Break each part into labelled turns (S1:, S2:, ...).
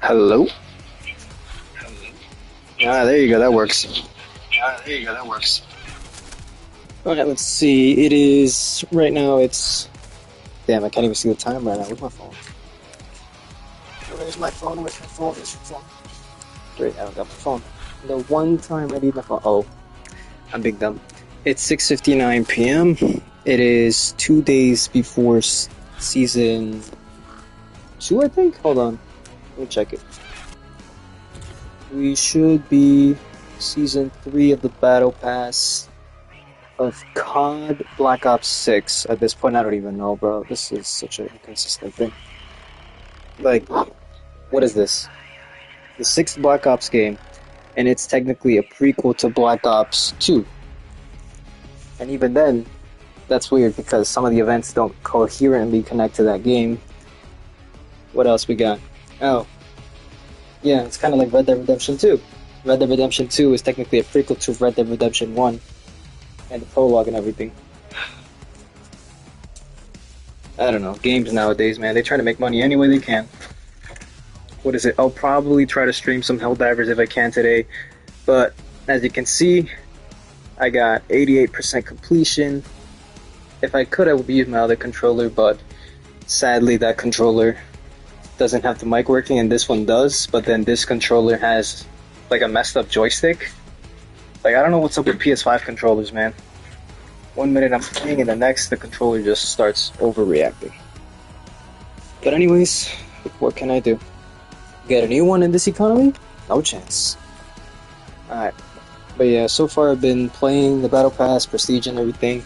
S1: Hello? Ah, there you go, that works. Alright, let's see. It is, right now it's, damn, I can't even see the time right now. Where's my phone? Where's my phone? Great, I don't got my phone. The one time I need my phone, oh, I'm big dumb. It's 6:59 p.m. It is 2 days before season 2, I think? Hold on, let me check it. We should be season 3 of the Battle Pass of COD Black Ops 6. At this point, I don't even know, bro. This is such an inconsistent thing. Like, what is this? The 6th Black Ops game, and it's technically a prequel to Black Ops 2. And even then, that's weird because some of the events don't coherently connect to that game. What else we got? Oh. Yeah, it's kind of like Red Dead Redemption 2. Red Dead Redemption 2 is technically a prequel to Red Dead Redemption 1. And the prologue and everything. I don't know. Games nowadays, man, they try to make money any way they can. What is it? I'll probably try to stream some Helldivers if I can today. But, as you can see, I got 88% completion. If I could, I would use my other controller, but sadly that controller doesn't have the mic working, and this one does, but then this controller has like a messed up joystick. Like, I don't know what's up with PS5 controllers, man. 1 minute I'm playing and the next the controller just starts overreacting. But anyways, what can I do? Get a new one in this economy? No chance. Alright. But yeah, so far I've been playing the Battle Pass, Prestige and everything.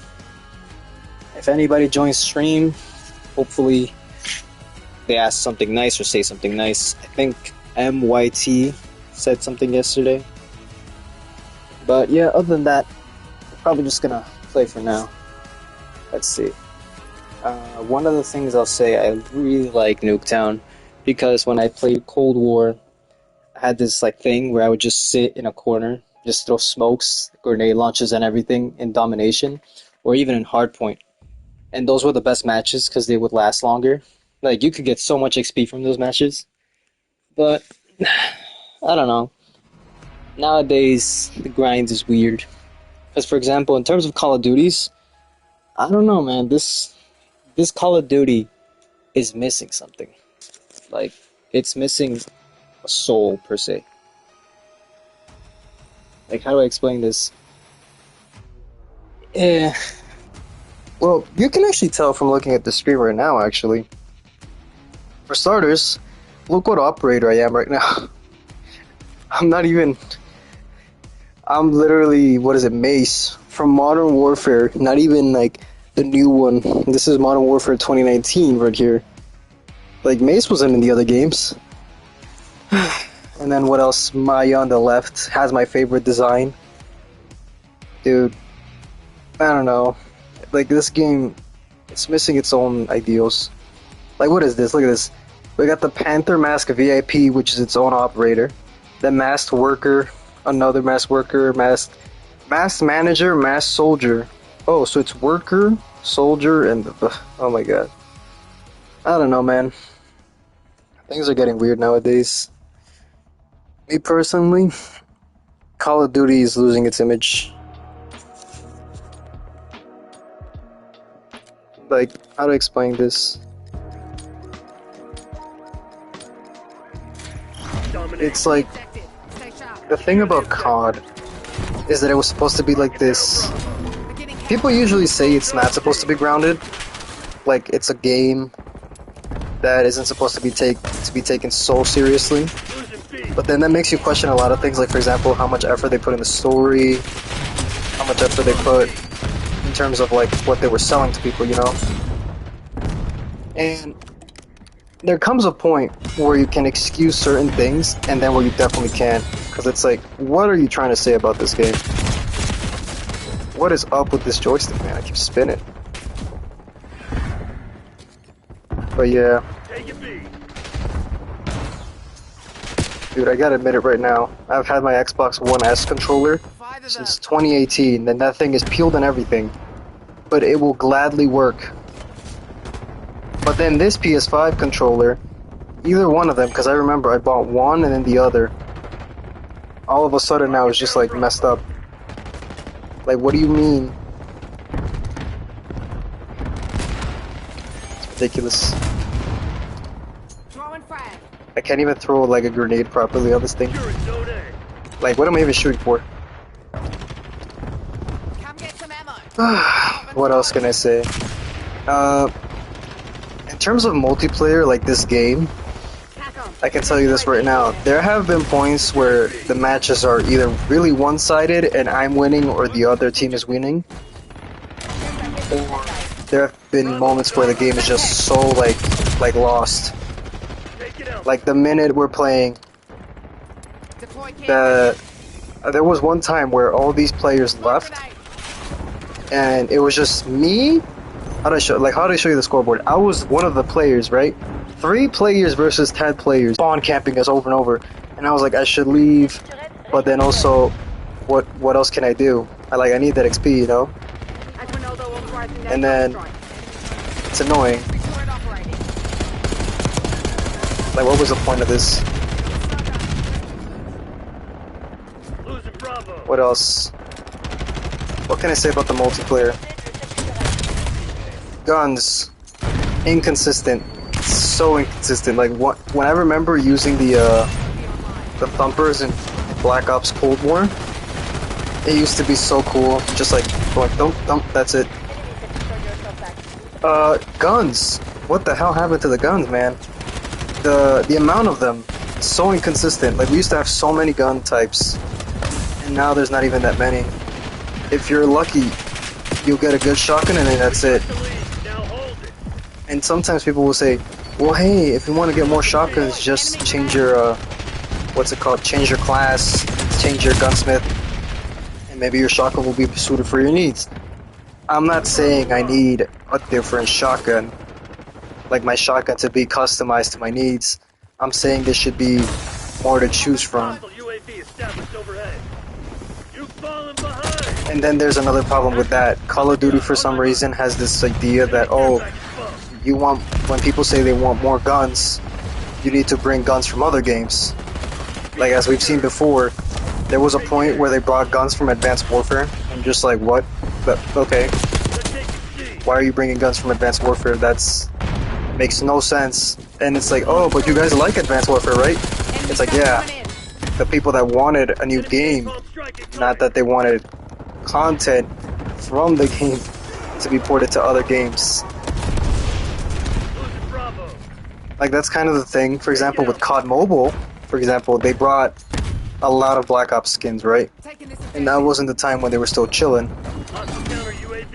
S1: If anybody joins stream, hopefully they ask something nice or say something nice. I think MYT said something yesterday. But yeah, other than that, I'm probably just gonna play for now. Let's see. One of the things I'll say, I really like Nuketown because when I played Cold War, I had this like thing where I would just sit in a corner, just throw smokes, grenade launches, and everything in Domination, or even in Hardpoint. And those were the best matches because they would last longer. Like, you could get so much XP from those matches. But, I don't know. Nowadays, the grind is weird. Because, for example, in terms of Call of Duties, I don't know, man. This Call of Duty is missing something. Like, it's missing a soul, per se. Like, how do I explain this? Well, you can actually tell from looking at the screen right now, actually. For starters, look what operator I am right now. I'm literally, what is it, Mace from Modern Warfare, not even like the new one. This is Modern Warfare 2019 right here. Like, Mace wasn't in the other games. And then what else? Maya on the left has my favorite design. Dude, I don't know. Like, this game, it's missing its own ideals. Like, what is this? Look at this. We got the Panther Mask VIP, which is its own operator. The Masked Worker, another Masked Worker, Masked Manager, Masked Soldier. Oh, so it's Worker, Soldier, and oh my god. I don't know, man. Things are getting weird nowadays. Me personally, Call of Duty is losing its image. Like, how to explain this? It's like, the thing about COD is that it was supposed to be like this. People usually say it's not supposed to be grounded, like it's a game that isn't supposed to be taken so seriously. But then that makes you question a lot of things, like, for example, how much effort they put in the story, how much effort they put in terms of like what they were selling to people, you know? And there comes a point where you can excuse certain things, and then where you definitely can't, because it's like, what are you trying to say about this game? What is up with this joystick, man? I keep spinning. But yeah. Dude, I gotta admit it right now. I've had my Xbox One S controller since 2018, and that thing is peeled and everything. But it will gladly work. But then this PS5 controller Either one of them, because I remember I bought one and then the other. All of a sudden now it's just like messed up. Like, what do you mean? It's ridiculous. I can't even throw like a grenade properly on this thing. Like, what am I even shooting for? What else can I say? In terms of multiplayer, like this game, I can tell you this right now. There have been points where the matches are either really one-sided and I'm winning or the other team is winning. Or there have been moments where the game is just so like lost. Like the minute we're playing, there was one time where all these players left and it was just me. How do I show you the scoreboard? I was one of the players, right? 3 players versus 10 players, spawn camping us over and over, and I was like, I should leave, but then also, what else can I do? I need that XP, you know? And then it's annoying. Like, what was the point of this? What else? What can I say about the multiplayer? Guns, inconsistent. So inconsistent. Like when I remember using the thumpers in Black Ops Cold War, it used to be so cool. Just like going thump thump. That's it. Guns. What the hell happened to the guns, man? The amount of them, so inconsistent. Like we used to have so many gun types, and now there's not even that many. If you're lucky, you'll get a good shotgun, and then that's it. And sometimes people will say, well, hey, if you want to get more shotguns, just change your, change your class, change your gunsmith, and maybe your shotgun will be suited for your needs. I'm not saying I need a different shotgun, like my shotgun to be customized to my needs. I'm saying there should be more to choose from. And then there's another problem with that. Call of Duty, for some reason, has this idea that, oh, when people say they want more guns, you need to bring guns from other games. Like, as we've seen before, there was a point where they brought guns from Advanced Warfare. I'm just like, what? But, okay. Why are you bringing guns from Advanced Warfare? That's makes no sense. And it's like, oh, but you guys like Advanced Warfare, right? It's like, yeah. The people that wanted a new game, not that they wanted content from the game to be ported to other games. Like, that's kind of the thing. For example, with COD Mobile, for example, they brought a lot of Black Ops skins, right? And that wasn't the time when they were still chilling.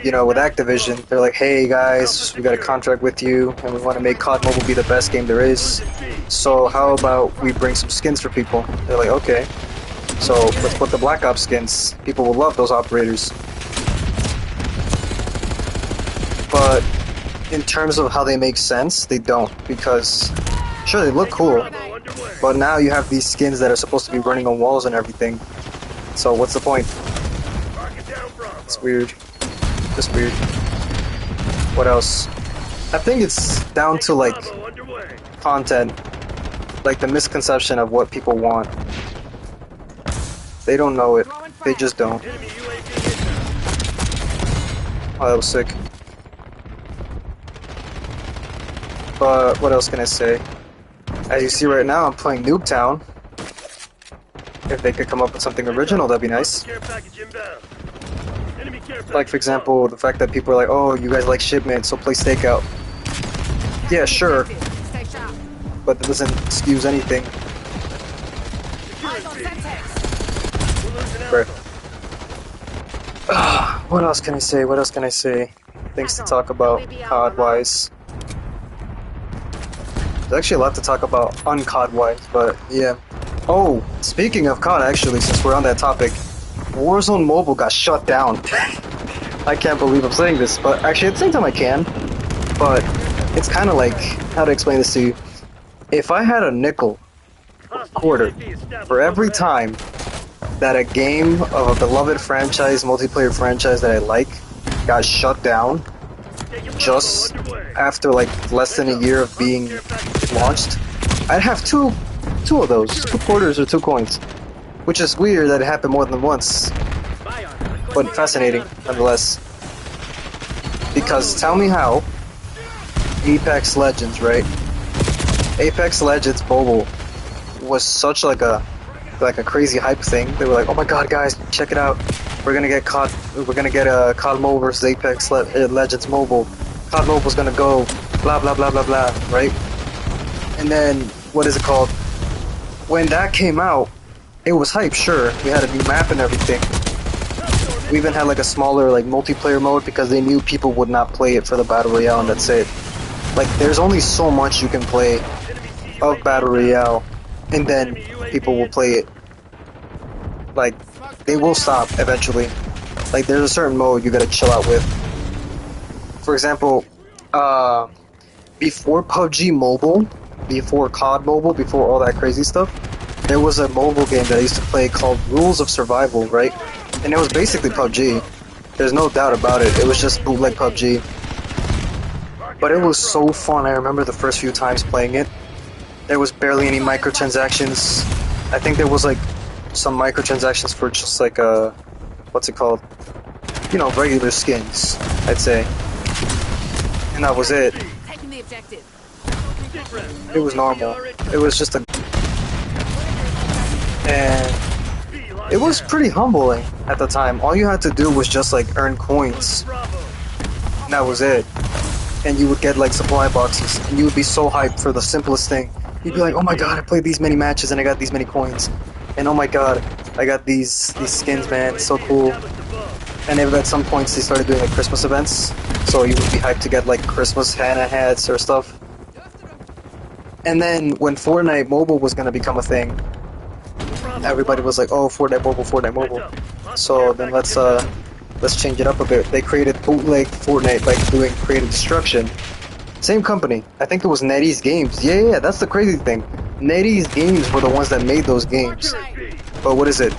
S1: You know, with Activision, they're like, hey guys, we got a contract with you, and we want to make COD Mobile be the best game there is. So how about we bring some skins for people? They're like, okay. So let's put the Black Ops skins. People will love those operators. But in terms of how they make sense, they don't, because sure, they look cool, but now you have these skins that are supposed to be running on walls and everything. So what's the point? It's weird. Just weird. What else? I think it's down to like content, like the misconception of what people want. They don't know it. They just don't. Oh, that was sick. But what else can I say? As you see right now, I'm playing Noobtown. If they could come up with something original, that'd be nice. Like, for example, the fact that people are like, oh, you guys like Shipment, so play Stakeout. Yeah, sure. But that doesn't excuse anything. Right. What else can I say? What else can I say? Things to talk about COD-wise. There's actually a lot to talk about un-COD-wise, but yeah. Oh, speaking of COD, actually, since we're on that topic, Warzone Mobile got shut down. I can't believe I'm saying this, but actually at the same time I can. But it's kind of like, how to explain this to you. If I had a nickel or a quarter for every time that a game of a beloved franchise, multiplayer franchise that I like, got shut down just after like less than a year of being launched, I'd have two of those, 2 quarters or 2 coins, which is weird that it happened more than once, but fascinating nonetheless. Because tell me how Apex Legends, right? Apex Legends Mobile was such like a crazy hype thing. They were like, oh my god, guys, check it out. We're gonna get COD Mobile versus Apex Legends Mobile. COD Mobile's gonna go, blah blah blah blah blah, right? And then what is it called? When that came out, it was hype. Sure, we had a new map and everything. We even had like a smaller like multiplayer mode because they knew people would not play it for the battle royale, and that's it. Like, there's only so much you can play of battle royale, and then people will play it. Like, they will stop eventually. Like, there's a certain mode you gotta chill out with. For example, before PUBG Mobile, before COD Mobile, before all that crazy stuff, there was a mobile game that I used to play called Rules of Survival, right? And it was basically PUBG. There's no doubt about it. It was just bootleg PUBG. But it was so fun. I remember the first few times playing it. There was barely any microtransactions. I think there was like some microtransactions for just like what's it called? You know, regular skins, I'd say. And that was it. It was normal. It was just a... And it was pretty humbling at the time. All you had to do was just like earn coins. And that was it. And you would get like supply boxes, and you would be so hyped for the simplest thing. You'd be like, oh my god, I played these many matches and I got these many coins. And oh my god, I got these skins, man, it's so cool. And at some points they started doing like Christmas events, so you would be hyped to get like Christmas Santa hats or stuff. And then when Fortnite Mobile was gonna become a thing, everybody was like, oh, Fortnite Mobile. So then let's change it up a bit. They created bootleg Fortnite by doing creative destruction. Same company. I think it was NetEase Games. Yeah, that's the crazy thing. NetEase Games were the ones that made those games. But what is it?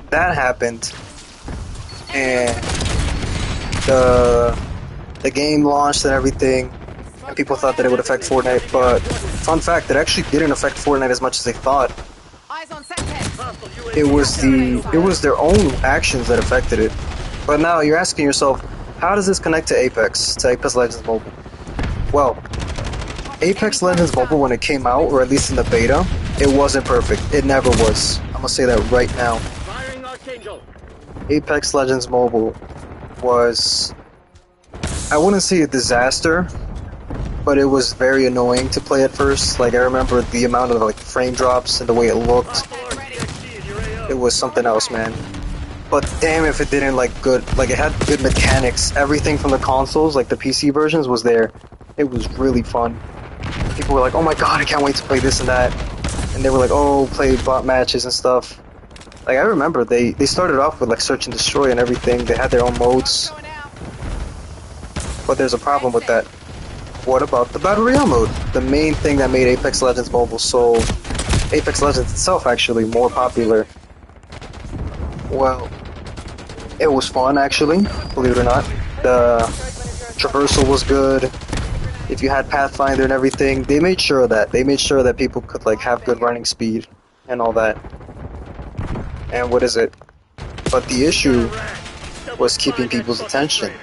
S1: That happened, and the game launched and everything, and people thought that it would affect Fortnite. But fun fact, it actually didn't affect Fortnite as much as they thought. It was their own actions that affected it. But now you're asking yourself, how does this connect to Apex Legends Mobile? Well, Apex Legends Mobile, when it came out, or at least in the beta, it wasn't perfect. It never was. I'm gonna say that right now. Apex Legends Mobile was, I wouldn't say a disaster, but it was very annoying to play at first. Like, I remember the amount of like frame drops and the way it looked. It was something else, man. But damn if it didn't like it had good mechanics. Everything from the consoles, like the PC versions, was there. It was really fun. People were like, oh my god, I can't wait to play this and that. And they were like, oh, play bot matches and stuff. Like, I remember they started off with like search and destroy and everything. They had their own modes. But there's a problem with that. What about the Battle Royale mode? The main thing that made Apex Legends Mobile so... Apex Legends itself actually more popular. Well, it was fun actually, believe it or not. The traversal was good. If you had Pathfinder and everything, they made sure of that. They made sure that people could like have good running speed and all that. And what is it? But the issue was keeping people's attention.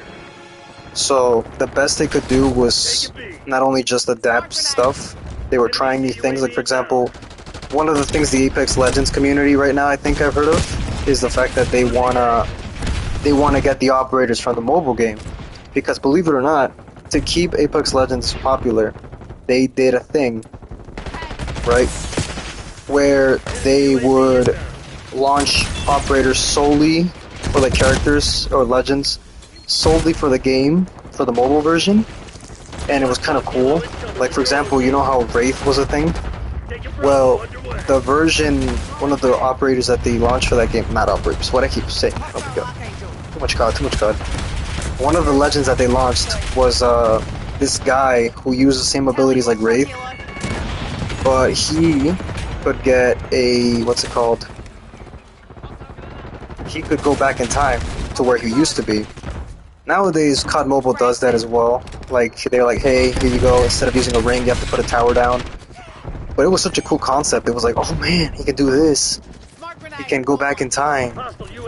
S1: So the best they could do was not only just adapt stuff, they were trying new things. Like, for example, one of the things the Apex Legends community right now, I think I've heard of, is the fact that they wanna get the operators from the mobile game. Because believe it or not, to keep Apex Legends popular, they did a thing, right, where they would launch operators solely for the characters or legends, solely for the game, for the mobile version, and it was kind of cool. Like, for example, you know how Wraith was a thing? Well, the version, one of the operators that they launched for that game, not operators, what I keep saying, oh my god, too much COD. One of the legends that they launched was this guy who used the same abilities like Wraith, but he could get a, what's it called? He could go back in time to where he used to be. Nowadays, COD Mobile does that as well. Like, they're like, hey, here you go, instead of using a ring, you have to put a tower down. But it was such a cool concept. It was like, oh man, he can do this. He can go back in time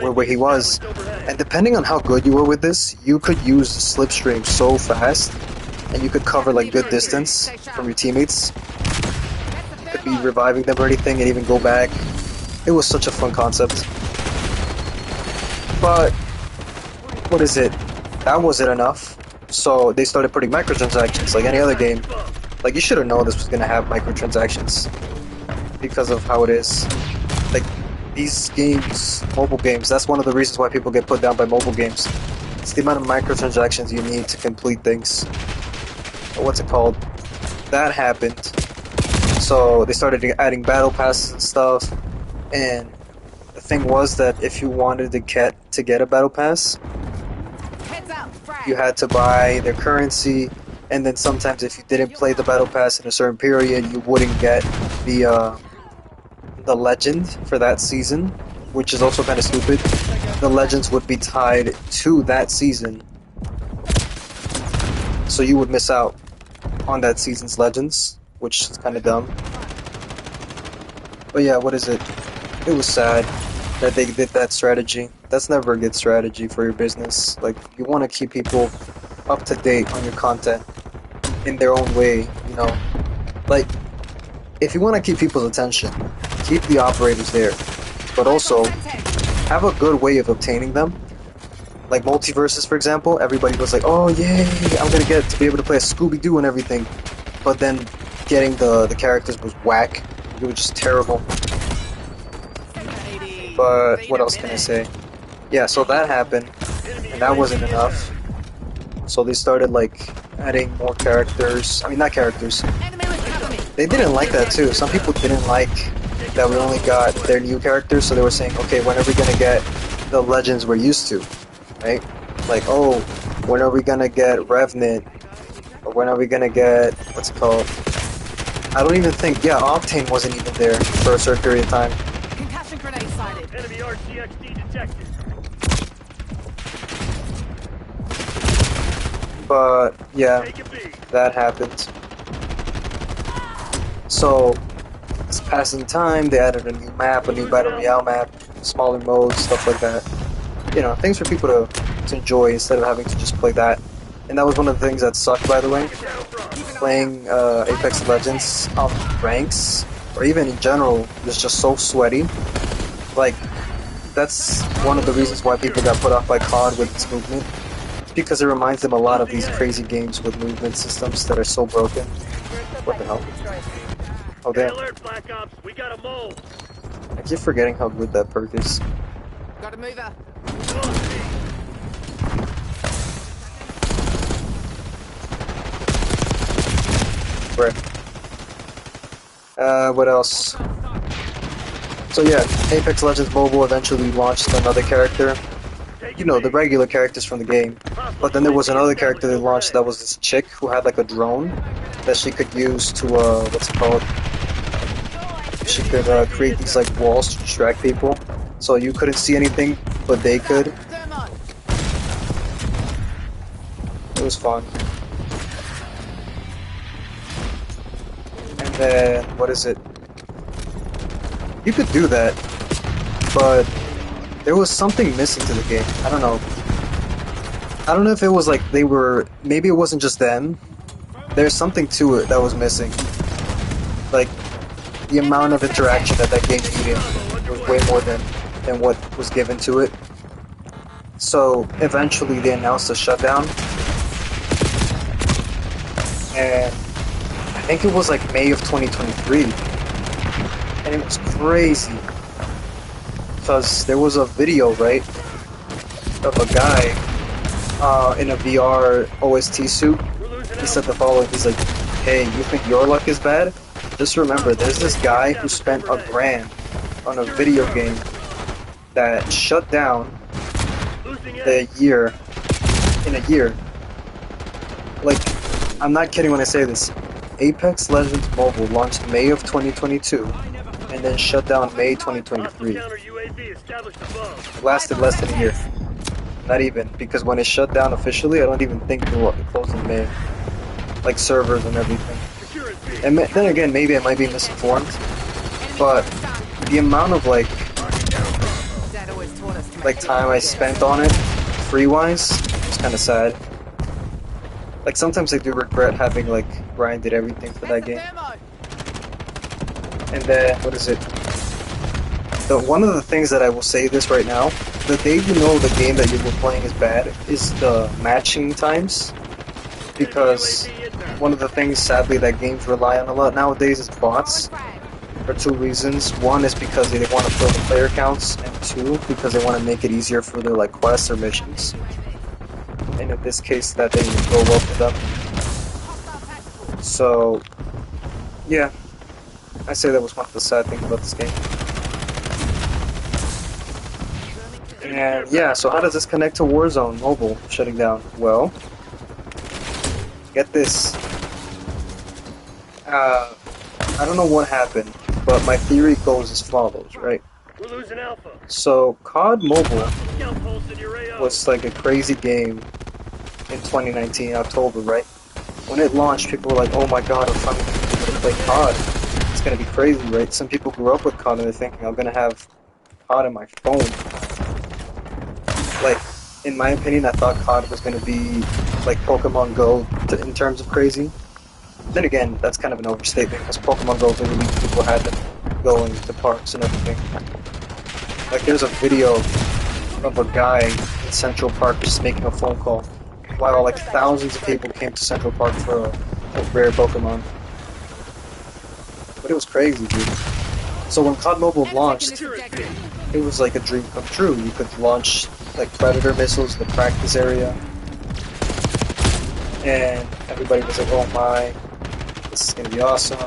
S1: where he was. And depending on how good you were with this, you could use the slipstream so fast, and you could cover like good distance from your teammates. You could be reviving them or anything and even go back. It was such a fun concept. But what is it? That wasn't enough. So they started putting microtransactions like any other game. Like, you should have known this was gonna have microtransactions because of how it is. Like, these games, mobile games, that's one of the reasons why people get put down by mobile games. It's the amount of microtransactions you need to complete things. What's it called? That happened. So they started adding battle passes and stuff. And the thing was that if you wanted to get a battle pass, you had to buy their currency. And then sometimes if you didn't play the battle pass in a certain period, you wouldn't get the legend for that season, which is also kind of stupid. The legends would be tied to that season, so you would miss out on that season's legends, which is kind of dumb. But yeah, what is it? It was sad that they did that strategy. That's never a good strategy for your business. Like, you want to keep people up to date on your content in their own way, you know? Like, if you want to keep people's attention, keep the operators there, but also have a good way of obtaining them. Like multiverses, for example, everybody was like, oh yay, I'm gonna get to be able to play a Scooby-Doo and everything, but then getting the characters was whack. It was just terrible. But what else can I say? Yeah, so that happened, and that wasn't enough. So they started like adding more characters. I mean, not characters. They didn't like that too. Some people didn't like that we only got their new characters, so they were saying, okay, when are we gonna get the legends we're used to, right? Like, oh, when are we gonna get Revenant? Or when are we gonna get, what's it called? I don't even think, yeah, Octane wasn't even there for a certain period of time.
S2: Concussion grenade sighted. Enemy RCXD detected.
S1: But, yeah, that happened. So, it's passing time, they added a new map, a new Battle Royale map, smaller modes, stuff like that. You know, things for people to enjoy instead of having to just play that. And that was one of the things that sucked, by the way. Playing Apex Legends on ranks, or even in general, is just so sweaty. Like, that's one of the reasons why people got put off by COD with its movement. Because it reminds them a lot of these crazy games with movement systems that are so broken. What the hell? Oh damn. I keep forgetting how good that perk is.
S2: Got a mover.
S1: Right. What else? So yeah, Apex Legends Mobile eventually launched another character. You know, the regular characters from the game. But then there was another character they launched that was this chick who had like a drone that she could use to, what's it called? She could create these like walls to distract people. So you couldn't see anything, but they could. It was fun. And then, what is it? You could do that, but there was something missing to the game. I don't know. I don't know if it was like they were... Maybe it wasn't just them. There's something to it that was missing. Like, the amount of interaction that game needed was way more than what was given to it. So, eventually they announced a shutdown. And I think it was like May of 2023. And it was crazy. Because there was a video, right, of a guy in a VR OST suit. He said the following, he's like, hey, you think your luck is bad? Just remember, there's this guy who spent $1,000 on a video game that shut down in a year. Like, I'm not kidding when I say this. Apex Legends Mobile launched May of 2022 and then shut down May 2023. It lasted less than a year. Not even, because when it shut down officially, I don't even think it closed in May. Like servers and everything. And then again, maybe I might be misinformed, but the amount of like time I spent on it, free-wise, was kind of sad. Like sometimes I do regret having like grinded everything for that game. And then what is it? One of the things that I will say this right now, the day you know the game that you were playing is bad is the matching times. Because one of the things, sadly, that games rely on a lot nowadays is bots. For two reasons. One is because they want to fill the player counts, and two, because they want to make it easier for their like quests or missions. And in this case, that didn't go well for them. So, yeah, I say that was one of the sad things about this game. And yeah, so how does this connect to Warzone Mobile shutting down? Well, get this. I don't know what happened, but my theory goes as follows, right?
S2: We're losing Alpha.
S1: So, COD Mobile was like a crazy game in 2019, October, right? When it launched, people were like, oh my god, I'm finally going to play COD. It's going to be crazy, right? Some people grew up with COD and they're thinking, I'm going to have COD on my phone. Like, in my opinion, I thought COD was going to be like Pokemon Go in terms of crazy. Then again, that's kind of an overstatement, because Pokemon Go literally people had them going to parks and everything. Like, there's a video of a guy in Central Park just making a phone call, while like thousands of people came to Central Park for a rare Pokemon. But it was crazy, dude. So when COD Mobile launched, it was like a dream come true. You could launch like Predator missiles in the practice area, and everybody was like, oh my, this is gonna be awesome.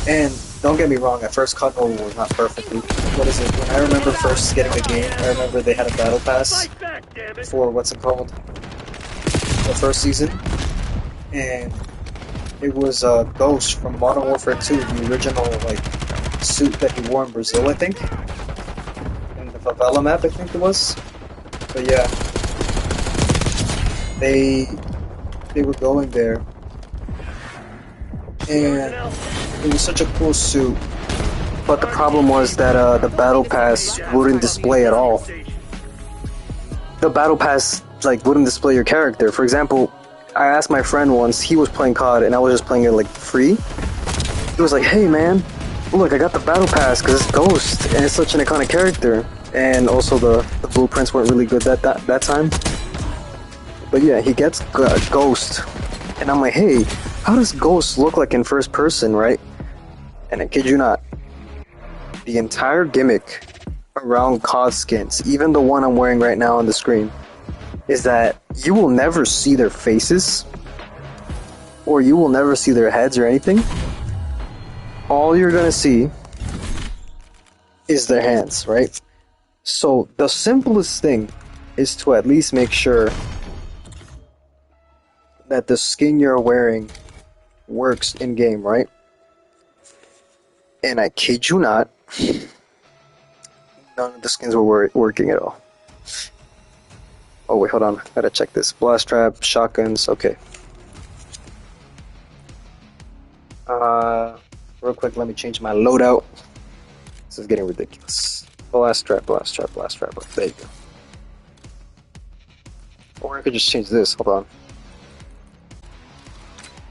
S1: And don't get me wrong, at first COD Mobile was not perfect. What is it? When I remember first getting the game, I remember they had a battle pass for what's it called? The first season. And it was Ghost from Modern Warfare 2, the original like suit that he wore in Brazil, I think. In the favela map, I think it was. But yeah. They were going there. And it was such a cool suit, but the problem was that the battle pass wouldn't display at all. The battle pass like wouldn't display your character. For example, I asked my friend once, he was playing COD and I was just playing it like free. He was like, "Hey man, look, I got the battle pass because it's Ghost and it's such an iconic character." And also the blueprints weren't really good that time. But yeah, he gets Ghost, and I'm like, "Hey, how does Ghost look like in first person, right?" And I kid you not, the entire gimmick around COD skins, even the one I'm wearing right now on the screen, is that you will never see their faces, or you will never see their heads or anything. All you're gonna see is their hands, right? So the simplest thing is to at least make sure that the skin you're wearing works in game, right? And I kid you not, none of the skins were working at all. Oh wait, hold on, gotta check this. Blast trap, shotguns, okay. Real quick, let me change my loadout. This is getting ridiculous. Blast trap, blast trap, blast trap. There you go. Or I could just change this, hold on.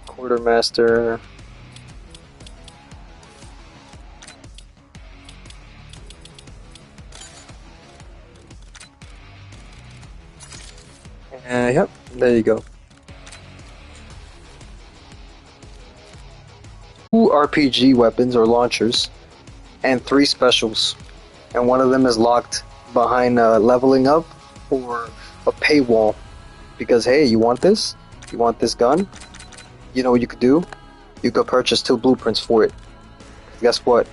S1: Quartermaster. Yep, there you go. 2 RPG weapons or launchers, and 3 specials. And one of them is locked behind leveling up or a paywall. Because hey, you want this? You want this gun? You know what you could do? You could purchase 2 blueprints for it. Guess what?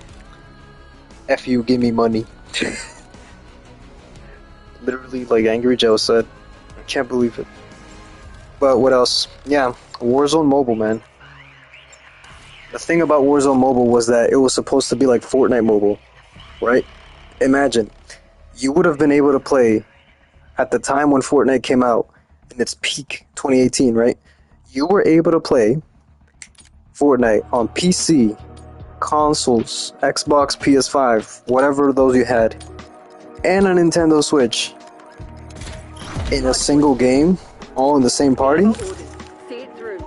S1: F you, give me money. Literally, like Angry Joe said. I can't believe it. But what else? Yeah, Warzone Mobile, man. The thing about Warzone Mobile was that it was supposed to be like Fortnite Mobile, right? Imagine, you would have been able to play at the time when Fortnite came out, in its peak 2018, right? You were able to play Fortnite on PC, consoles, Xbox, PS5, whatever those you had, and a Nintendo Switch in a single game, all in the same party,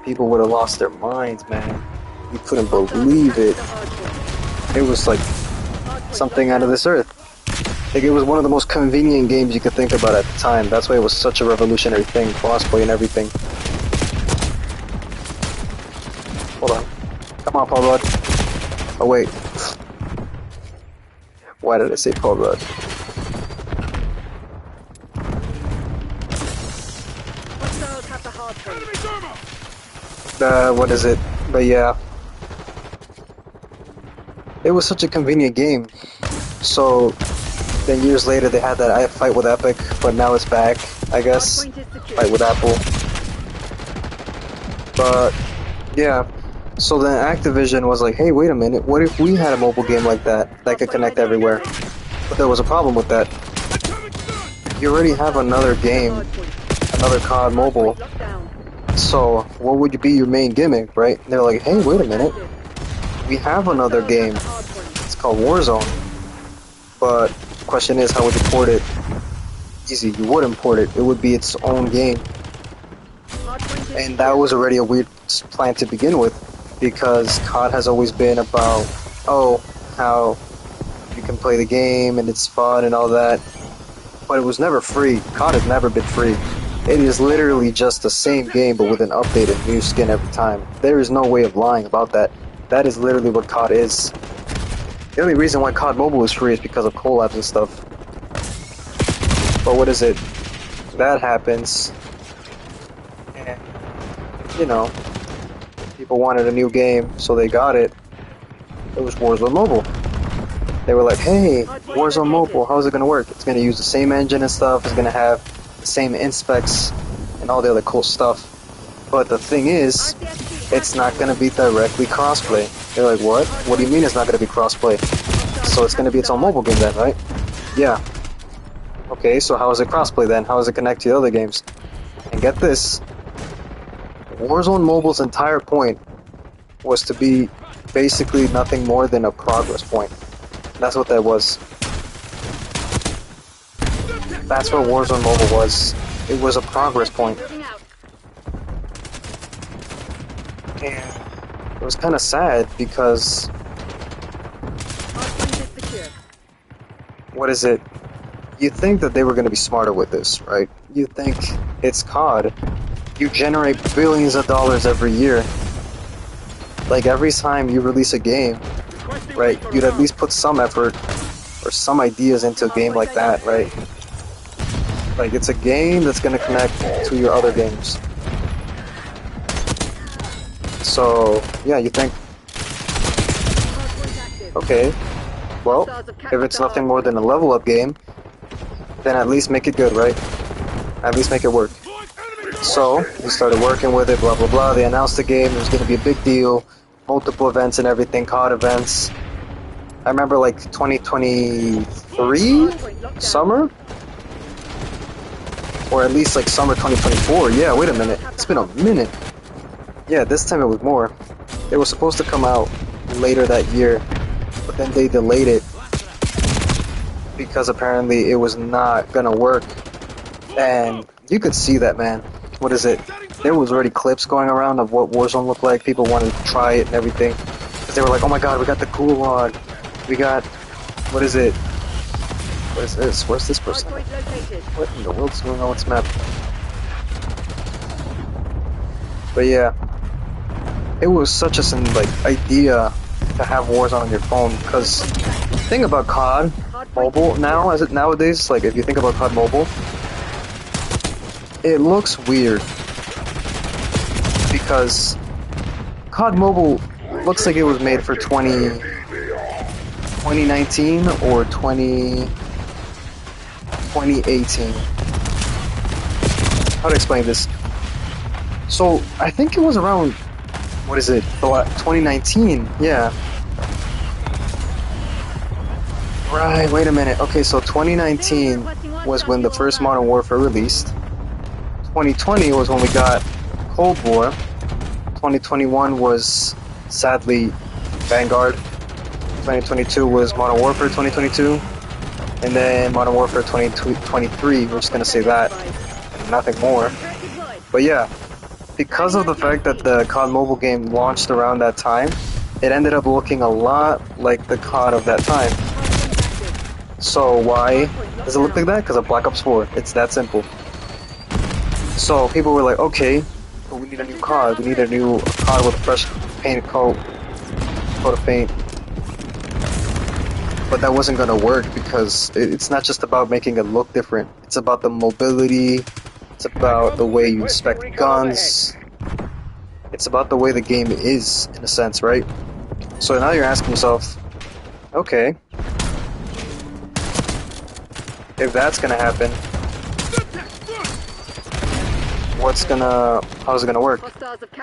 S1: people would have lost their minds, man. You couldn't believe it. It was like something out of this earth. Like, it was one of the most convenient games you could think about at the time. That's why it was such a revolutionary thing, crossplay and everything. Hold on. Come on, Paul Rudd. Oh, wait. Why did I say Paul Rudd? What is it? But yeah. It was such a convenient game. So, then years later they had that I Fight with Epic, but now it's back, I guess. Fight with Apple. But, yeah. So then Activision was like, hey, wait a minute, what if we had a mobile game like that could connect everywhere? But there was a problem with that. You already have another game, another COD mobile. So, what would be your main gimmick, right? And they're like, hey, wait a minute. We have another game. It's called Warzone. But the question is, how would you port it? Easy, you wouldn't port it. It would be its own game. And that was already a weird plan to begin with, because COD has always been about, oh, how you can play the game and it's fun and all that. But it was never free. COD has never been free. It is literally just the same game, but with an updated new skin every time. There is no way of lying about that. That is literally what COD is. The only reason why COD Mobile is free is because of collabs and stuff. But what is it? That happens. And, you know, people wanted a new game, so they got it. It was Warzone Mobile. They were like, hey, Warzone Mobile, how's it going to work? It's going to use the same engine and stuff. It's going to have the same inspecs and all the other cool stuff. But the thing is, it's not going to be directly crossplay. They're like, what? What do you mean it's not going to be crossplay? So it's going to be its own mobile game then, right? Yeah. Okay, so how is it crossplay then? How does it connect to the other games? And get this. Warzone Mobile's entire point was to be basically nothing more than a progress point. That's what that was. That's what Warzone Mobile was. It was a progress point. And it was kind of sad because... what is it? You think that they were going to be smarter with this, right? You think it's COD. You generate billions of dollars every year. Like, every time you release a game, right, you'd at least put some effort or some ideas into a game like that, right? Like, it's a game that's going to connect to your other games. So, yeah, you think, okay, well, if it's nothing more than a level up game, then at least make it good, right? At least make it work. So, we started working with it, blah blah blah. They announced the game, it was going to be a big deal, multiple events and everything, COD events. I remember like 2023 summer? Or at least like summer 2024. Yeah, wait a minute. It's been a minute. Yeah, this time it was more. It was supposed to come out later that year, but then they delayed it because apparently it was not gonna work. And you could see that, man. What is it? There was already clips going around of what Warzone looked like. People wanted to try it and everything. Because they were like, oh my god, we got the gulag. We got... what is it? What is this? Where's this person? What in the world's going on with this map? But yeah. It was such a idea to have Warzone on your phone. Because the thing about COD Mobile now, as it nowadays, like if you think about COD Mobile, it looks weird because COD Mobile looks like it was made for 2019 or 2018. How to explain this? So I think it was around, what is it, 2019, yeah. Right, wait a minute. Okay, so 2019 was when the first Modern Warfare released. 2020 was when we got Cold War. 2021 was Sadly, Vanguard 2022 was Modern Warfare 2022, and then Modern Warfare 2023, we're just gonna say that, and nothing more. But yeah, because of the fact that the COD mobile game launched around that time, it ended up looking a lot like the COD of that time. So why does it look like that? Because of Black Ops 4. It's that simple. So people were like, okay, but we need a new COD. We need a new COD with a fresh paint coat of paint. But that wasn't gonna work because it's not just about making it look different. It's about the mobility. It's about the way you inspect guns. It's about the way the game is, in a sense, right? So now you're asking yourself, okay, if that's gonna happen, how's it gonna work?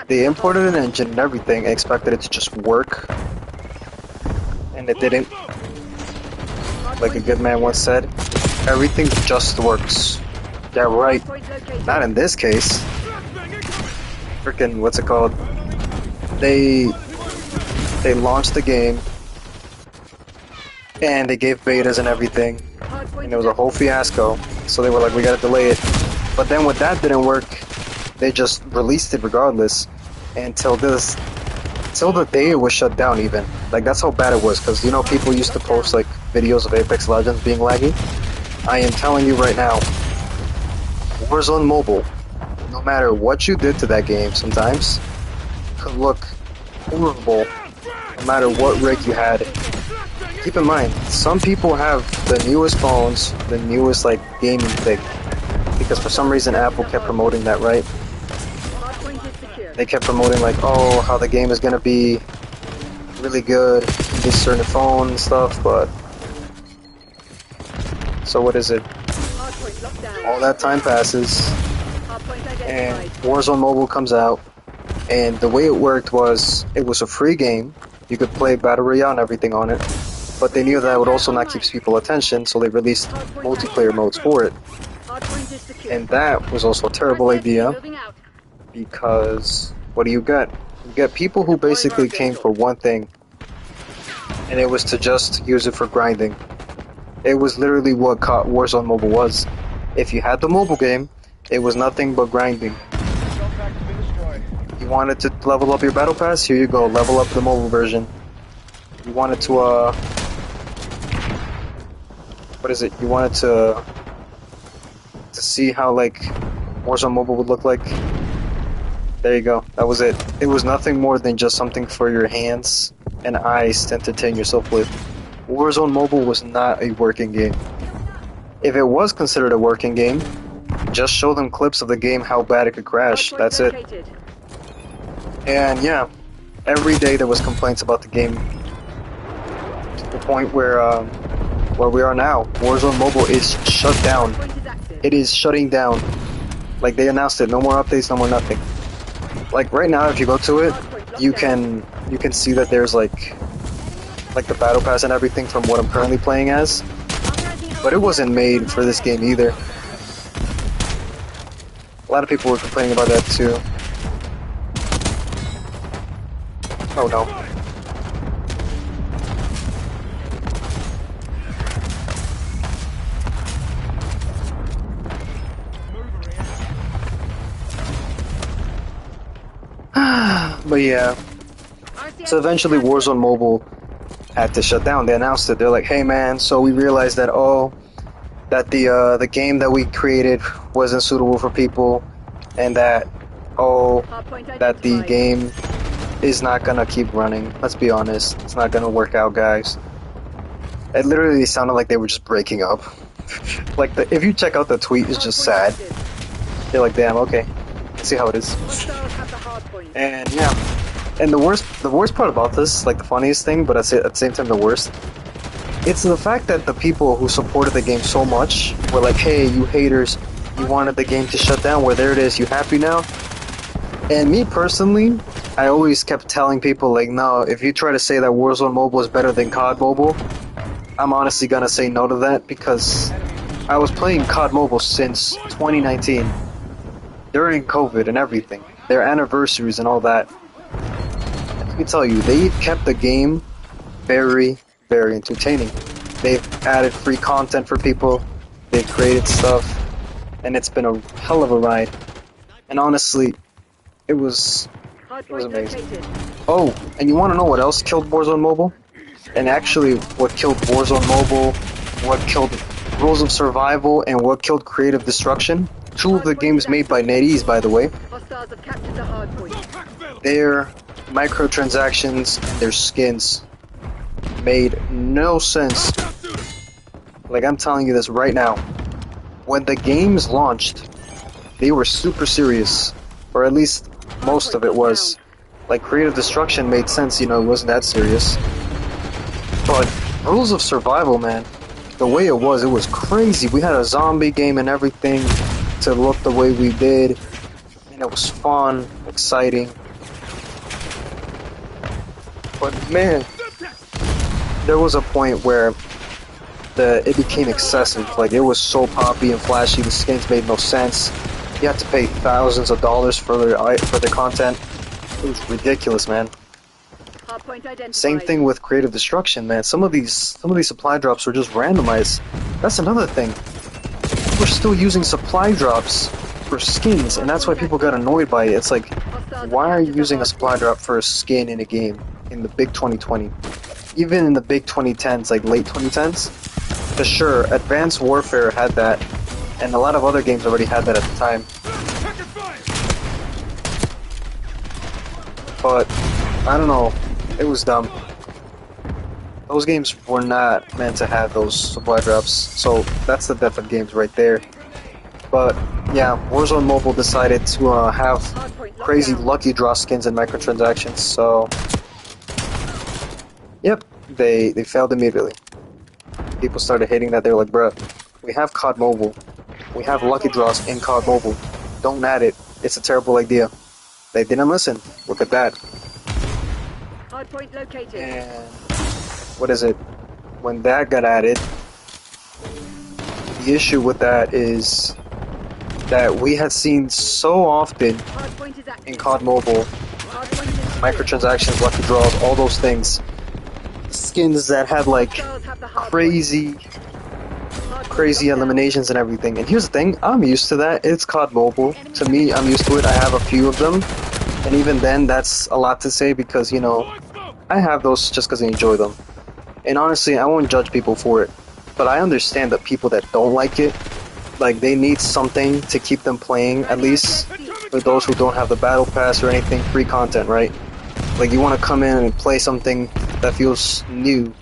S1: They imported an engine and everything and expected it to just work, and it didn't. Like a good man once said, everything just works. Yeah, right. Not in this case. Freaking, what's it called? They launched the game, and they gave betas and everything, and it was a whole fiasco. So they were like, we gotta delay it. But then when that didn't work, they just released it regardless, until the day it was shut down even. Like, that's how bad it was, because, you know, people used to post, like, videos of Apex Legends being laggy. I am telling you right now, Warzone Mobile, no matter what you did to that game sometimes, could look horrible no matter what rig you had. Keep in mind, some people have the newest phones, the newest, like, gaming thing, because for some reason Apple kept promoting that, right? They kept promoting, like, oh, how the game is gonna be really good in this certain phone and stuff, but so what is it? All that time passes, and Warzone Mobile comes out, and the way it worked was, it was a free game. You could play Battle Royale and everything on it, but they knew that would also not keep people's attention, so they released multiplayer modes for it. And that was also a terrible idea, because what do you get? You get people who basically came for one thing, and it was to just use it for grinding. It was literally what Warzone Mobile was. If you had the mobile game, it was nothing but grinding. You wanted to level up your battle pass? Here you go, level up the mobile version. You wanted to, what is it? You wanted to see how, like, Warzone Mobile would look like? There you go, that was it. It was nothing more than just something for your hands and eyes to entertain yourself with. Warzone Mobile was not a working game. If it was considered a working game, just show them clips of the game how bad it could crash. That's it. And yeah, every day there was complaints about the game, to the point where we are now. Warzone Mobile is shut down. It is shutting down. Like, they announced it. No more updates, no more nothing. Like, right now, if you go to it, you can see that there's like the battle pass and everything from what I'm currently playing as. But it wasn't made for this game either. A lot of people were complaining about that too. Oh no. But yeah. So eventually Warzone Mobile had to shut down. They announced it. They're like, hey man, so we realized that the game that we created wasn't suitable for people, and that the game is not gonna keep running. Let's be honest, it's not gonna work out, guys. It literally sounded like they were just breaking up. Like, if you check out the tweet, it's just sad. They're like, damn, okay, let's see how it is. And yeah. And the worst part about this, like the funniest thing, but at the same time the worst, it's the fact that the people who supported the game so much were like, hey, you haters, you wanted the game to shut down, well, there it is, you happy now? And me personally, I always kept telling people, like, no, if you try to say that Warzone Mobile is better than COD Mobile, I'm honestly gonna say no to that, because I was playing COD Mobile since 2019, during COVID and everything, their anniversaries and all that. let me tell you, they've kept the game very, very entertaining. They've added free content for people, they've created stuff, and it's been a hell of a ride. And honestly, it was amazing. Oh, and you want to know what else killed Warzone Mobile? And actually, what killed Warzone Mobile, what killed Rules of Survival, and what killed Creative Destruction? Two of the games made by NetEase, by the way. Their microtransactions and their skins made no sense. Like, I'm telling you this right now. When the games launched, they were super serious. Or at least, most of it was. Like, Creative Destruction made sense, you know, it wasn't that serious. But Rules of Survival, man, the way it was crazy. We had a zombie game and everything to look the way we did. And it was fun, exciting. But man, there was a point where it became excessive. Like, it was so poppy and flashy, the skins made no sense. You had to pay thousands of dollars for the content. It was ridiculous, man. Same thing with Creative Destruction, man. Some of these supply drops were just randomized. That's another thing. We're still using supply drops for skins, and that's why people got annoyed by it. It's like, why are you using a supply drop for a skin in a game in the big 2020? Even in the big 2010s, like late 2010s? For sure, Advanced Warfare had that, and a lot of other games already had that at the time. But, I don't know, it was dumb. Those games were not meant to have those supply drops, so that's the death of games right there. But, yeah, Warzone Mobile decided to have crazy lucky draw skins and microtransactions, so... Yep, they failed immediately. People started hating that. They were like, bruh, we have COD Mobile. We have lucky draws in COD Mobile. Don't add it. It's a terrible idea. They didn't listen. Look at that.
S2: Hardpoint located.
S1: And what is it? When that got added, the issue with that is that we had seen so often in COD Mobile, microtransactions, lucky draws, all those things, skins that had like crazy eliminations and everything. And here's the thing, I'm used to that. It's COD Mobile. To me, I'm used to it. I have a few of them. And even then, that's a lot to say because, you know, I have those just because I enjoy them. And honestly, I won't judge people for it. But I understand that people that don't like it, like, they need something to keep them playing, at least for those who don't have the battle pass or anything, free content, right? Like, you want to come in and play something that feels new,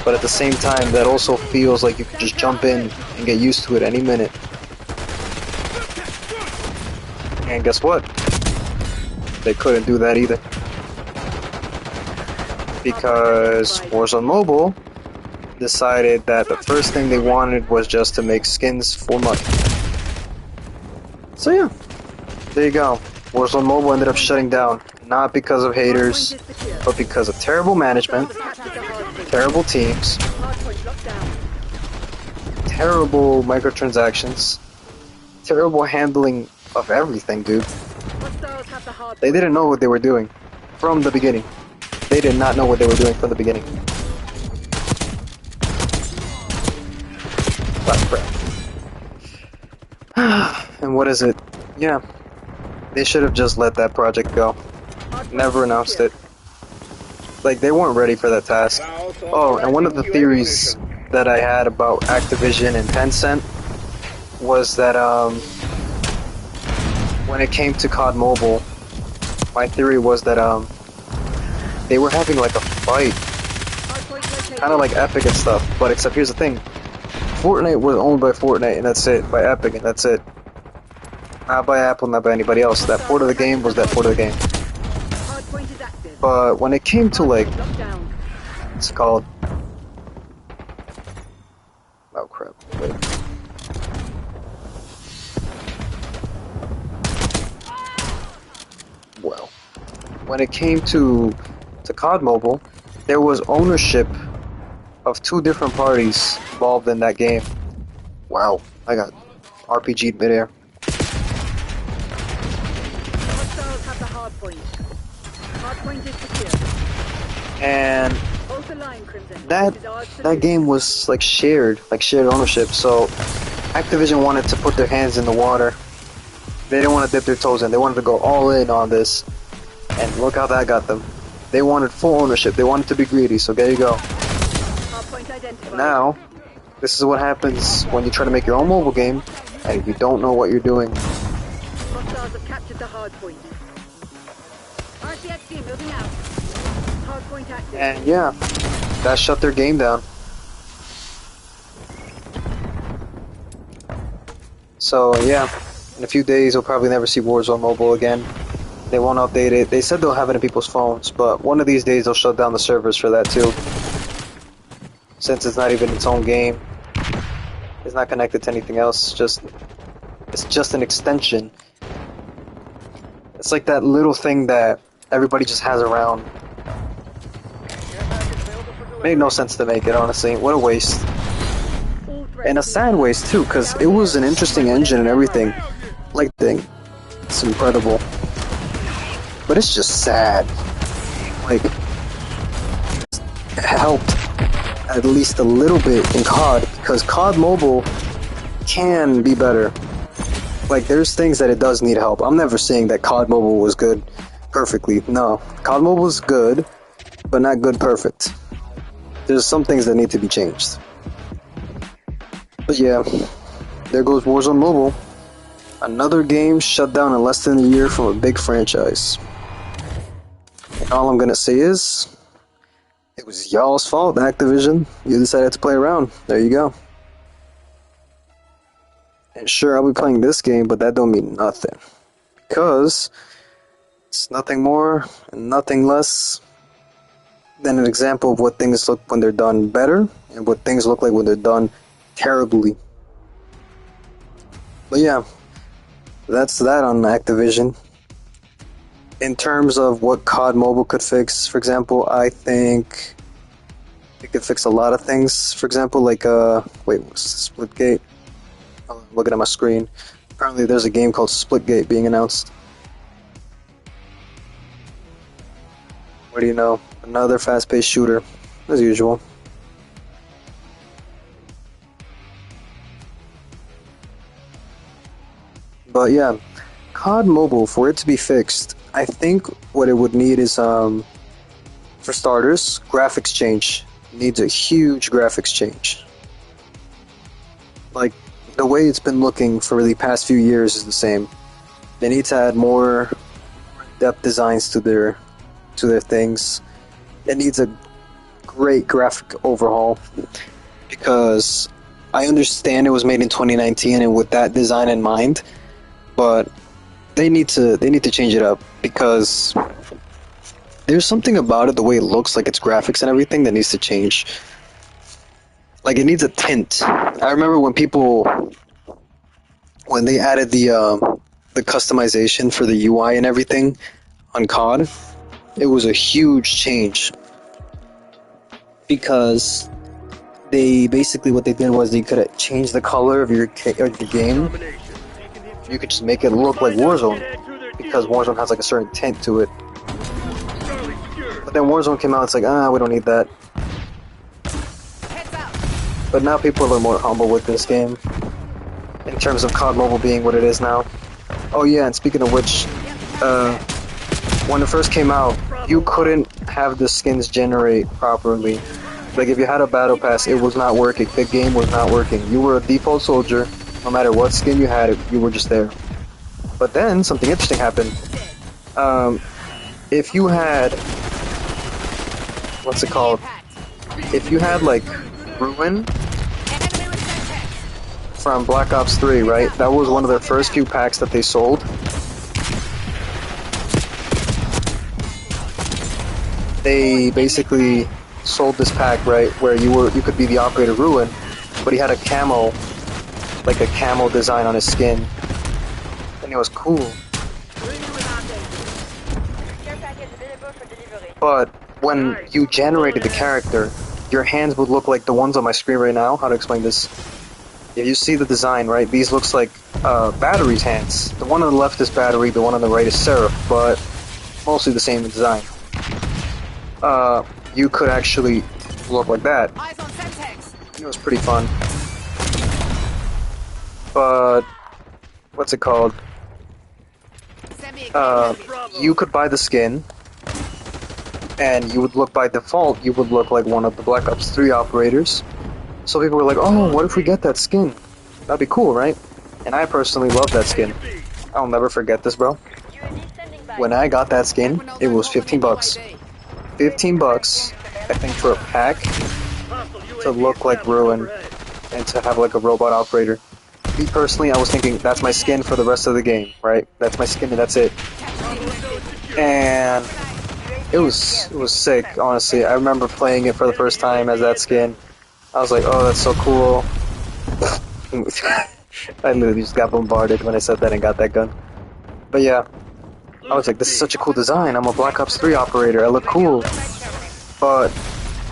S1: but at the same time, that also feels like you can just jump in and get used to it any minute. And guess what? They couldn't do that either. Because Warzone Mobile decided that the first thing they wanted was just to make skins for money. So yeah, there you go. Warzone Mobile ended up shutting down, not because of haters, but because of terrible management, terrible teams, terrible microtransactions, terrible handling of everything, dude. They didn't know what they were doing from the beginning. They did not know what they were doing from the beginning. And what is it? Yeah. They should have just let that project go. Never announced it. Like, they weren't ready for that task. Oh, and one of the theories that I had about Activision and Tencent was that, when it came to COD Mobile, my theory was that, they were having like a fight. Kind of like Epic and stuff, but except here's the thing. Fortnite was owned by Fortnite, and that's it. By Epic, and that's it. Not by Apple, not by anybody else. That port of the game was that port of the game. But when it came to like... It's called... Oh crap, wait. Well, when it came to COD Mobile, there was ownership of two different parties involved in that game. Wow, I got RPG'd midair.
S2: Hardpoint is secure.
S1: And
S2: Hold the line, Crimson.
S1: that
S2: This is ours to
S1: that
S2: lose.
S1: game was like shared ownership. So Activision wanted to put their hands in the water. They didn't want to dip their toes in. They wanted to go all in on this. And look how that got them. They wanted full ownership. They wanted to be greedy. So there you go.
S2: Hardpoint identified.
S1: Now, this is what happens when you try to make your own mobile game and you don't know what you're doing.
S2: Hostiles have captured the hardpoint. RCXD moving out. Hardpoint active.
S1: And yeah, that shut their game down. So yeah, in a few days we'll probably never see Warzone Mobile again. They won't update it. They said they'll have it in people's phones, but one of these days they'll shut down the servers for that too. Since it's not even its own game. It's not connected to anything else. It's just an extension. It's like that little thing that everybody just has around. Made no sense to make it, honestly. What a waste. And a sad waste too, because it was an interesting engine and everything. Like thing. It's incredible. But it's just sad. Like, it helped at least a little bit in COD, because COD Mobile can be better. Like, there's things that it does need help. I'm never saying that COD Mobile was good perfectly. No. COD Mobile is good, but not good perfect. There's some things that need to be changed. But yeah, there goes Warzone Mobile. Another game shut down in less than a year from a big franchise. And all I'm gonna say is, it was y'all's fault, Activision. You decided to play around. There you go. And sure, I'll be playing this game, but that don't mean nothing. Because it's nothing more and nothing less than an example of what things look when they're done better and what things look like when they're done terribly. But yeah, that's that on Activision. In terms of what COD Mobile could fix, for example, I think it could fix a lot of things. For example, like, wait, what's Splitgate? I'm looking at my screen. Apparently there's a game called Splitgate being announced. What do you know? Another fast-paced shooter, as usual. But yeah, COD Mobile, for it to be fixed, I think what it would need is, for starters, graphics change. It needs a huge graphics change. Like, the way it's been looking for the past few years is the same. They need to add more depth designs to their things. It needs a great graphic overhaul, because I understand it was made in 2019 and with that design in mind, but they need to change it up, because there's something about it, the way it looks, like its graphics and everything, that needs to change. Like, it needs a tint. I remember when they added the customization for the UI and everything on COD, it was a huge change, because they basically, what they did was they could change the color of your game. You could just make it look like Warzone, because Warzone has like a certain tint to it. But then Warzone came out, it's like, we don't need that. But now people are more humble with this game, in terms of COD Mobile being what it is now. Oh yeah, and speaking of which, when it first came out, you couldn't have the skins generate properly. Like, if you had a battle pass, it was not working. The game was not working. You were a default soldier. No matter what skin you had, you were just there. But then something interesting happened. If you had, what's it called? If you had like Ruin from Black Ops 3, right? That was one of their first few packs that they sold. They basically sold this pack, right, where you could be the operator Ruin, but he had a camo, like a camo design on his skin, and it was cool. But when you generated the character, your hands would look like the ones on my screen right now. How to explain this? If you see the design, right, these looks like Battery's hands. The one on the left is Battery, the one on the right is Seraph, but mostly the same design. You could actually look like that.
S2: Eyes on Semtex.
S1: It was pretty fun. But what's it called? You could buy the skin, and you would look by default. You would look like one of the Black Ops 3 operators. So people were like, "Oh, what if we get that skin? That'd be cool, right?" And I personally love that skin. I'll never forget this, bro. When I got that skin, it was 15 bucks. 15 bucks, I think, for a pack to look like Ruin and to have like a robot operator. Me personally, I was thinking that's my skin for the rest of the game, right? That's my skin and that's it. And it was sick, honestly. I remember playing it for the first time as that skin. I was like, oh, that's so cool. I literally just got bombarded when I said that and got that gun. But yeah, I was like, this is such a cool design. I'm a Black Ops 3 operator. I look cool. But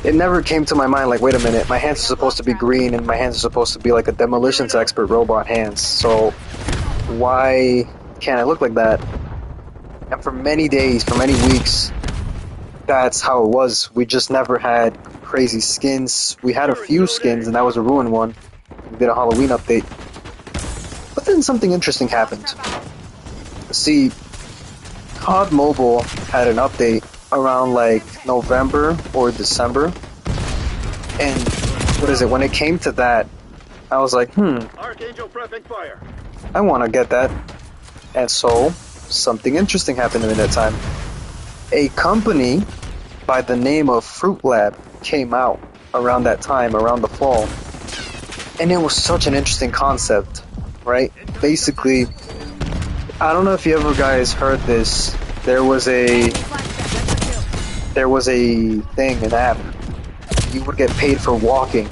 S1: it never came to my mind, like, wait a minute, my hands are supposed to be green and my hands are supposed to be like a demolitions expert robot hands. So why can't I look like that? And for many days, for many weeks, that's how it was. We just never had crazy skins. We had a few skins, and that was a Ruin one. We did a Halloween update. But then something interesting happened. See, COD Mobile had an update around like November or December. And what is it? When it came to that, I was like,
S2: Archangel prepping fire.
S1: I want to get that. And so, something interesting happened in that time. A company by the name of Fruit Lab came out around that time, around the fall. And it was such an interesting concept, right? Basically, I don't know if you ever guys heard this. There was a thing, an app. You would get paid for walking.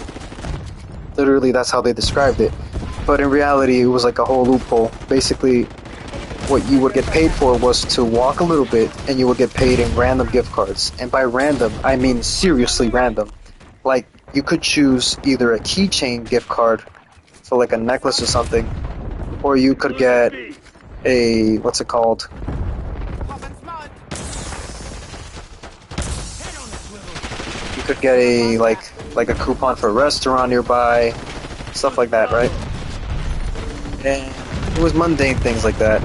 S1: Literally, that's how they described it. But in reality, it was like a whole loophole. Basically, what you would get paid for was to walk a little bit, and you would get paid in random gift cards. And by random, I mean seriously random. Like, you could choose either a keychain gift card for like a necklace or something, or you could get a, what's it called? You could get a, like a coupon for a restaurant nearby, stuff like that, right? And it was mundane things like that.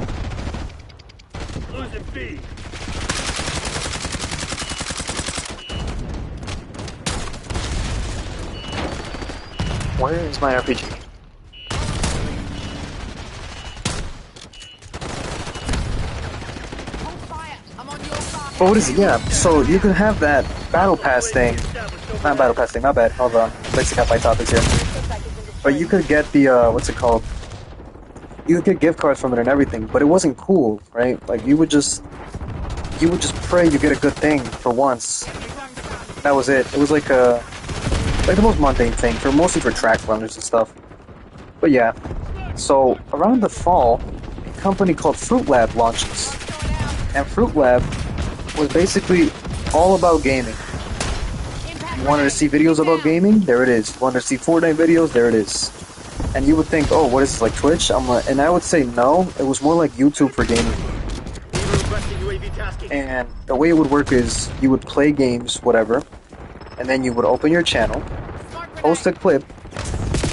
S1: Where is my RPG? Oh, what is it? Yeah, so you can have that battle pass thing. Not battle pass thing, my bad. Hold on. Let's look at my topics here. But you could get the, what's it called? You could get gift cards from it and everything, but it wasn't cool, right? Like, you would just pray you get a good thing for once. That was it. It was like the most mundane thing, mostly for track runners and stuff. But yeah, so around the fall, a company called Fruit Lab launches. And Fruit Lab was basically all about gaming. You wanted to see videos about gaming? There it is. You wanted to see Fortnite videos? There it is. And you would think, oh, what is this, like Twitch? And I would say no, it was more like YouTube for gaming. And the way it would work is, you would play games, whatever, and then you would open your channel, post a clip,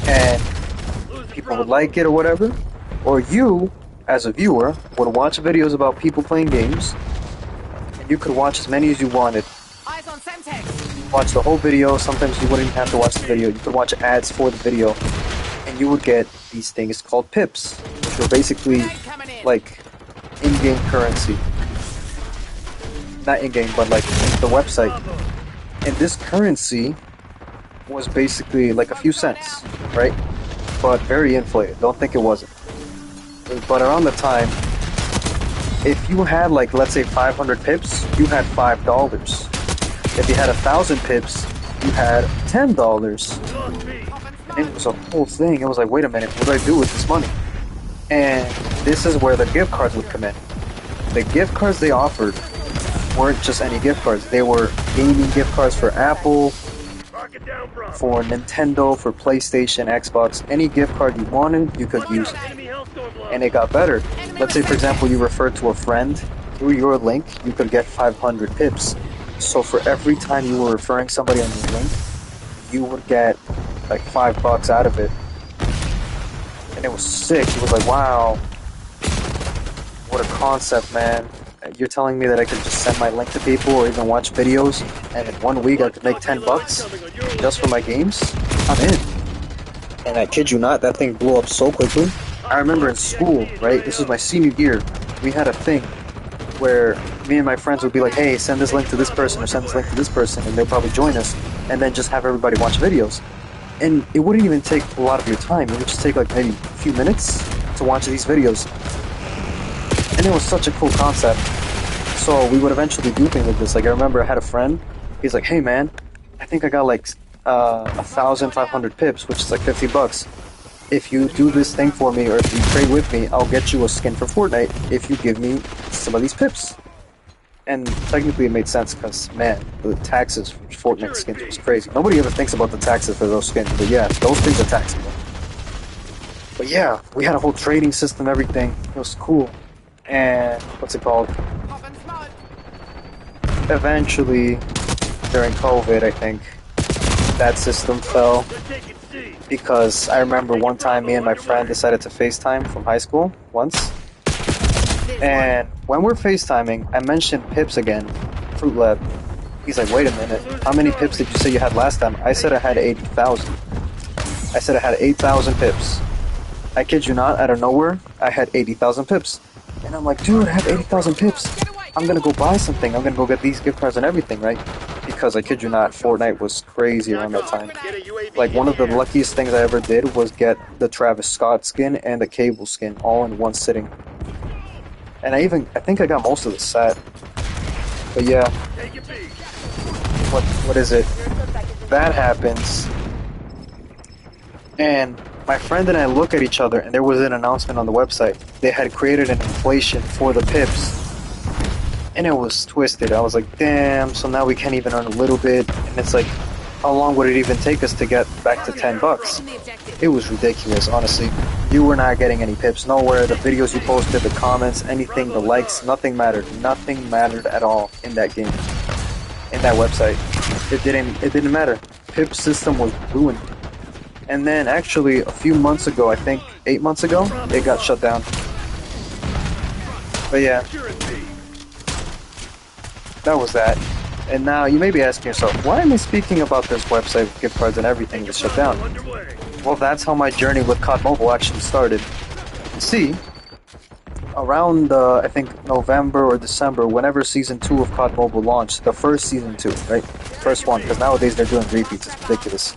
S1: and people would like it or whatever, or you, as a viewer, would watch videos about people playing games, and you could watch as many as you wanted.
S2: Eyes on Semtex.
S1: Watch the whole video. Sometimes you wouldn't even have to watch the video. You could watch ads for the video, and you would get these things called pips, which were basically like in-game currency. Not in-game, but like the website. And this currency was basically like a few cents, right? But very inflated. Don't think it wasn't. But around the time, if you had like, let's say 500 pips, you had $5. If you had 1,000 pips, you had $10. And it was a whole thing. It was like, wait a minute, what do I do with this money? And this is where the gift cards would come in. The gift cards they offered weren't just any gift cards. They were gaming gift cards for Apple, for Nintendo, for PlayStation, Xbox. Any gift card you wanted, you could use it. And it got better. Let's say, for example, you referred to a friend through your link, you could get 500 pips. So for every time you were referring somebody on your link, you would get like $5 out of it. And it was sick. It was like, wow, what a concept, man. You're telling me that I could just send my link to people or even watch videos, and in 1 week I could make $10 just for my games? I'm in. And I kid you not, that thing blew up so quickly. I remember in school, right? This was my senior year. We had a thing where me and my friends would be like, hey, send this link to this person or send this link to this person, and they'll probably join us, and then just have everybody watch videos. And it wouldn't even take a lot of your time. It would just take like maybe a few minutes to watch these videos. And it was such a cool concept. So we would eventually do things like this. Like I remember I had a friend, he's like, hey man, I think I got like 1,500 pips, which is like $50. If you do this thing for me, or if you trade with me, I'll get you a skin for Fortnite if you give me some of these pips. And technically it made sense because, man, the taxes for Fortnite skins was crazy. Nobody ever thinks about the taxes for those skins, but yeah, those things are taxable. But yeah, we had a whole trading system, everything. It was cool. And, what's it called? Eventually, during COVID, I think, that system fell. Because I remember one time me and my friend decided to FaceTime from high school, once. And when we're FaceTiming, I mentioned pips again, Fruit Lab. He's like, wait a minute, how many pips did you say you had last time? I said I had 80,000. I said I had 8,000 pips. I kid you not, out of nowhere, I had 80,000 pips. And I'm like, dude, I have 80,000 pips. I'm gonna go buy something. I'm gonna go get these gift cards and everything, right? Because I kid you not, Fortnite was crazy around that time. Like, one of the luckiest things I ever did was get the Travis Scott skin and the Cable skin all in one sitting. And I think I got most of the set. But yeah. What is it? That happens. And my friend and I look at each other, and there was an announcement on the website. They had created an inflation for the pips. And it was twisted. I was like, damn, so now we can't even earn a little bit. And it's like, how long would it even take us to get back to $10? It was ridiculous, honestly. You were not getting any pips nowhere. The videos you posted, the comments, anything, the likes, nothing mattered. Nothing mattered at all in that game. In that website. It didn't matter. Pip system was ruined. And then actually a few months ago, I think 8 months ago, it got shut down. But yeah. That was that. And now you may be asking yourself, why am I speaking about this website with gift cards and everything that's shut down? Well, that's how my journey with COD Mobile actually started. See, around I think November or December, whenever Season 2 of COD Mobile launched, the first Season 2, right? First one, because nowadays they're doing repeats, it's ridiculous.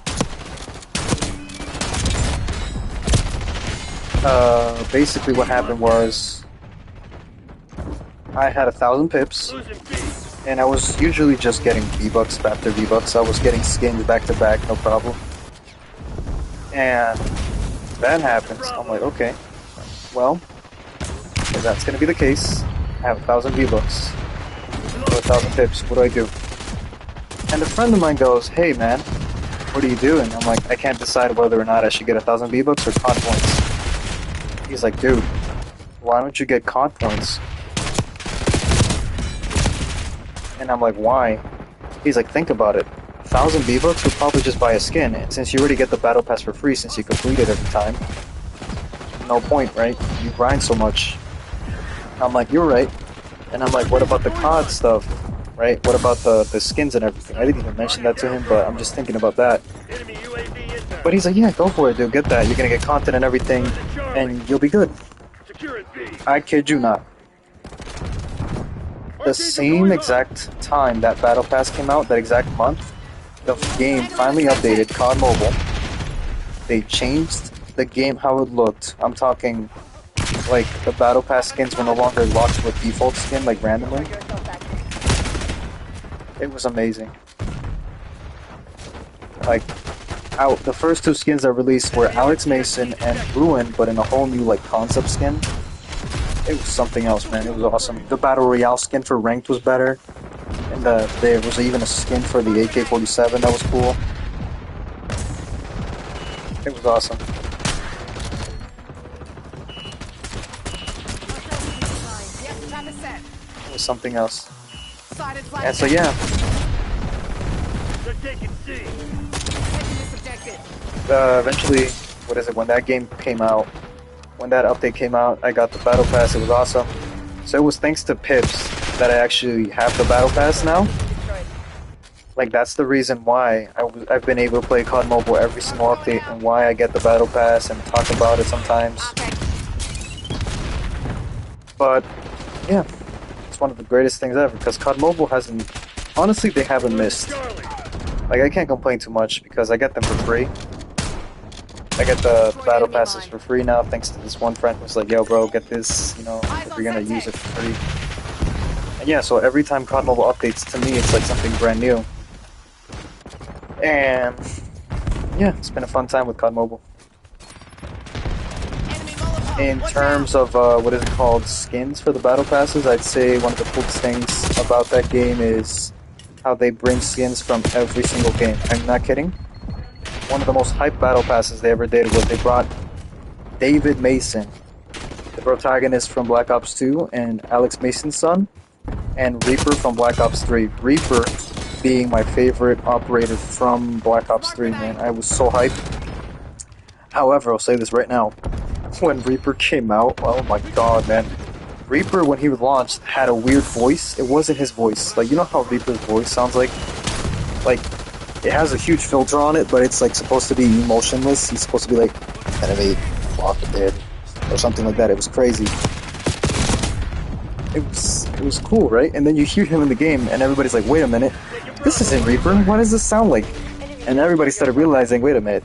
S1: Basically what happened was, I had 1,000 pips. And I was usually just getting V-Bucks after V-Bucks. I was getting skins back to back, no problem. And that happens. I'm like, okay, well, if that's gonna be the case, I have 1,000 V-Bucks or 1,000 pips. What do I do? And a friend of mine goes, hey man, what are you doing? I'm like, I can't decide whether or not I should get 1,000 V-Bucks or COD points. He's like, dude, why don't you get COD points? And I'm like, why? He's like, think about it. 1,000 V-Bucks would probably just buy a skin, and since you already get the battle pass for free since you complete it every time, no point, right? You grind so much. I'm like, you're right. And I'm like, what about the COD stuff, right? What about the skins and everything? I didn't even mention that to him, but I'm just thinking about that. But he's like, yeah, go for it, dude. Get that. You're gonna get content and everything, and you'll be good. I kid you not. The same exact time that Battle Pass came out, that exact month, the game finally updated COD Mobile. They changed the game how it looked. I'm talking, like, the Battle Pass skins were no longer locked with default skin, like, randomly. It was amazing. Like, the first two skins that released were Alex Mason and Ruin, but in a whole new, like, concept skin. It was something else, man. It was awesome. The Battle Royale skin for Ranked was better. And there was even a skin for the AK-47 that was cool. It was awesome. It was something else.
S2: Sighted flag
S1: And so
S2: down.
S1: yeah,
S2: They're taking C. Taking this objective.
S1: eventually, what is it? When that game came out, when that update came out, I got the battle pass. It was awesome. So it was thanks to Pips that I actually have the battle pass now. Like that's the reason why I've been able to play COD Mobile every single update, and why I get the battle pass and talk about it sometimes.
S2: Okay.
S1: But yeah, it's one of the greatest things ever because COD Mobile hasn't. Honestly, they haven't missed. Like I can't complain too much because I get them for free. I get the battle passes for free now thanks to this one friend who's like, "Yo, bro, get this. You know, if you're gonna use it for free." And yeah, so every time COD Mobile updates, to me, it's like something brand new. And yeah, it's been a fun time with COD Mobile. In terms of what is it called, skins for the battle passes, I'd say one of the coolest things about that game is how they bring skins from every single game. I'm not kidding. One of the most hyped battle passes they ever did was they brought David Mason, the protagonist from Black Ops 2, and Alex Mason's son, and Reaper from Black Ops 3. Reaper being my favorite operator from Black Ops 3, man. I was so hyped. However, I'll say this right now. When Reaper came out, oh my god, man. Reaper, when he launched, had a weird voice. It wasn't his voice. Like, you know how Reaper's voice sounds like? Like, it has a huge filter on it, but it's like supposed to be emotionless. He's supposed to be like, enemy, locked dead, or something like that. It was crazy. It was cool, right? And then you hear him in the game, and everybody's like, wait a minute, this isn't Reaper. What does this sound like? And everybody started realizing, wait a minute,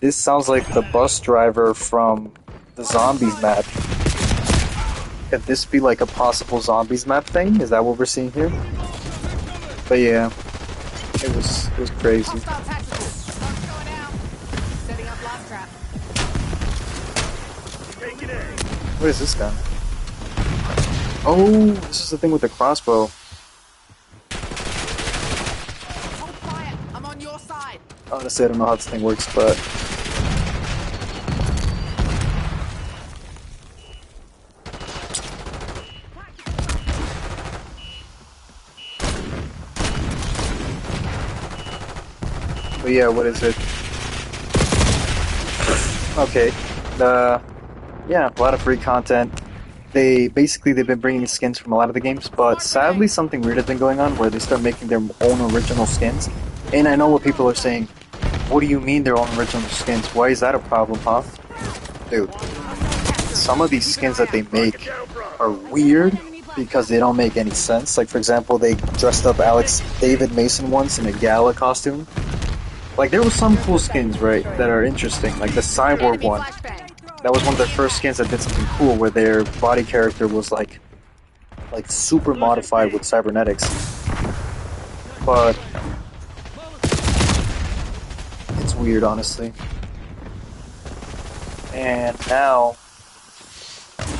S1: this sounds like the bus driver from the Zombies map. Could this be like a possible Zombies map thing? Is that what we're seeing here? But yeah, it was crazy.
S2: Hostile tactical. Smoke's going out. Setting up blast trap. Taking A.
S1: What is this gun? Oh, this is the thing with the crossbow.
S2: Hold fire. I'm on your side.
S1: Honestly, I don't know how this thing works, but... But yeah, what is it? Okay, yeah, a lot of free content. They've been bringing skins from a lot of the games, but sadly something weird has been going on where they start making their own original skins. And I know what people are saying. What do you mean their own original skins? Why is that a problem, huh? Dude, some of these skins that they make are weird because they don't make any sense. Like, for example, they dressed up David Mason once in a gala costume. Like, there was some cool skins, right, that are interesting. Like the Cyborg one. That was one of their first skins that did something cool where their body character was like super modified with cybernetics. But it's weird, honestly. And now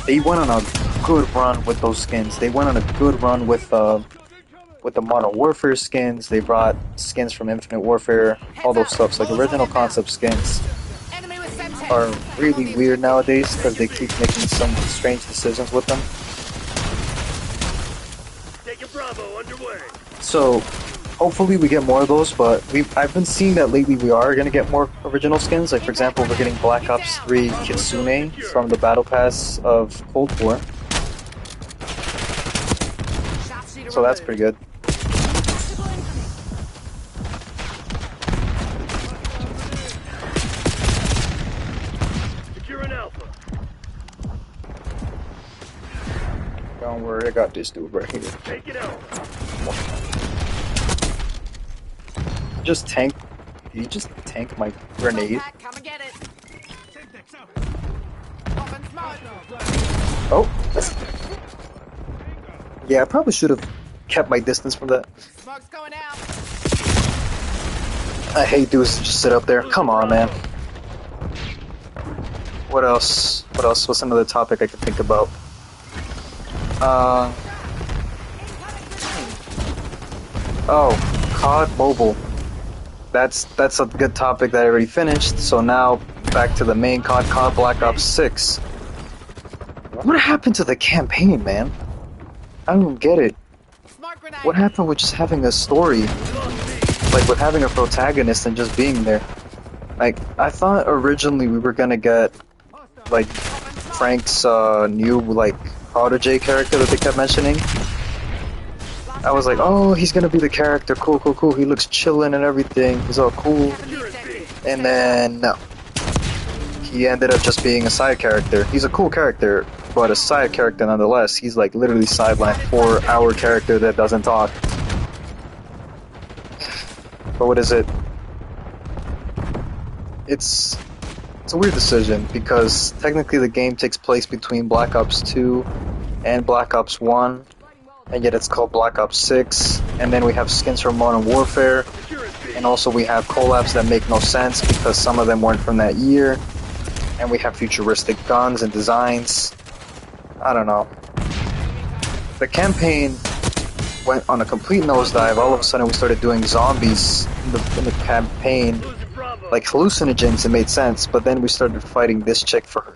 S1: they went on a good run with those skins. They went on a good run with the Modern Warfare skins. They brought skins from Infinite Warfare, all those stuffs, like original concept skins are really weird nowadays because they keep making some strange decisions with them. So hopefully we get more of those, but I've been seeing that lately we are going to get more original skins. Like, for example, we're getting Black Ops 3 Kitsune from the Battle Pass of Cold War. So that's pretty good. Don't worry, I got this dude right here.
S2: Take it out.
S1: Just tank. Did you just tank my grenade?
S2: Come and get it.
S1: Oh. Yeah, I probably should have kept my distance from that.
S2: Smoke's going out.
S1: I hate dudes that just sit up there. Come on, man. What else? What else? What's another topic I could think about? Oh, COD Mobile. That's a good topic that I already finished. So now back to the main COD Black Ops 6. What happened to the campaign, man? I don't get it.
S2: Smart grenade.
S1: What happened with just having a story? Like with having a protagonist and just being there? Like, I thought originally we were gonna get, like, Frank's new, like, protege character that they kept mentioning. I was like, oh, he's gonna be the character, cool, cool, cool, he looks chillin' and everything, he's all cool. And then, no. He ended up just being a side character. He's a cool character, but a side character nonetheless. He's like literally sidelined for our character that doesn't talk. But what is it? It's a weird decision because technically the game takes place between Black Ops 2 and Black Ops 1, and yet it's called Black Ops 6, and then we have skins from Modern Warfare, and also we have collabs that make no sense because some of them weren't from that year, and we have futuristic guns and designs. I don't know. The campaign went on a complete nosedive. All of a sudden we started doing zombies in the campaign. Like hallucinogens, it made sense, but then we started fighting this chick for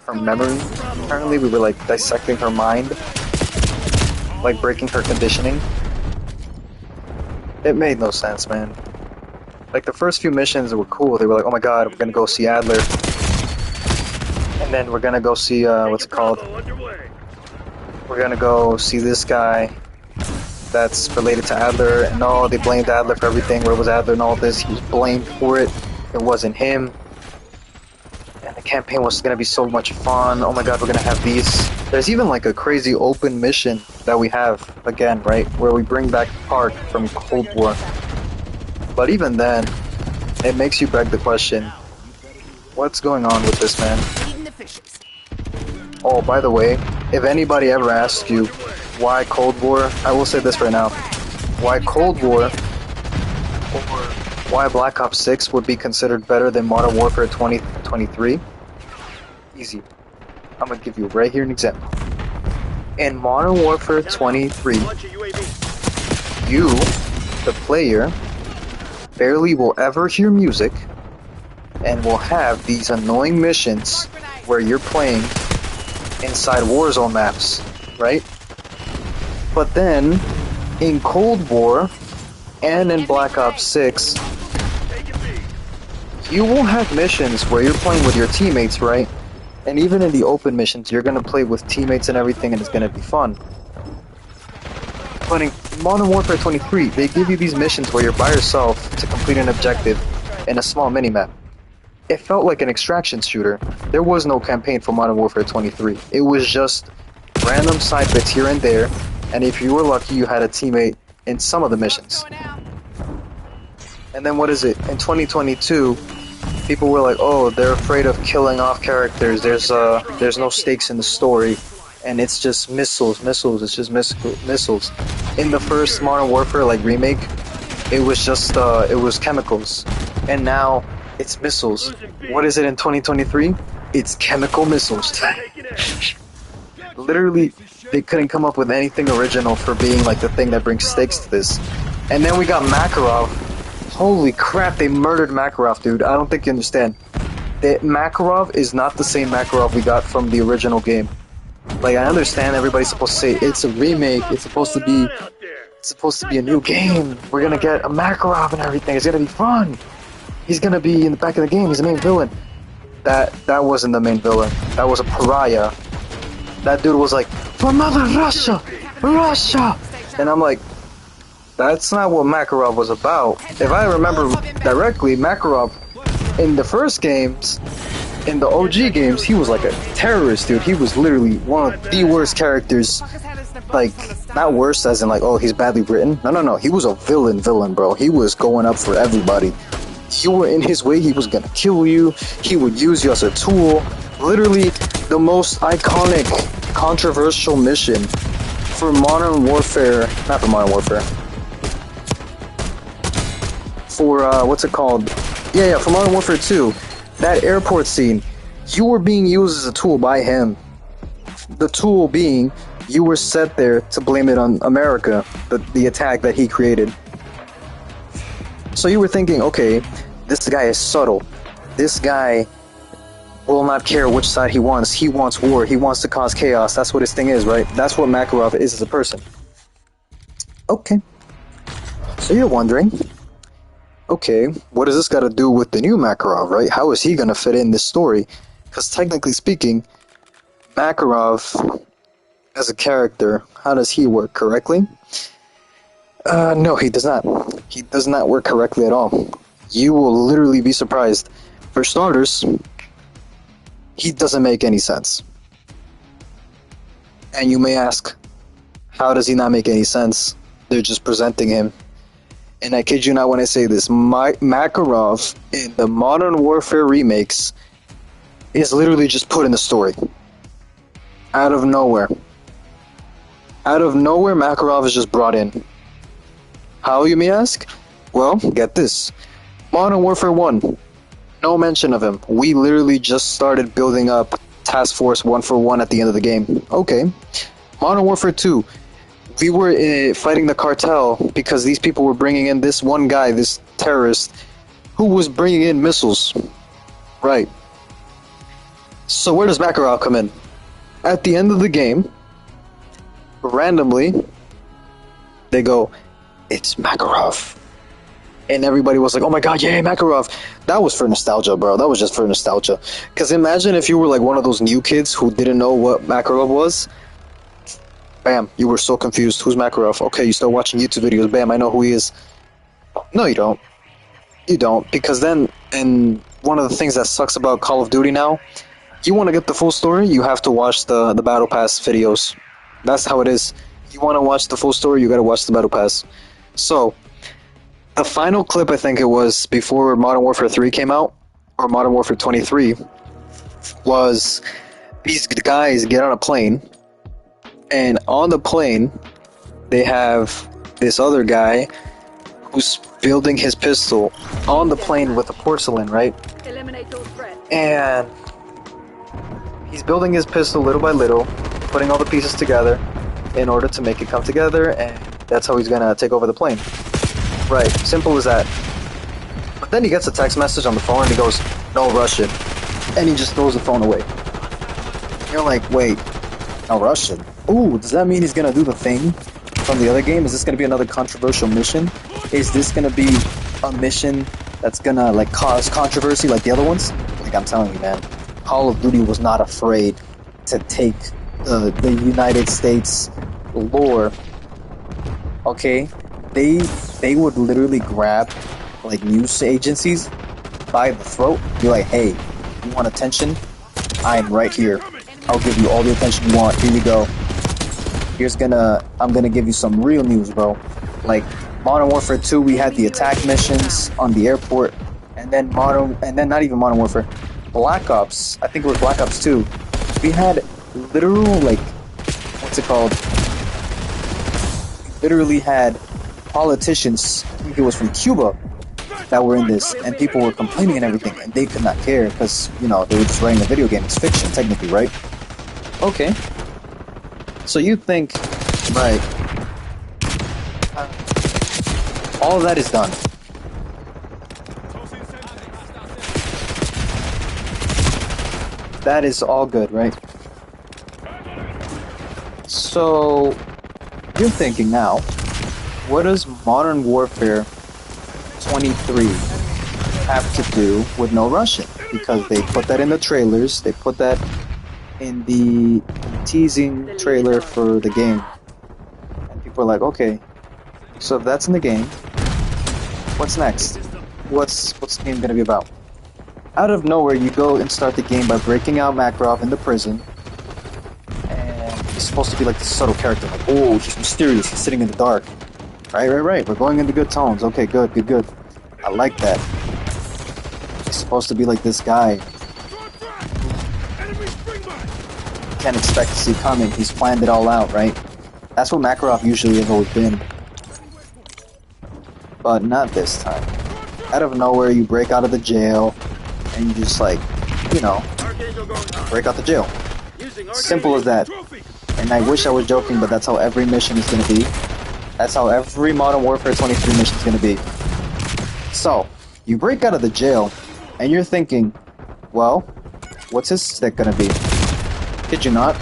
S1: her memory. Apparently we were like dissecting her mind, like breaking her conditioning. It made no sense, man. Like the first few missions were cool. They were like, oh my god, we're gonna go see Adler. And then we're gonna go see, what's it called? We're gonna go see this guy that's related to Adler, and no, they blamed Adler for everything. Where was Adler and all this? He was blamed for it. It wasn't him. And the campaign was gonna be so much fun. Oh my god, we're gonna have these. There's even like a crazy open mission that we have again, right? Where we bring back Park from Cold War. But even then, it makes you beg the question, what's going on with this, man? Oh, by the way, if anybody ever asks you why Cold War, I will say this right now. Why Cold War or why Black Ops 6 would be considered better than Modern Warfare 2023? Easy. I'm gonna give you right here an example. In Modern Warfare 23, you, the player, barely will ever hear music and will have these annoying missions where you're playing inside Warzone maps, right? But then, in Cold War and in Black Ops 6, you will have missions where you're playing with your teammates, right? And even in the open missions, you're gonna play with teammates and everything, and it's gonna be fun. But in Modern Warfare 23, they give you these missions where you're by yourself to complete an objective in a small minimap. It felt like an extraction shooter. There was no campaign for Modern Warfare 23. It was just random side bits here and there, and if you were lucky, you had a teammate in some of the missions. And then what is it? In 2022, people were like, oh, they're afraid of killing off characters. There's no stakes in the story, and it's just missiles. It's just missiles. In the first Modern Warfare like remake, it was just it was chemicals, and now it's missiles. What is it in 2023? It's chemical missiles. Literally, they couldn't come up with anything original for being like the thing that brings stakes to this. And then we got Makarov. Holy crap, they murdered Makarov, dude. I don't think you understand. Makarov is not the same Makarov we got from the original game. Like, I understand everybody's supposed to say it's a remake, it's supposed to be a new game. We're gonna get a Makarov and everything. It's gonna be fun. He's gonna be in the back of the game. He's the main villain. That wasn't the main villain. That was a pariah. That dude was like, for Mother Russia! Russia! And I'm like, that's not what Makarov was about. If I remember directly, Makarov, in the first games, in the OG games, he was like a terrorist, dude. He was literally one of the worst characters. Like, not worse as in like, oh, he's badly written. No. He was a villain, bro. He was going up for everybody. You were in his way, he was gonna kill you. He would use you as a tool. Literally, the most iconic, controversial mission for Modern Warfare, not for Modern Warfare, for, what's it called? Yeah, for Modern Warfare 2, that airport scene, you were being used as a tool by him. The tool being, you were set there to blame it on America, the attack that he created. So you were thinking, okay, this guy is subtle. This guy will not care which side he wants. He wants war. He wants to cause chaos. That's what his thing is, right? That's what Makarov is as a person. Okay. So you're wondering, okay, what does this got to do with the new Makarov, right? How is he going to fit in this story? Because technically speaking, Makarov, as a character, how does he work correctly? No, he does not. He does not work correctly at all. You will literally be surprised. For starters, he doesn't make any sense. And you may ask, how does he not make any sense? They're just presenting him. And I kid you not when I say this, Makarov in the Modern Warfare remakes is literally just put in the story. Out of nowhere. Out of nowhere, Makarov is just brought in. How, you may ask? Well, get this. Modern Warfare 1, no mention of him. We literally just started building up Task Force 1 for 1 at the end of the game. Okay. Modern Warfare 2, we were fighting the cartel because these people were bringing in this one guy, this terrorist, who was bringing in missiles. Right. So where does Makarov come in? At the end of the game, randomly, they go, it's Makarov. And everybody was like, oh my god, yay, Makarov. That was for nostalgia, bro. That was just for nostalgia. Because imagine if you were like one of those new kids who didn't know what Makarov was. Bam, you were so confused. Who's Makarov? Okay, you start watching YouTube videos. Bam, I know who he is. No, you don't. You don't. Because then, and one of the things that sucks about Call of Duty now, you want to get the full story, you have to watch the Battle Pass videos. That's how it is. You want to watch the full story, you got to watch the Battle Pass. So, the final clip, I think it was before Modern Warfare 3 came out, or Modern Warfare 23, was these guys get on a plane, and on the plane, they have this other guy who's building his pistol on the plane with a porcelain, right?
S2: Eliminate all threats.
S1: And he's building his pistol little by little, putting all the pieces together in order to make it come together, and that's how he's gonna take over the plane. Right, simple as that. But then he gets a text message on the phone and he goes, no Russian. And he just throws the phone away. You're like, wait, no Russian? Ooh, does that mean he's gonna do the thing from the other game? Is this gonna be another controversial mission? Is this gonna be a mission that's gonna like cause controversy like the other ones? Like I'm telling you, man, Call of Duty was not afraid to take the United States lore. Okay? They would literally grab like news agencies by the throat, be like, hey, you want attention? I'm right here. I'll give you all the attention you want. Here you go. I'm gonna give you some real news, bro. Like Modern Warfare 2, we had the attack missions on the airport, and then not even Modern Warfare, Black Ops. I think it was Black Ops 2. We had literal like, what's it called? We literally had politicians, I think it was from Cuba, that were in this, and people were complaining and everything, and they could not care because, you know, they were just writing a video game. It's fiction, technically, right? Okay. So you think, right, all of that is done. That is all good, right? So, you're thinking now, what does Modern Warfare 23 have to do with no Russian? Because they put that in the trailers, they put that in the teasing trailer for the game. And people are like, okay, so if that's in the game, what's next? What's the game gonna be about? Out of nowhere, you go and start the game by breaking out Makarov in the prison. And he's supposed to be like this subtle character, like, oh, he's mysterious, he's sitting in the dark. Right. We're going into good tones. Okay, good. I like that. He's supposed to be like this guy. Can't expect to see coming. He's planned it all out, right? That's what Makarov usually has always been. But not this time. Out of nowhere, you break out of the jail, and you just like, you know, break out the jail. Simple as that. And I wish I was joking, but that's how every mission is going to be. That's how every Modern Warfare 23 mission is going to be. So, you break out of the jail, and you're thinking, well, What's his stick gonna be? Kid you not?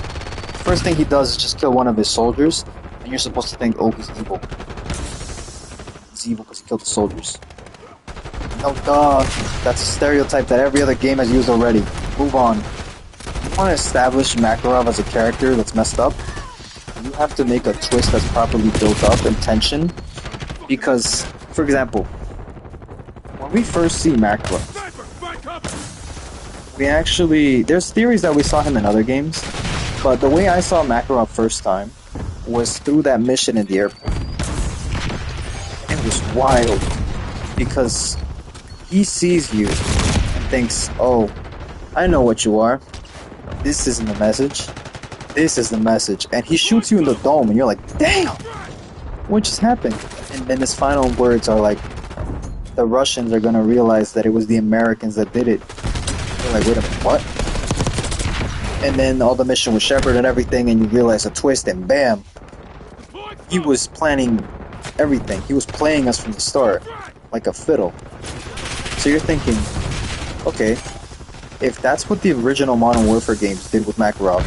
S1: First thing he does is just kill one of his soldiers, and you're supposed to think, oh, he's evil. He's evil because he killed the soldiers. No, duh. That's a stereotype that every other game has used already. Move on. You want to establish Makarov as a character that's messed up? You have to make a twist that's properly built up and tension. Because, for example, when we first see Makarov, we actually... There's theories that we saw him in other games, but the way I saw Makarov first time was through that mission in the airport. It was wild, because he sees you and thinks, oh, I know what you are. This isn't the message. This is the message. And he shoots you in the dome, and you're like, damn! What just happened? And then his final words are like, the Russians are gonna realize that it was the Americans that did it. You're like, wait a minute, what? And then all the mission with Shepard and everything, and you realize a twist, and bam! He was planning everything. He was playing us from the start, like a fiddle. So you're thinking, okay, if that's what the original Modern Warfare games did with Makarov,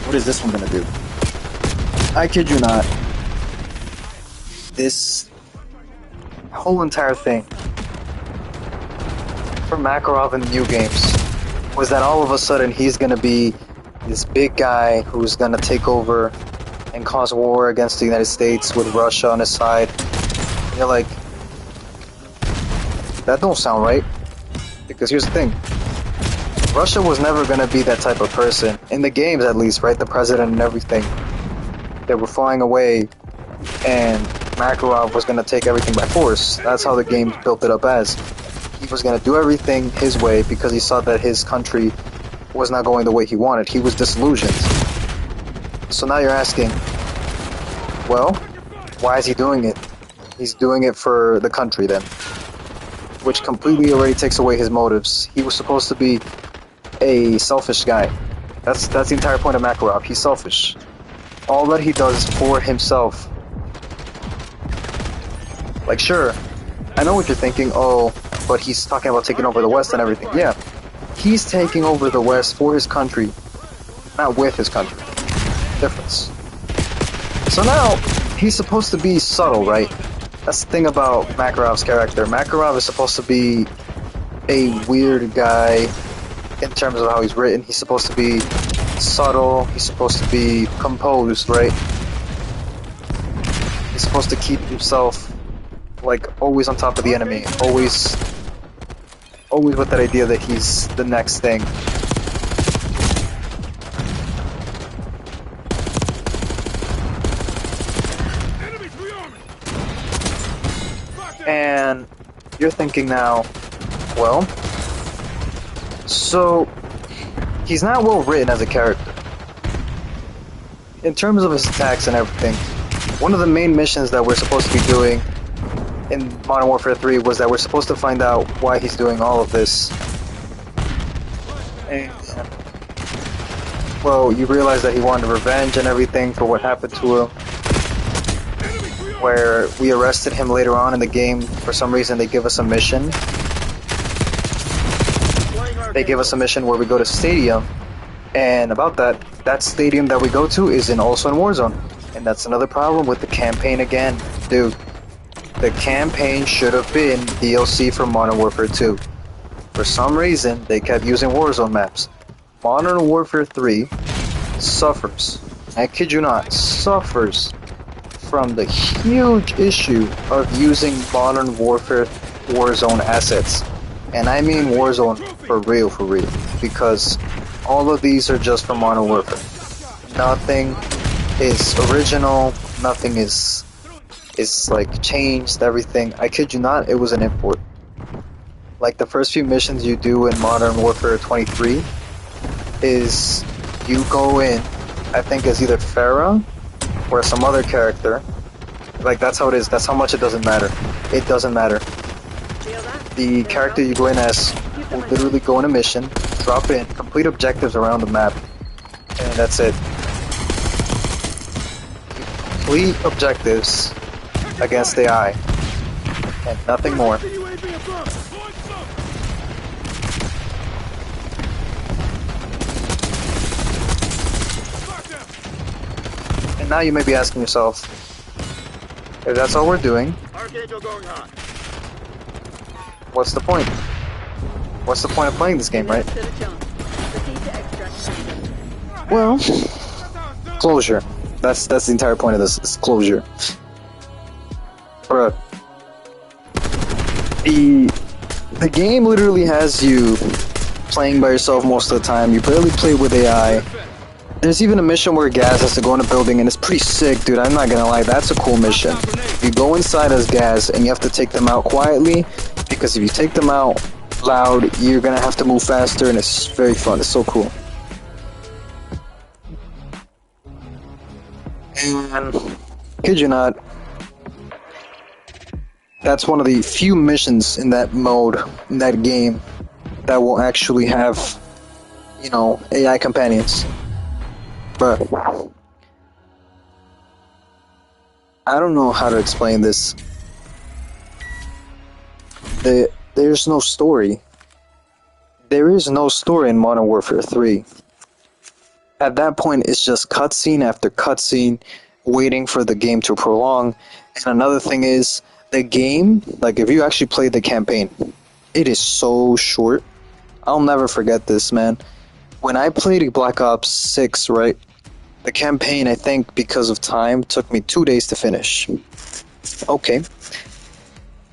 S1: what is this one gonna do? I kid you not. This whole entire thing for Makarov in the new games was that all of a sudden he's gonna be this big guy who's gonna take over and cause war against the United States with Russia on his side. And you're like, that don't sound right. Because here's the thing. Russia was never gonna be that type of person. In the games at least, right? The president and everything. They were flying away and Makarov was gonna take everything by force. That's how the game built it up as. He was gonna do everything his way because he saw that his country was not going the way he wanted. He was disillusioned. So now you're asking, well, why is he doing it? He's doing it for the country then. Which completely already takes away his motives. He was supposed to be a selfish guy. That's the entire point of Makarov. He's selfish. All that he does is for himself. Like, sure, I know what you're thinking, oh, but he's talking about taking over the West and everything. Yeah, he's taking over the West for his country, not with his country. Difference. So now, he's supposed to be subtle, right? That's the thing about Makarov's character. Makarov is supposed to be a weird guy in terms of how he's written. He's supposed to be subtle, he's supposed to be composed, right? He's supposed to keep himself like always on top of the enemy, always with that idea that he's the next thing. And you're thinking now, well, so he's not well written as a character. In terms of his attacks and everything, one of the main missions that we're supposed to be doing in Modern Warfare 3 was that we're supposed to find out why he's doing all of this. And, well, you realize that he wanted revenge and everything for what happened to him. Where we arrested him later on in the game. For some reason they give us a mission. They give us a mission where we go to stadium. And about that stadium that we go to is also in Warzone. And that's another problem with the campaign again. Dude, the campaign should have been DLC for Modern Warfare 2. For some reason, they kept using Warzone maps. Modern Warfare 3 suffers, I kid you not, suffers from the huge issue of using Modern Warfare Warzone assets. And I mean Warzone for real, because all of these are just from Modern Warfare. Nothing is original, nothing is like changed, everything. I kid you not, it was an import. Like the first few missions you do in Modern Warfare 23 is you go in, I think as either Farah or some other character. Like that's how it is, that's how much it doesn't matter. It doesn't matter. The character you go in as will literally go on a mission, drop in, complete objectives around the map, and that's it. Complete objectives against AI, and nothing more. And now you may be asking yourself, if that's all we're doing,
S2: Archangel going hot.
S1: what's the point? What's the point of playing this game, right? Well, closure. That's the entire point of this, is closure. Bruh. The game literally has you playing by yourself most of the time. You barely play with AI. There's even a mission where Gaz has to go in a building, and it's pretty sick, dude. I'm not gonna lie, that's a cool mission. You go inside as Gaz, and you have to take them out quietly, because if you take them out loud, you're gonna have to move faster, and it's very fun. It's so cool. And kid you not, that's one of the few missions in that mode, in that game, that will actually have, you know, AI companions. But I don't know how to explain this. There's no story. There is no story in Modern Warfare 3. At that point, it's just cutscene after cutscene, waiting for the game to prolong. And another thing is, the game, like if you actually play the campaign, it is so short. I'll never forget this, man. When I played Black Ops 6, right, the campaign, I think, because of time, took me 2 days to finish. Okay.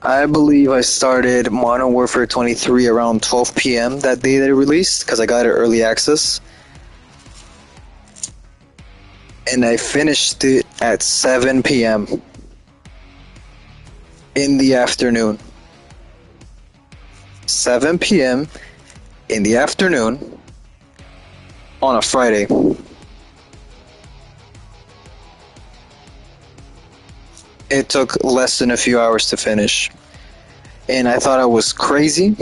S1: I believe I started Modern Warfare 23 around 12 p.m. that day that it released, because I got it early access. And I finished it at 7 p.m. in the afternoon. 7 p.m. in the afternoon on a Friday. It took less than a few hours to finish. And I thought I was crazy.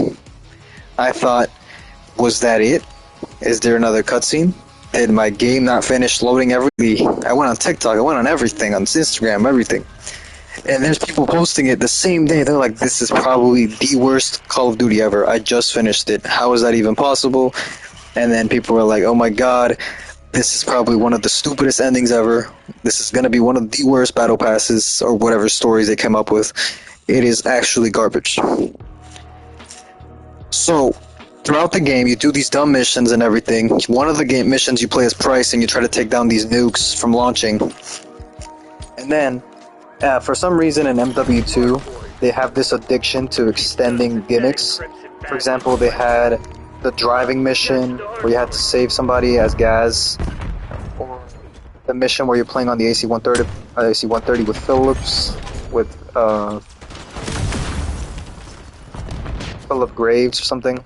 S1: I thought, was that it? Is there another cutscene? Did my game not finish loading everything? I went on TikTok, I went on everything, on Instagram, everything. And there's people posting it the same day. They're like, this is probably the worst Call of Duty ever. I just finished it. How is that even possible? And then people were like, oh my god, this is probably one of the stupidest endings ever. This is going to be one of the worst battle passes or whatever stories they came up with. It is actually garbage. So, throughout the game, you do these dumb missions and everything. One of the game missions you play as Price and you try to take down these nukes from launching. And then, for some reason in MW2, they have this addiction to extending gimmicks. For example, they had the driving mission where you had to save somebody as Gaz, or the mission where you're playing on the AC-130 with Phillips, with Philip Graves or something.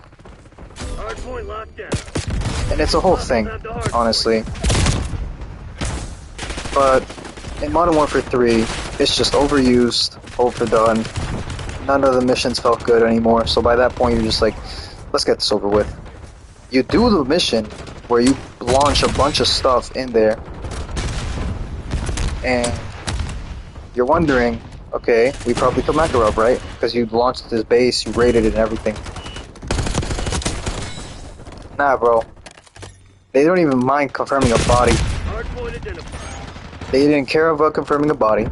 S1: And it's a whole thing, honestly. But in Modern Warfare 3, it's just overused, overdone. None of the missions felt good anymore, so by that point you're just like, let's get this over with. You do the mission where you launch a bunch of stuff in there, and you're wondering, okay, we probably killed Makarov, right? Because you launched his base, you raided it and everything. Nah, bro. They don't even mind confirming a body. They didn't care about confirming a body.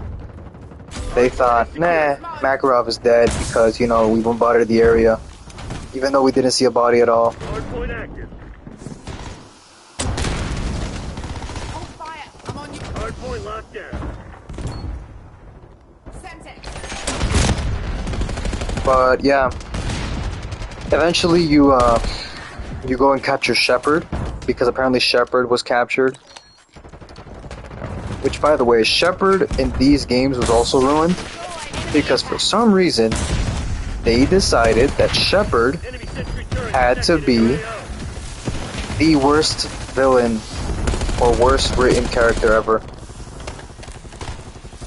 S1: They thought, nah, Makarov is dead because, you know, we bombarded the area. Even though we didn't see a body at all.
S2: Hardpoint active.
S3: Hold fire. I'm on you.
S2: Hardpoint locked down.
S1: But yeah, eventually you go and capture Shepard, because apparently Shepard was captured. Which, by the way, Shepard in these games was also ruined, because for some reason they decided that Shepard had to be the worst villain or worst written character ever.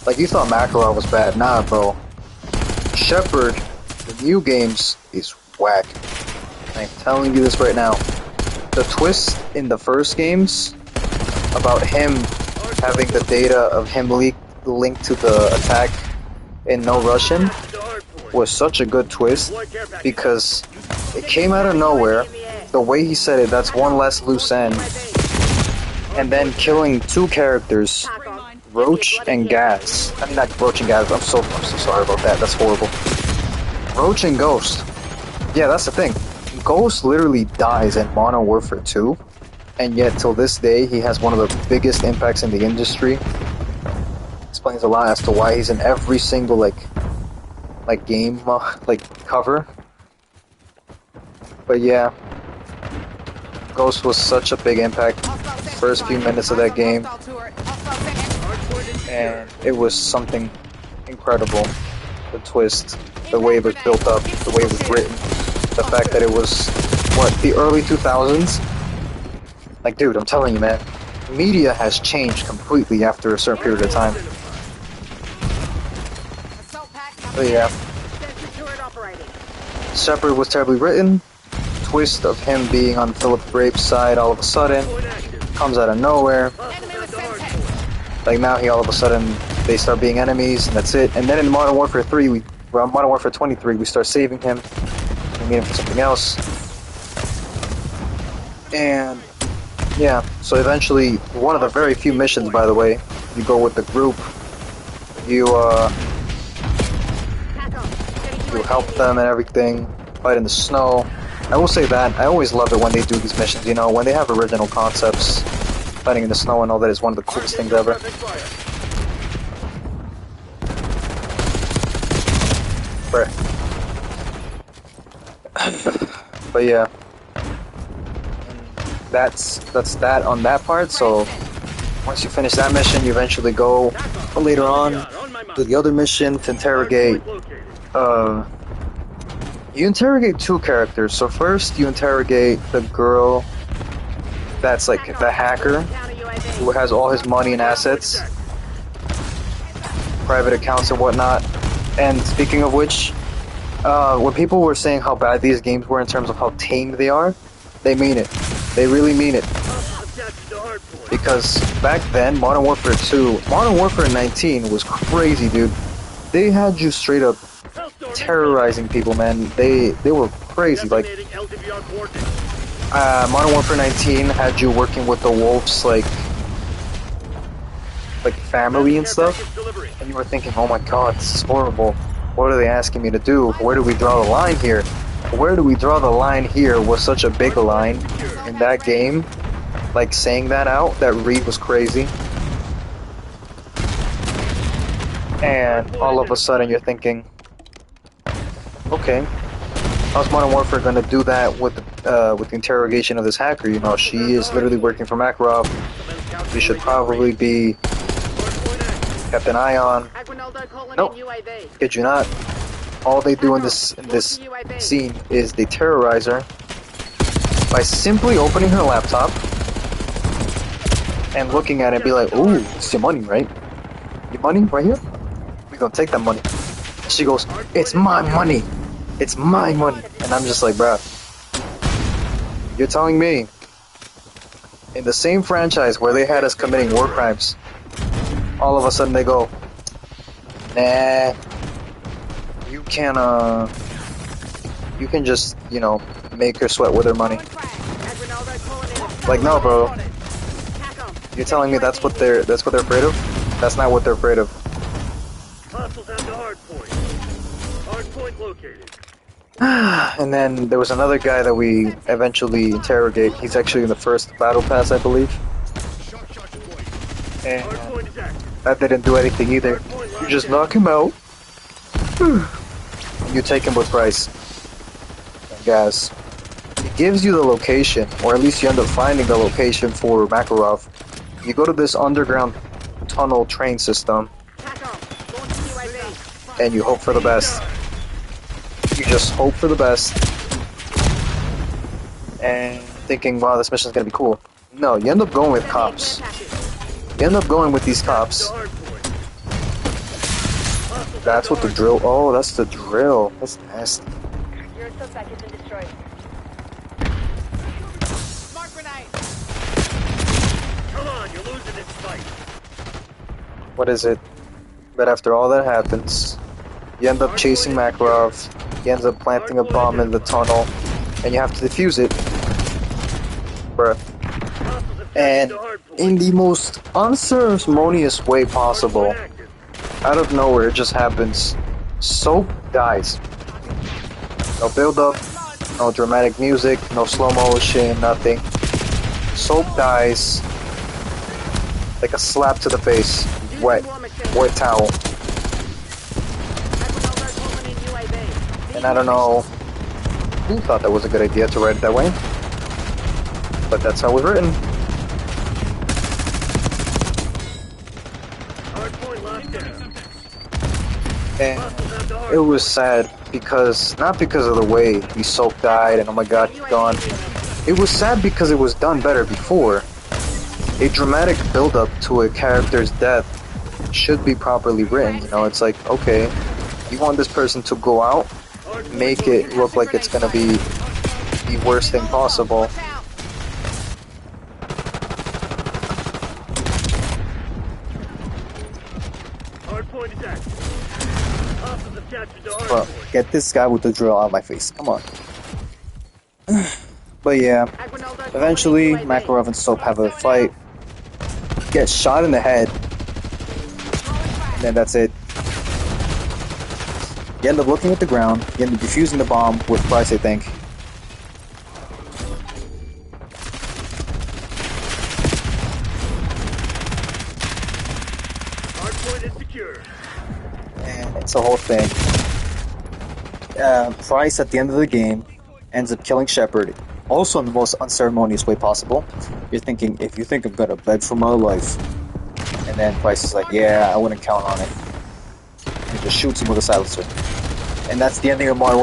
S1: Like, you thought Makarov was bad. Nah, bro. Shepard, the new games, is whack. I'm telling you this right now. The twist in the first games about him having the data of him linked to the attack in No Russian was such a good twist, because it came out of nowhere. The way he said it, that's one less loose end. And then killing two characters Roach and Gas. I mean, not Roach and Gas. I'm so sorry about that. That's horrible. Roach and Ghost. Yeah, that's the thing. Ghost literally dies in Modern Warfare 2, and yet till this day he has one of the biggest impacts in the industry. Explains a lot as to why he's in every single like game cover. But yeah, Ghost was such a big impact. First few minutes of that game, and it was something incredible. The twist, the way it was built up, the way it was written, the fact that it was the early 2000s. Like, dude, I'm telling you, man, media has changed completely after a certain period of time. But yeah, Shepard was terribly written. Twist of him being on Philip Grape's side all of a sudden comes out of nowhere. Like now all of a sudden they start being enemies, and that's it. And then in Modern Warfare 3, Modern Warfare 23, we start saving him. We need him for something else. And yeah, so eventually, one of the very few missions, by the way, you go with the group. You help them and everything, fight in the snow. I will say that, I always love it when they do these missions, you know, when they have original concepts. Fighting in the snow and all that is one of the coolest things ever. But yeah, that's that on that part. So once you finish that mission, you eventually go later on to the other mission to interrogate. You interrogate two characters. So first you interrogate the girl that's like the hacker who has all his money and assets, private accounts and whatnot. And speaking of which, when people were saying how bad these games were in terms of how tame they are, they mean it. They really mean it. Because back then, Modern Warfare 2, Modern Warfare 19 was crazy, dude. They had you straight up terrorizing people, man. They were crazy. Like, Modern Warfare 19 had you working with the Wolves, like family and stuff, and you were thinking, oh my god, this is horrible. What are they asking me to do? Where do we draw the line here? Where do we draw the line here was such a big line in that game. Like, saying that out, that read was crazy. And all of a sudden you're thinking, okay, how's Modern Warfare gonna do that with the interrogation of this hacker? You know, she is literally working for Makarov. We should probably be kept an eye on. Nope, kid you not. All they do in this scene is they terrorize her by simply opening her laptop and looking at it and be like, ooh, it's your money, right? Your money right here? We gonna take that money. She goes, it's my money. It's my money. And I'm just like, bruh, you're telling me in the same franchise where they had us committing war crimes, all of a sudden they go, nah, you can just, you know, make her sweat with her money. Like, no, bro. You're telling me that's what they're afraid of? That's not what they're afraid of. And then there was another guy that we eventually interrogate. He's actually in the first battle pass, I believe. And that didn't do anything either. You just knock him out. You take him with price and gas. It gives you the location, or at least you end up finding the location for Makarov. You go to this underground tunnel train system, and you hope for the best. You just hope for the best, and thinking, wow, this mission's gonna be cool. No, you end up going with cops. You end up going with these cops. That's what the drill. Oh, that's the drill. That's nasty.
S2: Your suspect has been destroyed.
S3: Smart grenade.
S2: Come on, you're losing this fight.
S1: What is it? But after all that happens, you end up chasing Makarov. He ends up planting a bomb in the tunnel, and you have to defuse it. Bruh. And in the most unceremonious way possible. Out of nowhere, it just happens. Soap dies. No build up, no dramatic music, no slow motion, nothing. Soap dies like a slap to the face. Wet towel. And I don't know who thought that was a good idea to write it that way, but that's how it was written. And it was sad because, not because of the way the soap died and oh my god, he's gone. It was sad because it was done better before. A dramatic build-up to a character's death should be properly written. You know, it's like, okay, you want this person to go out, make it look like it's gonna be the worst thing possible. Well, get this guy with the drill out of my face. Come on. But yeah, eventually Makarov and Soap have a fight. Get shot in the head. And then that's it. You end up looking at the ground. You end up defusing the bomb with Price, I think.
S2: Hardpoint is secure.
S1: And it's a whole thing. Price, at the end of the game, ends up killing Shepard. Also in the most unceremonious way possible. You're thinking, if you think I'm gonna beg for my life. And then Price is like, yeah, I wouldn't count on it. And he just shoots him with a silencer. And that's the ending of Modern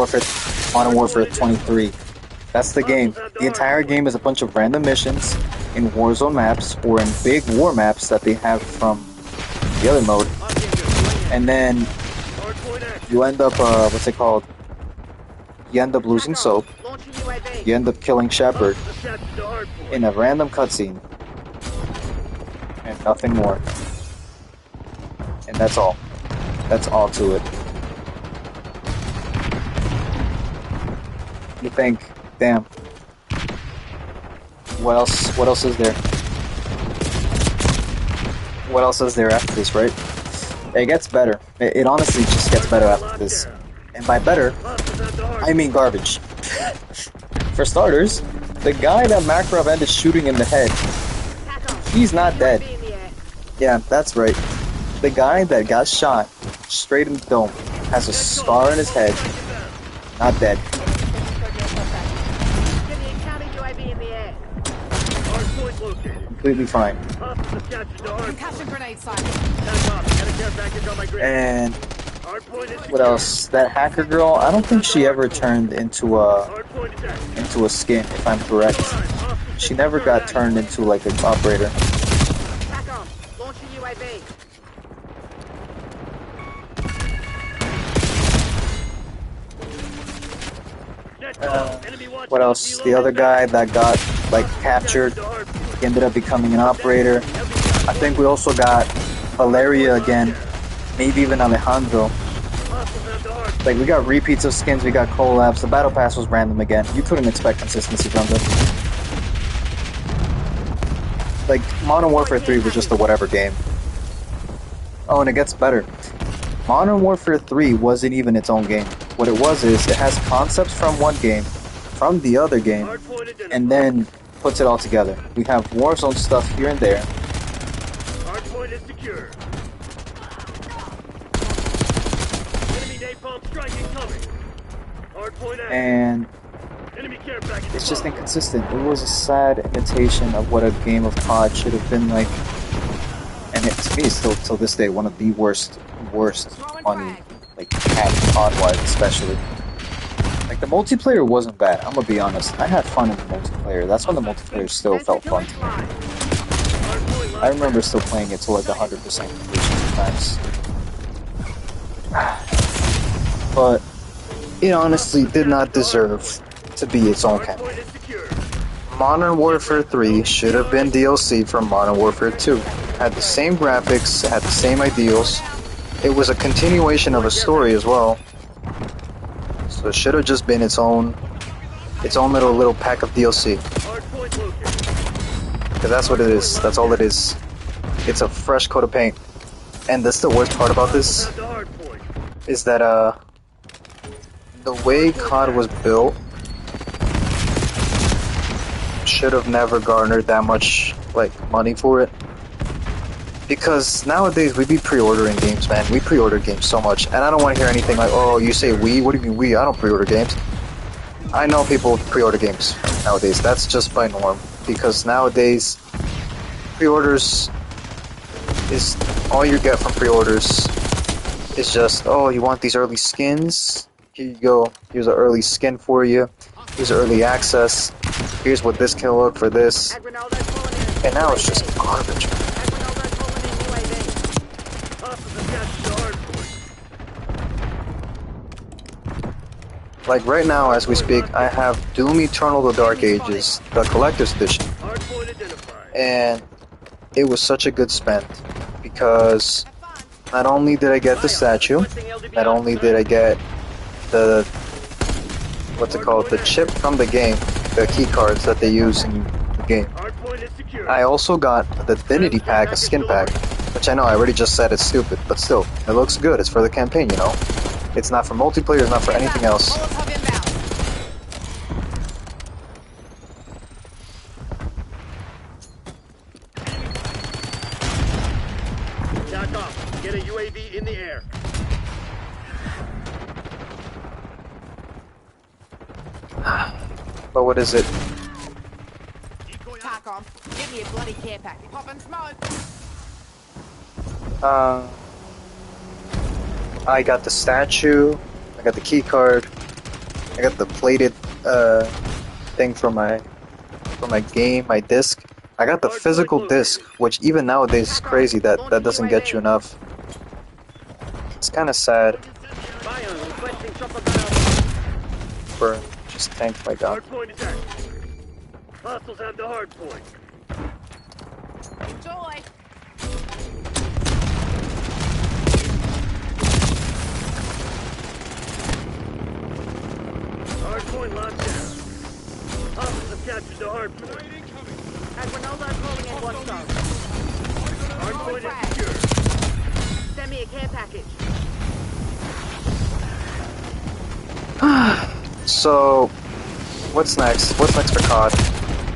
S1: Warfare 23. That's the game. The entire game is a bunch of random missions in Warzone maps or in big war maps that they have from the other mode. And then you end up, what's it called? You end up losing Soap. You end up killing Shepard in a random cutscene. And nothing more. And that's all. That's all to it. You think, damn. What else is there? What else is there after this, right? It gets better. It honestly just gets better after this. And by better, I mean garbage. For starters, the guy that Makarov ended shooting in the head, he's not dead. Yeah, that's right. The guy that got shot straight in the dome has a scar on his head, not dead. Completely fine. And what else? That hacker girl, I don't think she ever turned into a skin, if I'm correct. She never got turned into like an operator. What else? The other guy that got like captured, he ended up becoming an operator. I think we also got Valeria again, maybe even Alejandro. Like, we got repeats of skins, we got collabs. The battle pass was random again. You couldn't expect consistency from them. Like, Modern Warfare 3 was just a whatever game. Oh, and it gets better. Modern Warfare 3 wasn't even its own game. What it was is, it has concepts from one game, from the other game, and then puts it all together. We have Warzone stuff here and there.
S2: Hardpoint is secure. Enemy napalm strike incoming. Hardpoint out.
S1: And
S2: Enemy care package.
S1: it's just inconsistent. It was a sad imitation of what a game of COD should have been like. And it, to me, is still, till this day, one of the worst on, like, COD-wise especially. Like, the multiplayer wasn't bad, I'm gonna be honest. I had fun in the multiplayer. That's when the multiplayer still felt fun to me. I remember still playing it to like 100% completion sometimes. But it honestly did not deserve to be its own campaign. Modern Warfare 3 should have been DLC from Modern Warfare 2. Had the same graphics, had the same ideals. It was a continuation of a story as well. So it should have just been its own little pack of DLC. Because that's what it is. That's all it is. It's a fresh coat of paint. And that's the worst part about this, is that the way COD was built should have never garnered that much like money for it. Because nowadays we be pre-ordering games, man. We pre-order games so much, and I don't want to hear anything like, "Oh, you say we? What do you mean we? I don't pre-order games." I know people pre-order games nowadays. That's just by norm. Because nowadays, pre-orders is all you get from pre-orders. Is just, oh, you want these early skins? Here you go. Here's an early skin for you. Here's early access. Here's what this can look for this. And now it's just garbage. Like right now, as we speak, I have Doom Eternal: The Dark Ages, the Collector's Edition. And it was such a good spend, because not only did I get the statue, not only did I get the, what's it called, the chip from the game, the key cards that they use in the game, I also got the Divinity pack, a skin pack, which I know I already just said it's stupid, but still, it looks good, it's for the campaign, you know? It's not for multiplayer, it's not for anything else.
S2: Get a UAV in the air.
S1: But what is it?
S3: Tarkon, give me a bloody care package. Pop and smoke.
S1: I got the statue, I got the key card, I got the plated thing for my game, my disc. I got the physical disc, which even nowadays is crazy that doesn't get you enough. It's kind of sad. Burn, just tanked my gun.
S2: Hostiles have the hard point.
S3: Enjoy.
S2: Hard point locked down. Hostiles have captured the hard point.
S3: Ronaldo calling in one star.
S2: Hard point is secure.
S3: Send me a care package.
S1: So, what's next? What's next for COD?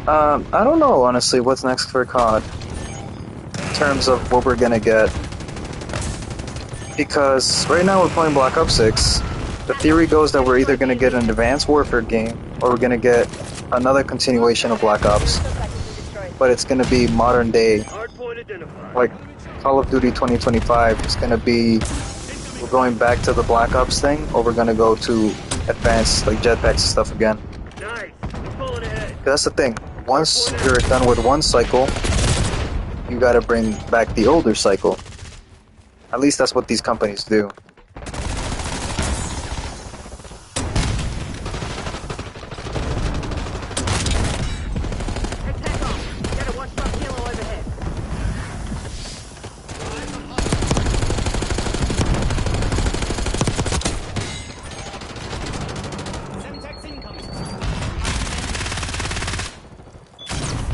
S1: I don't know, honestly, what's next for COD. In terms of what we're gonna get. Because right now we're playing Black Ops 6. The theory goes that we're either gonna get an Advanced Warfare game, or we're gonna get another continuation of Black Ops. But it's gonna be modern day. Like Call of Duty 2025. It's gonna be, we're going back to the Black Ops thing, or we're gonna go to advanced, like jetpacks and stuff again. That's the thing. Once you're done with one cycle, you gotta bring back the older cycle. At least that's what these companies do.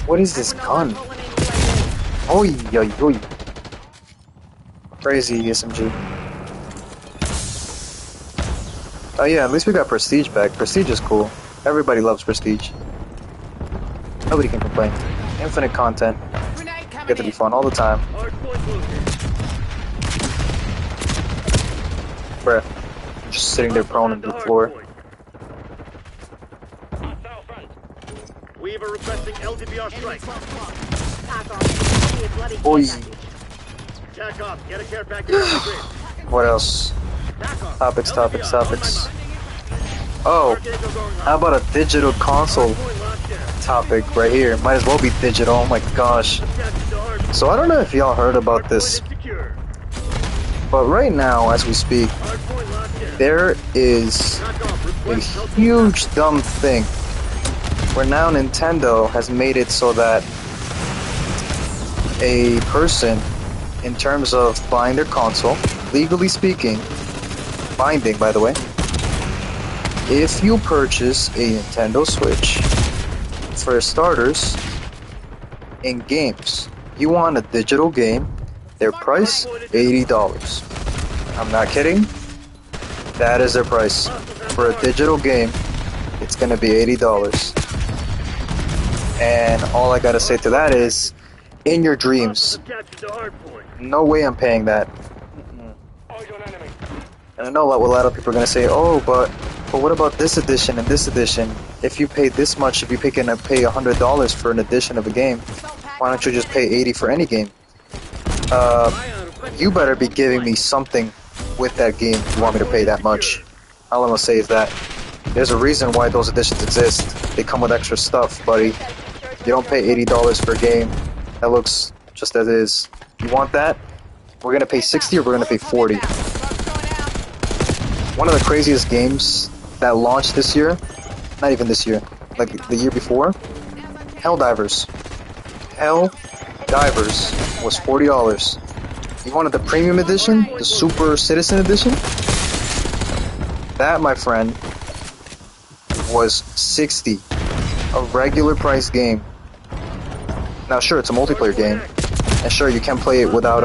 S1: What is this gun? Oi, oi, oi. Crazy SMG. Oh yeah, at least we got Prestige back. Prestige is cool. Everybody loves Prestige. Nobody can complain. Infinite content. Get to be fun all the time. Bruh. Just sitting there prone on the floor.
S2: Weaver requesting LDBR strike.
S1: Oi.
S2: Jack off. Get a care package on the grid.
S1: What else? Topics. Oh, how about a digital console topic right here? Might as well be digital, oh my gosh. So I don't know if y'all heard about this, but right now, as we speak, there is a huge dumb thing where now Nintendo has made it so that a person, in terms of buying their console, legally speaking, binding by the way, if you purchase a Nintendo Switch, for starters, in games. You want a digital game, their price, $80. I'm not kidding. That is their price. For a digital game, it's gonna be $80. And all I gotta say to that is, in your dreams, no way I'm paying that. And I know a lot of people are gonna say, oh, but what about this edition and this edition? If you pay this much, if you're gonna pay $100 for an edition of a game, why don't you just pay $80 for any game? You better be giving me something with that game if you want me to pay that much. All I'm gonna say is that there's a reason why those editions exist. They come with extra stuff, buddy. You don't pay $80 for a game that looks just as is. You want that? We're gonna pay $60 or we're gonna pay $40. One of the craziest games that launched this year, not even this year, like the year before, Helldivers. Helldivers was $40. You wanted the premium edition, the Super Citizen edition? That, my friend, was $60. A regular price game. Now, sure, it's a multiplayer game, and sure, you can play it without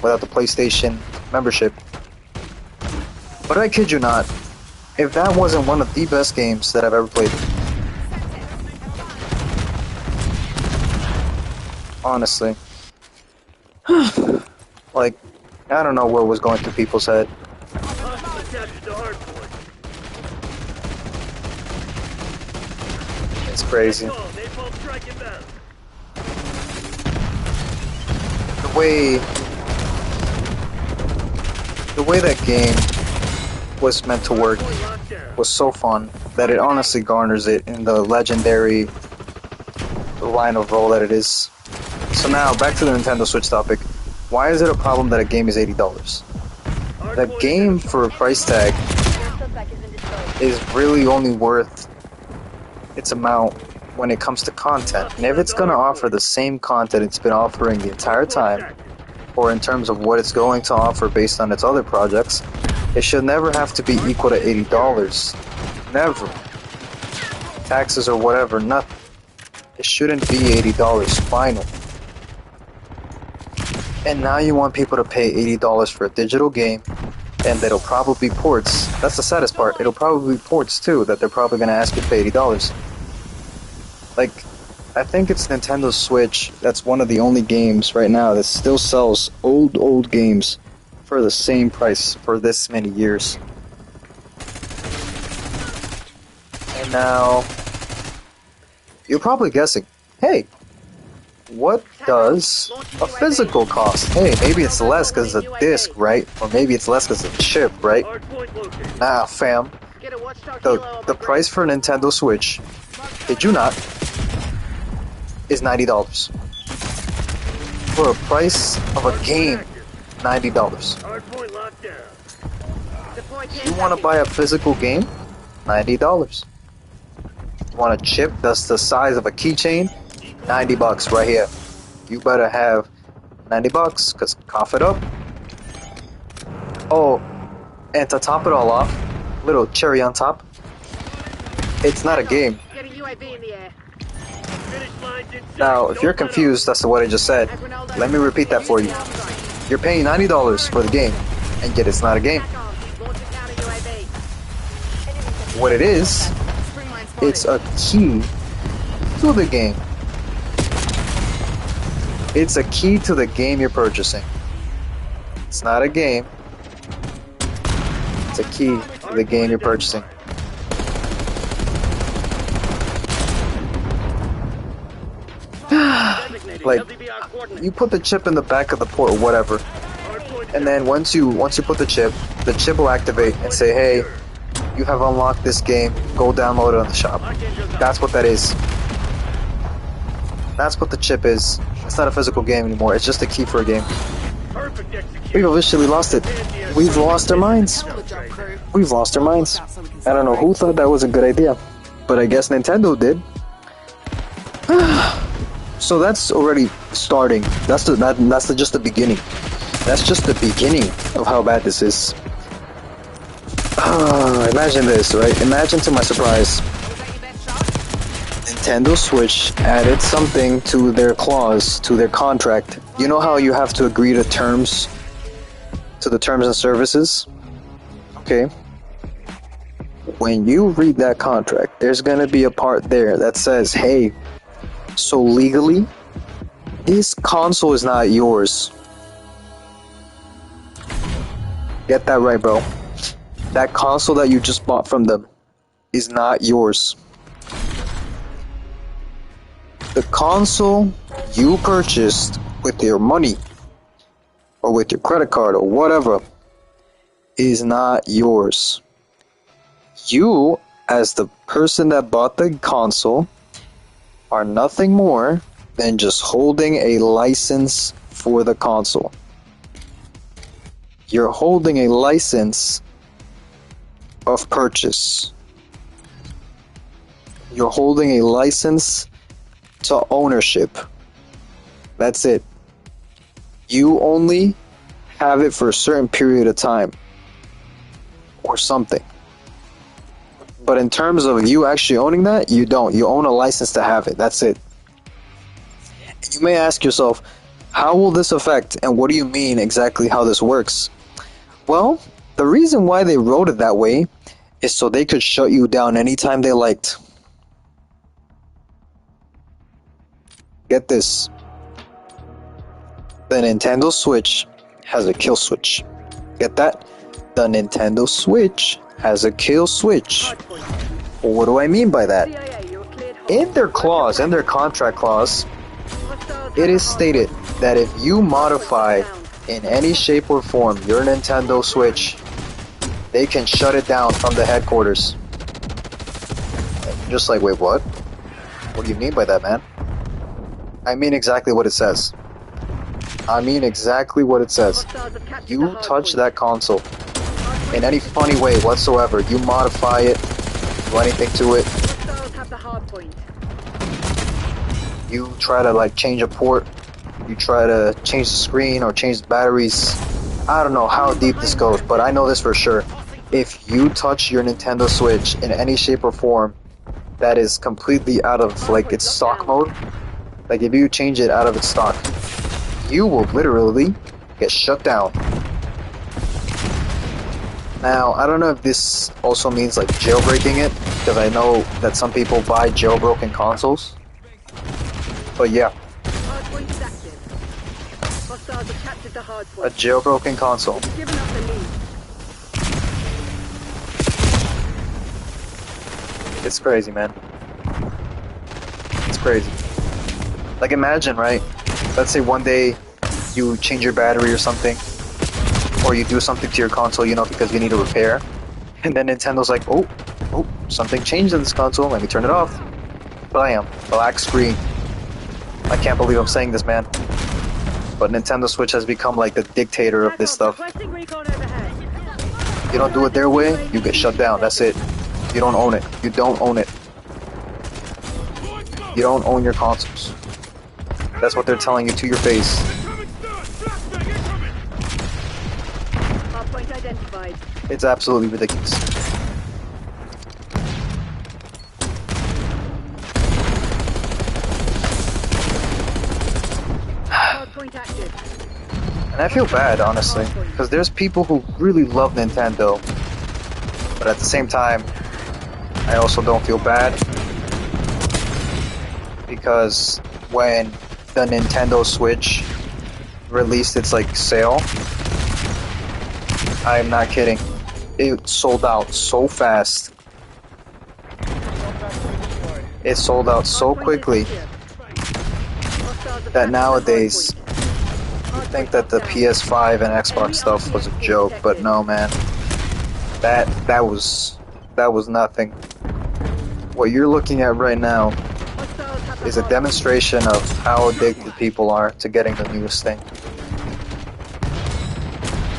S1: the PlayStation membership. But I kid you not, if that wasn't one of the best games that I've ever played. Honestly. Like, I don't know what was going through people's head. It's crazy. The way that game was meant to work was so fun that it honestly garners it in the legendary line of role that it is. So now, back to the Nintendo Switch topic. Why is it a problem that a game is $80? The game for a price tag is really only worth its amount when it comes to content. And if it's going to offer the same content it's been offering the entire time, or in terms of what it's going to offer based on its other projects, it should never have to be equal to $80. Never. Taxes or whatever, nothing. It shouldn't be $80 final. And now you want people to pay $80 for a digital game, and it'll probably be ports. That's the saddest part. It'll probably be ports too, that they're probably going to ask you to pay $80. Like, I think it's Nintendo Switch that's one of the only games right now that still sells old games for the same price for this many years. And now, you're probably guessing, hey, what does a physical cost? Hey, maybe it's less because of the disc, right? Or maybe it's less because of the chip, right? Nah, fam. The price for a Nintendo Switch, did you not, is $90. For a price of a game, $90. You want to buy a physical game? $90. You want a chip that's the size of a keychain? $90 right here. You better have $90, cause cough it up. Oh, and to top it all off, little cherry on top, it's not a game. Now, if you're confused as to what I just said, let me repeat that for you. You're paying $90 for the game, and yet it's not a game. What it is, it's a key to the game. It's a key to the game you're purchasing. It's not a game. It's a key to the game you're purchasing. Like, you put the chip in the back of the port or whatever, and then once you put the chip will activate and say, hey, you have unlocked this game, go download it on the shop. That's what that is. That's what the chip is. It's not a physical game anymore, it's just a key for a game. We've officially lost it. We've lost our minds. We've lost our minds. I don't know who thought that was a good idea, but I guess Nintendo did. So that's already starting. That's just the beginning. That's just the beginning of how bad this is. Imagine this, right? Imagine, to my surprise, Nintendo Switch added something to their clause, to their contract. You know how you have to agree to the terms and services? Okay. When you read that contract, there's gonna be a part there that says, hey, so legally, this console is not yours. Get that right, bro. That console that you just bought from them is not yours. The console you purchased with your money or with your credit card or whatever is not yours. You, as the person that bought the console, are nothing more than just holding a license for the console. You're holding a license of purchase. You're holding a license to ownership. That's it. You only have it for a certain period of time or something. But in terms of you actually owning that, you don't. You own a license to have it. That's it. You may ask yourself, how will this affect, and what do you mean exactly how this works? Well, the reason why they wrote it that way is so they could shut you down anytime they liked. Get this. The Nintendo Switch has a kill switch. Get that? The Nintendo Switch has a kill switch. Well, what do I mean by that? In their clause, in their contract clause, it is stated that if you modify in any shape or form your Nintendo Switch, they can shut it down from the headquarters. Just like, wait, what? What do you mean by that, man? I mean exactly what it says. I mean exactly what it says. You touch that console in any funny way whatsoever, you modify it, do anything to it, you try to like change a port, you try to change the screen or change the batteries. I don't know how deep this goes, but I know this for sure. If you touch your Nintendo Switch in any shape or form that is completely out of like its stock mode, like if you change it out of its stock, you will literally get shut down. Now, I don't know if this also means like jailbreaking it, because I know that some people buy jailbroken consoles. But yeah. A jailbroken console. It's crazy, man. It's crazy. Like imagine, right? Let's say one day you change your battery or something, or you do something to your console, you know, because you need a repair, and then Nintendo's like, oh, something changed in this console, let me turn it off. Bam, black screen. I can't believe I'm saying this, man. But Nintendo Switch has become like the dictator of this stuff. You don't do it their way, you get shut down, that's it. You don't own it. You don't own it. You don't own your consoles. That's what they're telling you to your face. It's absolutely ridiculous. And I feel bad, honestly, because there's people who really love Nintendo, but at the same time, I also don't feel bad, because when the Nintendo Switch released its like sale, I'm not kidding, it sold out so fast. It sold out so quickly that nowadays you think that the PS5 and Xbox stuff was a joke, but no, man, that was nothing. What you're looking at right now is a demonstration of how addicted people are to getting the newest thing.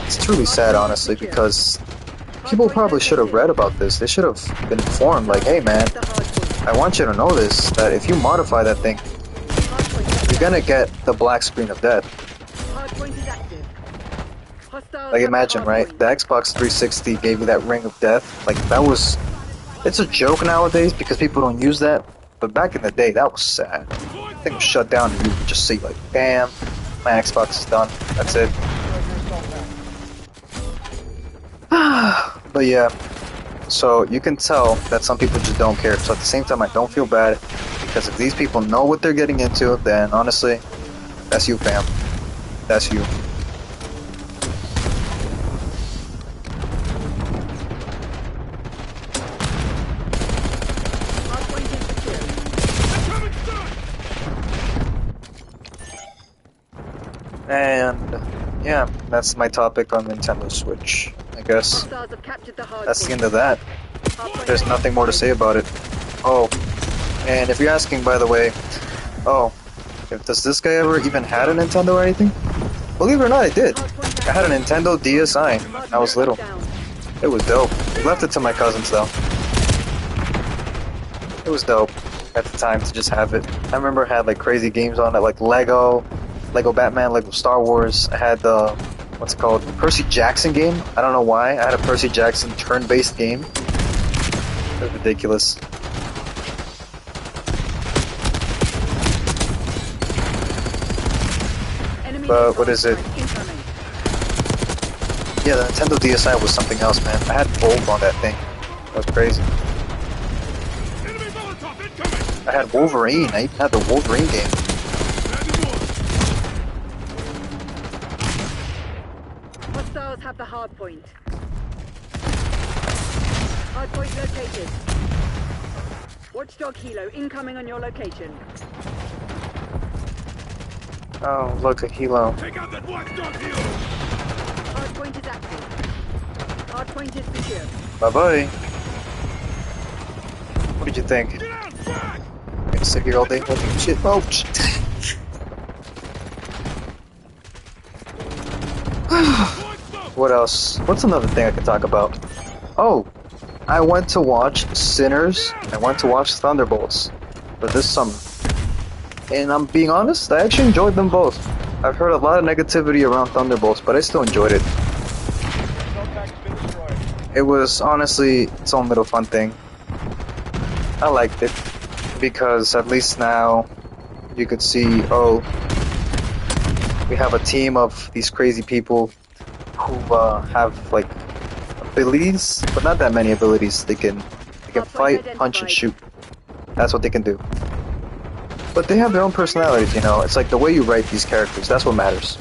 S1: It's truly sad, honestly, because people probably should have read about this. They should have been informed, like, hey man, I want you to know this, that if you modify that thing, you're gonna get the black screen of death. Like imagine, right, the Xbox 360 gave you that ring of death. Like that was, it's a joke nowadays because people don't use that, But back in the day, that was sad. Thing was shut down and you could just see like, bam, my Xbox is done. That's it. But yeah, so you can tell that some people just don't care. So at the same time, I don't feel bad, because if these people know what they're getting into, then honestly, that's you, fam. That's you. And yeah, that's my topic on Nintendo Switch, I guess. That's the end of that. There's nothing more to say about it. Oh, and if you're asking, by the way, does this guy ever even had a Nintendo or anything? Believe it or not, I did. I had a Nintendo DSi when I was little. It was dope. We left it to my cousins though. It was dope at the time to just have it. I remember I had like crazy games on it, like Lego Batman, Lego Star Wars. I had the, what's it called, the Percy Jackson game. I don't know why. I had a Percy Jackson turn-based game. It was ridiculous. But what is it? Yeah, the Nintendo DSi was something else, man. I had Bolt on that thing. That was crazy. I had Wolverine. I even had the Wolverine game.
S3: Hostiles have the hard point. Hard point located. Watchdog Helo incoming on your location.
S1: Oh, look, a Helo.
S2: Take out that watchdog Helo!
S3: Hard point is active. Hard point is secure.
S1: Bye-bye. What did you think?
S2: Get out, back!
S1: I'm gonna sit here all day holding shit. Oh, shit. What else? What's another thing I could talk about? Oh, I went to watch Sinners. I went to watch Thunderbolts for this summer. And I'm being honest, I actually enjoyed them both. I've heard a lot of negativity around Thunderbolts, but I still enjoyed it. It was honestly its own little fun thing. I liked it because at least now you could see, oh, we have a team of these crazy people who have like abilities, but not that many abilities. They can fight, punch, and shoot. That's what they can do. But they have their own personalities, you know. It's like the way you write these characters. That's what matters.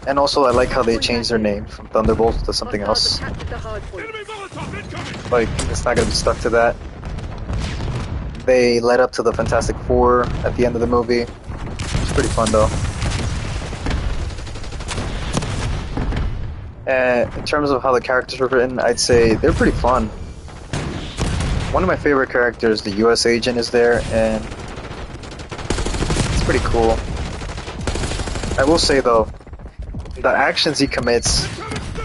S1: And also, I like how they changed their name from Thunderbolts to something else. Like, it's not gonna be stuck to that. They led up to the Fantastic Four at the end of the movie. It's pretty fun, though. In terms of how the characters were written, I'd say they're pretty fun. One of my favorite characters, the US agent, is there, and it's pretty cool. I will say though, the actions he commits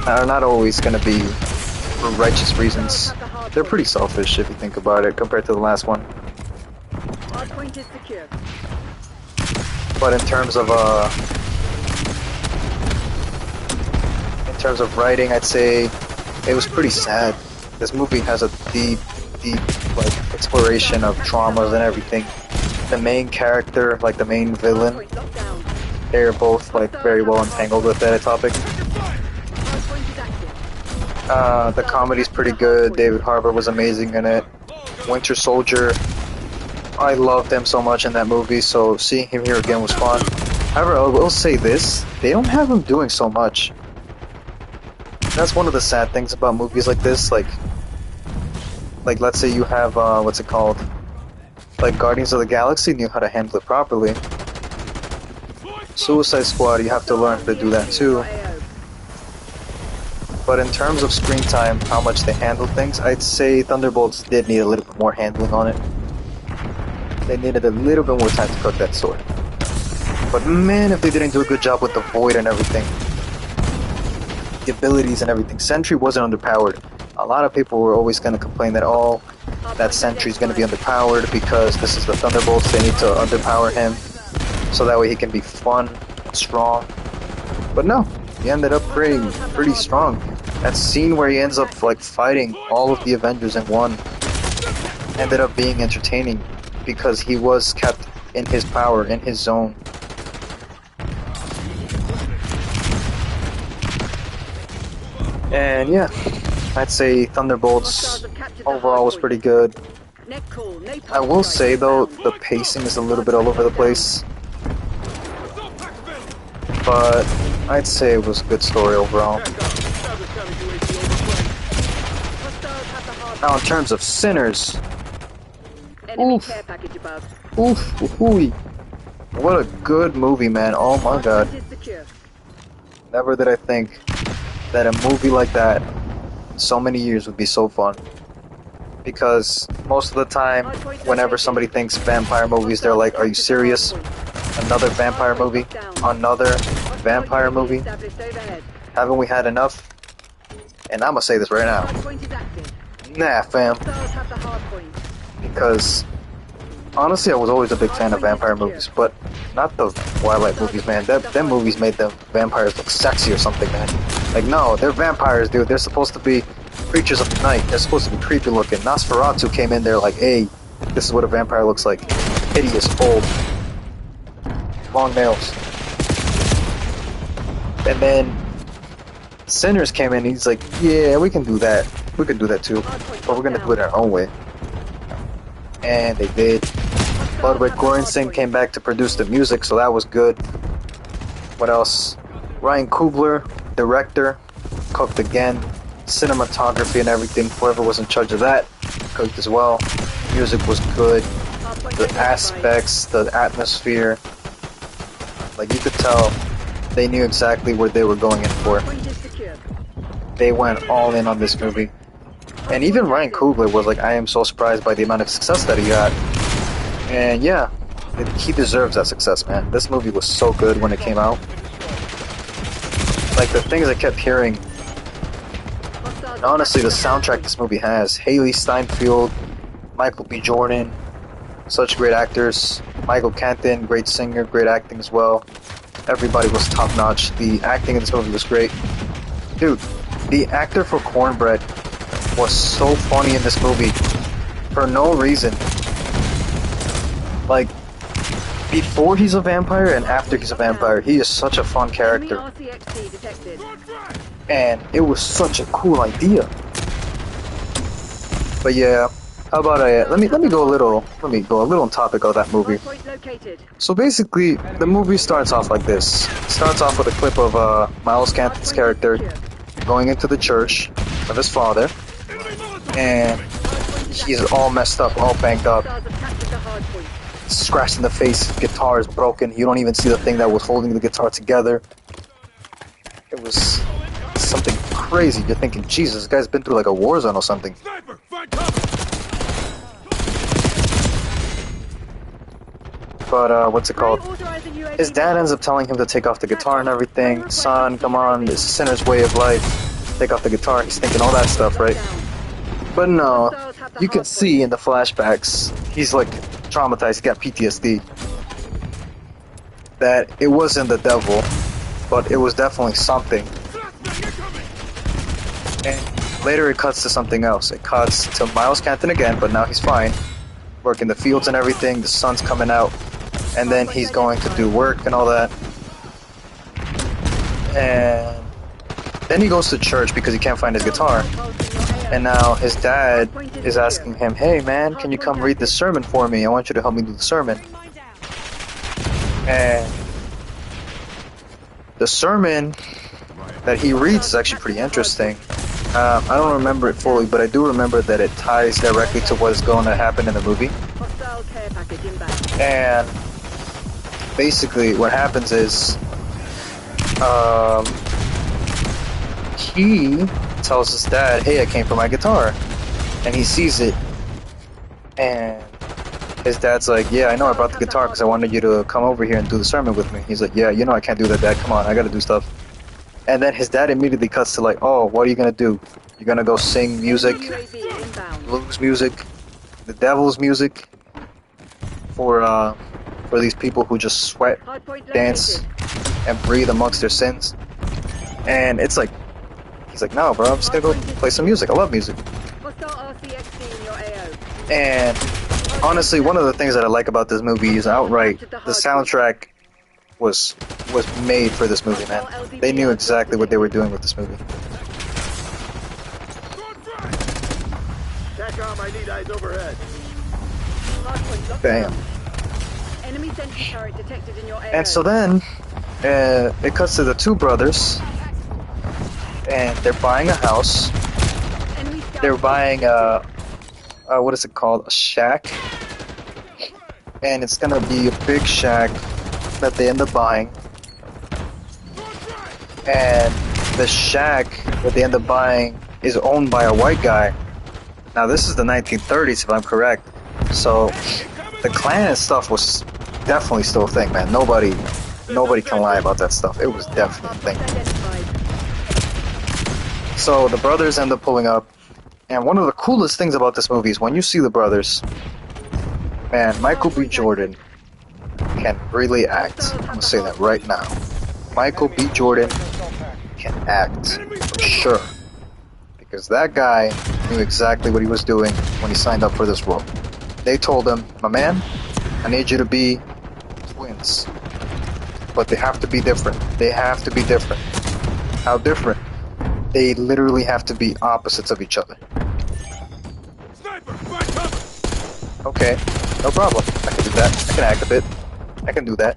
S1: are not always going to be for righteous reasons. They're pretty selfish if you think about it, compared to the last one. But in terms of writing, I'd say it was pretty sad. This movie has a deep like exploration of traumas and everything. The main character, like the main villain, they're both like very well entangled with that topic. The comedy's pretty good. David Harbour was amazing in it. Winter Soldier, I loved him so much in that movie, so seeing him here again was fun. However, I will say this, they don't have him doing so much. That's one of the sad things about movies like this, like let's say you have, what's it called? Like Guardians of the Galaxy knew how to handle it properly. Suicide Squad, you have to learn how to do that too. But in terms of screen time, how much they handle things, I'd say Thunderbolts did need a little bit more handling on it. They needed a little bit more time to cook that sword. But man, if they didn't do a good job with the Void and everything. The abilities and everything. Sentry wasn't underpowered. A lot of people were always going to complain that, oh, that Sentry's going to be underpowered because this is the Thunderbolts, they need to underpower him so that way he can be fun and strong. But no, he ended up pretty strong. That scene where he ends up like fighting all of the Avengers in one, ended up being entertaining because he was kept in his power, in his zone. And yeah, I'd say Thunderbolts overall was pretty good. I will say though, the pacing is a little bit all over the place, but I'd say it was a good story overall. Now in terms of Sinners, oof, ooh, what a good movie, man. Oh my god. Never did I think that a movie like that in so many years would be so fun. Because most of the time, whenever somebody thinks vampire movies, they're like, are you serious? Another vampire movie? Another vampire movie? Haven't we had enough? And I'm gonna say this right now. Nah, fam. Because, honestly, I was always a big fan of vampire movies, but not the Twilight movies, man. Them movies made the vampires look sexy or something, man. Like, no, they're vampires, dude. They're supposed to be creatures of the night. They're supposed to be creepy looking. Nosferatu came in there like, hey, this is what a vampire looks like. Hideous, old, long nails. And then Sinners came in, he's like, yeah, we can do that. We can do that too. But we're gonna do it our own way. And they did. Ludwig Göransson came back to produce the music, so that was good. What else? Ryan Coogler, director, cooked again. Cinematography and everything, whoever was in charge of that, cooked as well. Music was good. The aspects, the atmosphere, like you could tell they knew exactly what they were going in for. They went all in on this movie. And even Ryan Coogler was like, I am so surprised by the amount of success that he got. And yeah, he deserves that success, man. This movie was so good when it came out. Like, the things I kept hearing. And honestly, the soundtrack this movie has. Haley Steinfeld, Michael B. Jordan, such great actors. Michael Canton, great singer, great acting as well. Everybody was top notch. The acting in this movie was great. Dude, the actor for Cornbread was so funny in this movie for no reason. Like, before he's a vampire and after he's a vampire, he is such a fun character. And it was such a cool idea. But yeah, how about let me go a little on topic of that movie. So basically, the movie starts off like this. It starts off with a clip of Miles Canton's character going into the church of his father, and he's all messed up, all banged up, scratched in the face, guitar is broken, you don't even see the thing that was holding the guitar together. It was something crazy. You're thinking, Jesus, this guy's been through like a war zone or something. But what's it called? His dad ends up telling him to take off the guitar and everything. Son, come on, it's a sinner's way of life. Take off the guitar. He's thinking all that stuff, right? But no, you can see in the flashbacks, he's like traumatized, he got PTSD. That it wasn't the devil, but it was definitely something. And later it cuts to something else. It cuts to Miles Canton again, but now he's fine. Working the fields and everything, the sun's coming out, and then he's going to do work and all that. And then he goes to church because he can't find his guitar. And now his dad is asking him, hey man, can you come read this sermon for me? I want you to help me do the sermon. And the sermon that he reads is actually pretty interesting. I don't remember it fully, but I do remember that it ties directly to what is going to happen in the movie. And basically what happens is he tells his dad, hey, I came for my guitar. And he sees it. And his dad's like, yeah, I know I brought the guitar because I wanted you to come over here and do the sermon with me. He's like, yeah, you know I can't do that, Dad. Come on, I gotta do stuff. And then his dad immediately cuts to like, oh, what are you gonna do? You're gonna go sing music, blues music, the devil's music for these people who just sweat, dance, and breathe amongst their sins. And it's like, he's like, no, bro, I'm just gonna go play some music. I love music.
S3: Hostile RCXD in your AO.
S1: And honestly, one of the things that I like about this movie is outright the soundtrack was made for this movie, man. They knew exactly what they were doing with this movie.
S2: TACOM, I need eyes overhead.
S3: Hardpoint locked
S1: Bam.
S3: down. Enemy sentry turret detected in your AO.
S1: And so then, it cuts to the two brothers, and they're buying a house.
S3: Enemy scout
S1: They're buying what is it called? A shack. And it's gonna be a big shack that they end up buying. And the shack that they end up buying is owned by a white guy. Now this is the 1930s, if I'm correct. So the Klan stuff was definitely still a thing, man. Nobody can lie about that stuff. It was definitely a thing. So the brothers end up pulling up, and one of the coolest things about this movie is when you see the brothers, man, Michael B. Jordan can really act. I'm gonna say that right now. Michael B. Jordan can act, for sure. Because that guy knew exactly what he was doing when he signed up for this role. They told him, my man, I need you to be twins. But they have to be different. They have to be different. How different? They literally have to be opposites of each other.
S2: Sniper, find cover.
S1: Okay, no problem. I can do that. I can act a bit. I can do that.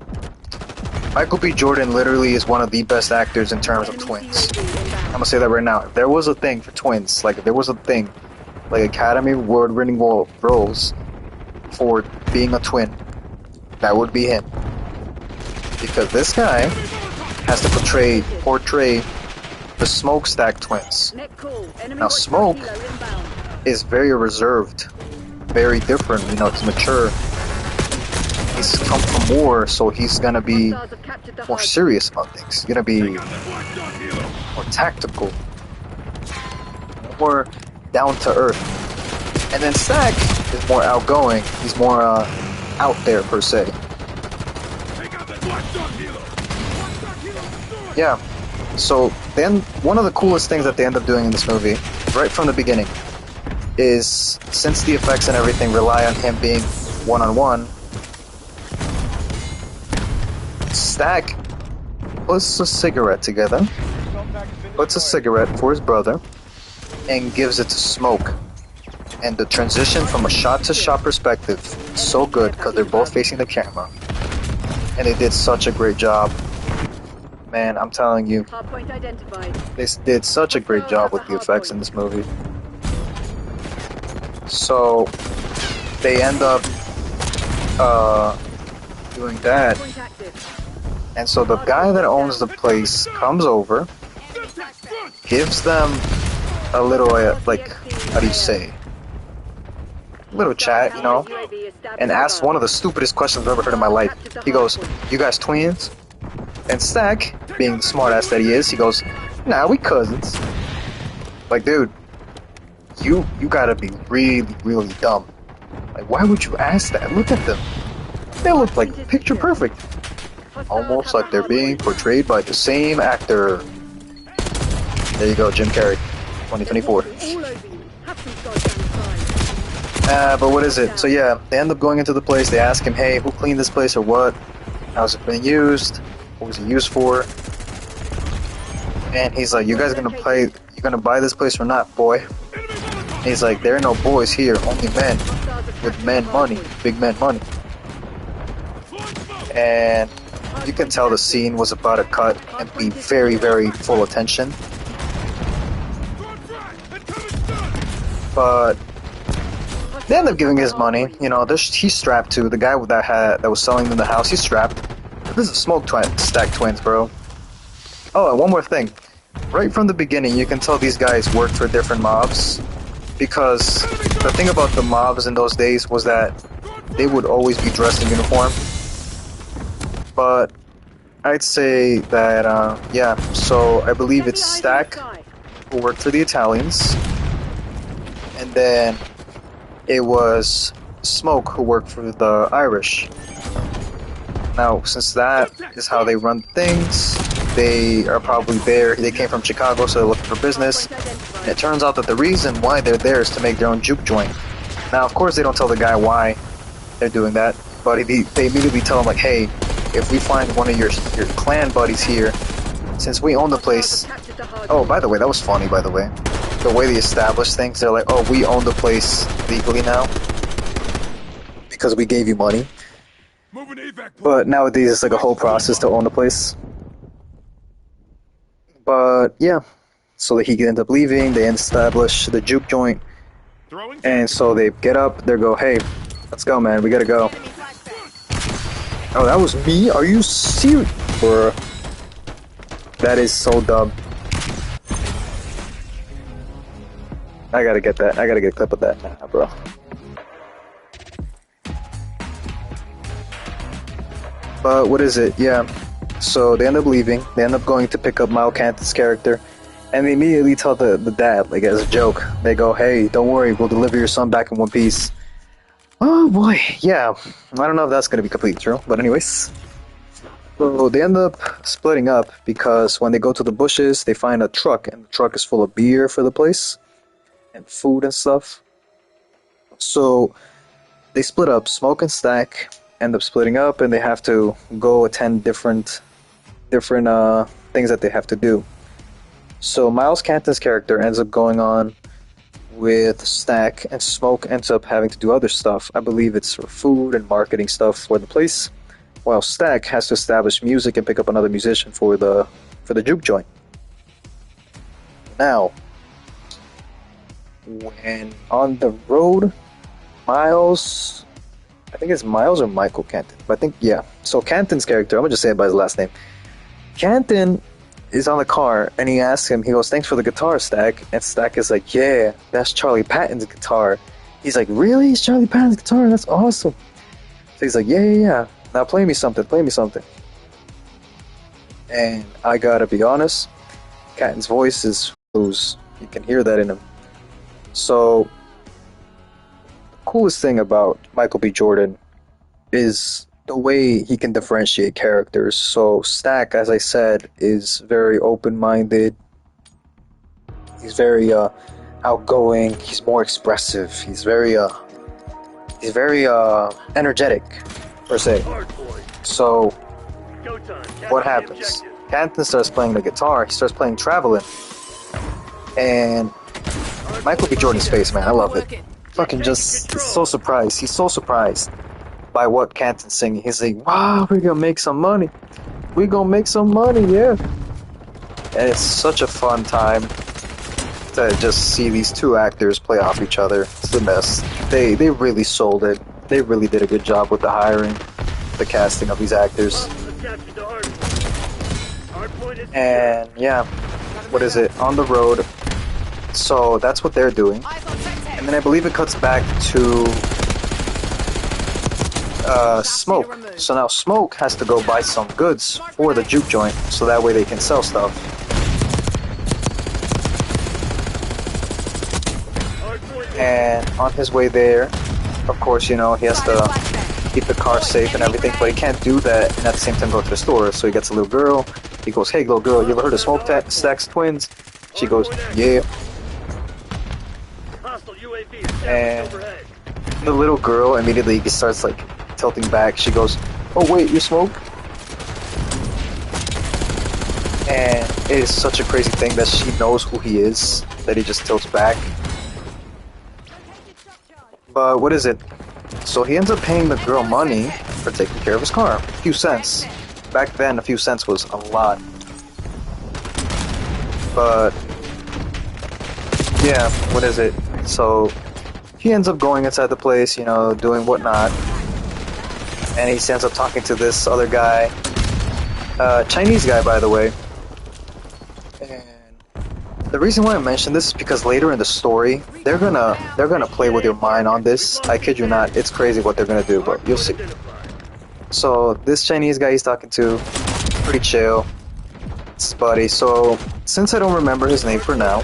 S1: Michael B. Jordan literally is one of the best actors in terms of twins. I'm gonna say that right now. If there was a thing for twins, like if there was a thing, like Academy Award-winning roles for being a twin, that would be him. Because this guy has to portray the Smokestack twins. Now Smoke is very reserved, very different, you know, it's mature. He's come from war, so he's gonna be more serious about things. He's gonna be more tactical, more down to earth. And then Stack is more outgoing. He's more out there per se. Yeah. So then, one of the coolest things that they end up doing in this movie, right from the beginning, is since the effects and everything rely on him being one-on-one, Stack puts a cigarette together, puts a cigarette for his brother, and gives it to Smoke. And the transition from a shot-to-shot perspective is so good because they're both facing the camera. And they did such a great job. Man, I'm telling you, they did such a great job with the effects in this movie. So, they end up doing that. And so the guy that owns the place comes over, gives them a little, like, how do you say? A little chat, you know? And asks one of the stupidest questions I've ever heard in my life. He goes, "You guys twins?" And Stack, being the smartass that he is, he goes, "Nah, we cousins." Like, dude, you gotta be really, really dumb. Like, why would you ask that? Look at them. They look like picture perfect. Almost like they're being portrayed by the same actor. There you go, Jim Carrey, 2024. But what is it? So yeah, they end up going into the place, they ask him, hey, who cleaned this place or what? How's it being used? What was it used for? And he's like, you guys gonna buy this place or not, boy? And he's like, there are no boys here, only men. With men money, big men money. And you can tell the scene was about to cut and be very, very full attention. But they end up giving his money. You know, he's strapped too. The guy that was selling them the house, he's strapped. This is Smokestack twins, bro. Oh, and one more thing. Right from the beginning, you can tell these guys worked for different mobs. Because the thing about the mobs in those days was that they would always be dressed in uniform. But I'd say that, yeah, so I believe it's Stack who worked for the Italians. And then it was Smoke who worked for the Irish. Now, since that is how they run things, they are probably there. They came from Chicago, so they're looking for business. And it turns out that the reason why they're there is to make their own juke joint. Now, of course, they don't tell the guy why they're doing that, but they immediately tell him, like, hey, if we find one of your clan buddies here, since we own the place... Oh, by the way, that was funny, by the way. The way they establish things, they're like, oh, we own the place legally now because we gave you money. But nowadays, it's like a whole process to own the place. But, yeah. So that he ends up leaving, they establish the juke joint. And so they get up, they go, hey, let's go, man, we gotta go. Oh, that was me? Are you serious? Bruh. That is so dumb. I gotta get that. I gotta get a clip of that now, bro. But what is it? Yeah. So they end up leaving. They end up going to pick up Miles Canton's character. And they immediately tell the dad, like as a joke, they go, hey, don't worry, we'll deliver your son back in one piece. Oh boy, yeah. I don't know if that's gonna be completely true, but anyways. So they end up splitting up because when they go to the bushes, they find a truck, and the truck is full of beer for the place and food and stuff. So they split up. Smoke and Stack end up splitting up, and they have to go attend different things that they have to do. So Miles Canton's character ends up going on with Stack, and Smoke ends up having to do other stuff. I believe it's for food and marketing stuff for the place, while Stack has to establish music and pick up another musician for the juke joint. Now, when on the road, Miles, I think it's Miles or Michael Canton, but I think, yeah. So Canton's character, I'm gonna just say it by his last name. Canton is on the car, and he asks him, he goes, thanks for the guitar, Stack. And Stack is like, yeah, that's Charlie Patton's guitar. He's like, really? It's Charlie Patton's guitar? That's awesome. So he's like, yeah. Now play me something. And I gotta be honest, Canton's voice is loose. You can hear that in him. So, the coolest thing about Michael B. Jordan is the way he can differentiate characters. So Stack, as I said, is very open-minded. He's very outgoing. He's more expressive. He's very energetic, per se. So what happens? Canton starts playing the guitar. He starts playing Travelin', and Michael B. Jordan's face, man, I love it. Fucking just, he's so surprised. He's so surprised by what Canton's singing. He's like, wow, we're gonna make some money. We're gonna make some money, yeah. And it's such a fun time to just see these two actors play off each other. It's the best. They really sold it. They really did a good job with the hiring, the casting of these actors. And yeah, what is it? On the road. So that's what they're doing. And then I believe it cuts back to Smoke. So now Smoke has to go buy some goods for the juke joint, so that way they can sell stuff. And on his way there, of course, you know, he has to keep the car safe and everything, but he can't do that and at the same time go to the store. So he gets a little girl. He goes, hey, little girl, you ever heard of Smoke Stack's twins? She goes, yeah. And the little girl immediately starts like tilting back. She goes, oh wait, you Smoke? And it is such a crazy thing that she knows who he is, that he just tilts back. But what is it? So he ends up paying the girl money for taking care of his car. A few cents. Back then, a few cents was a lot. But yeah, what is it? So he ends up going inside the place, you know, doing whatnot. And he ends up talking to this other guy. Chinese guy, by the way. And the reason why I mention this is because later in the story, they're gonna play with your mind on this. I kid you not, it's crazy what they're gonna do, but you'll see. So this Chinese guy he's talking to, pretty chill. It's his buddy. So since I don't remember his name for now,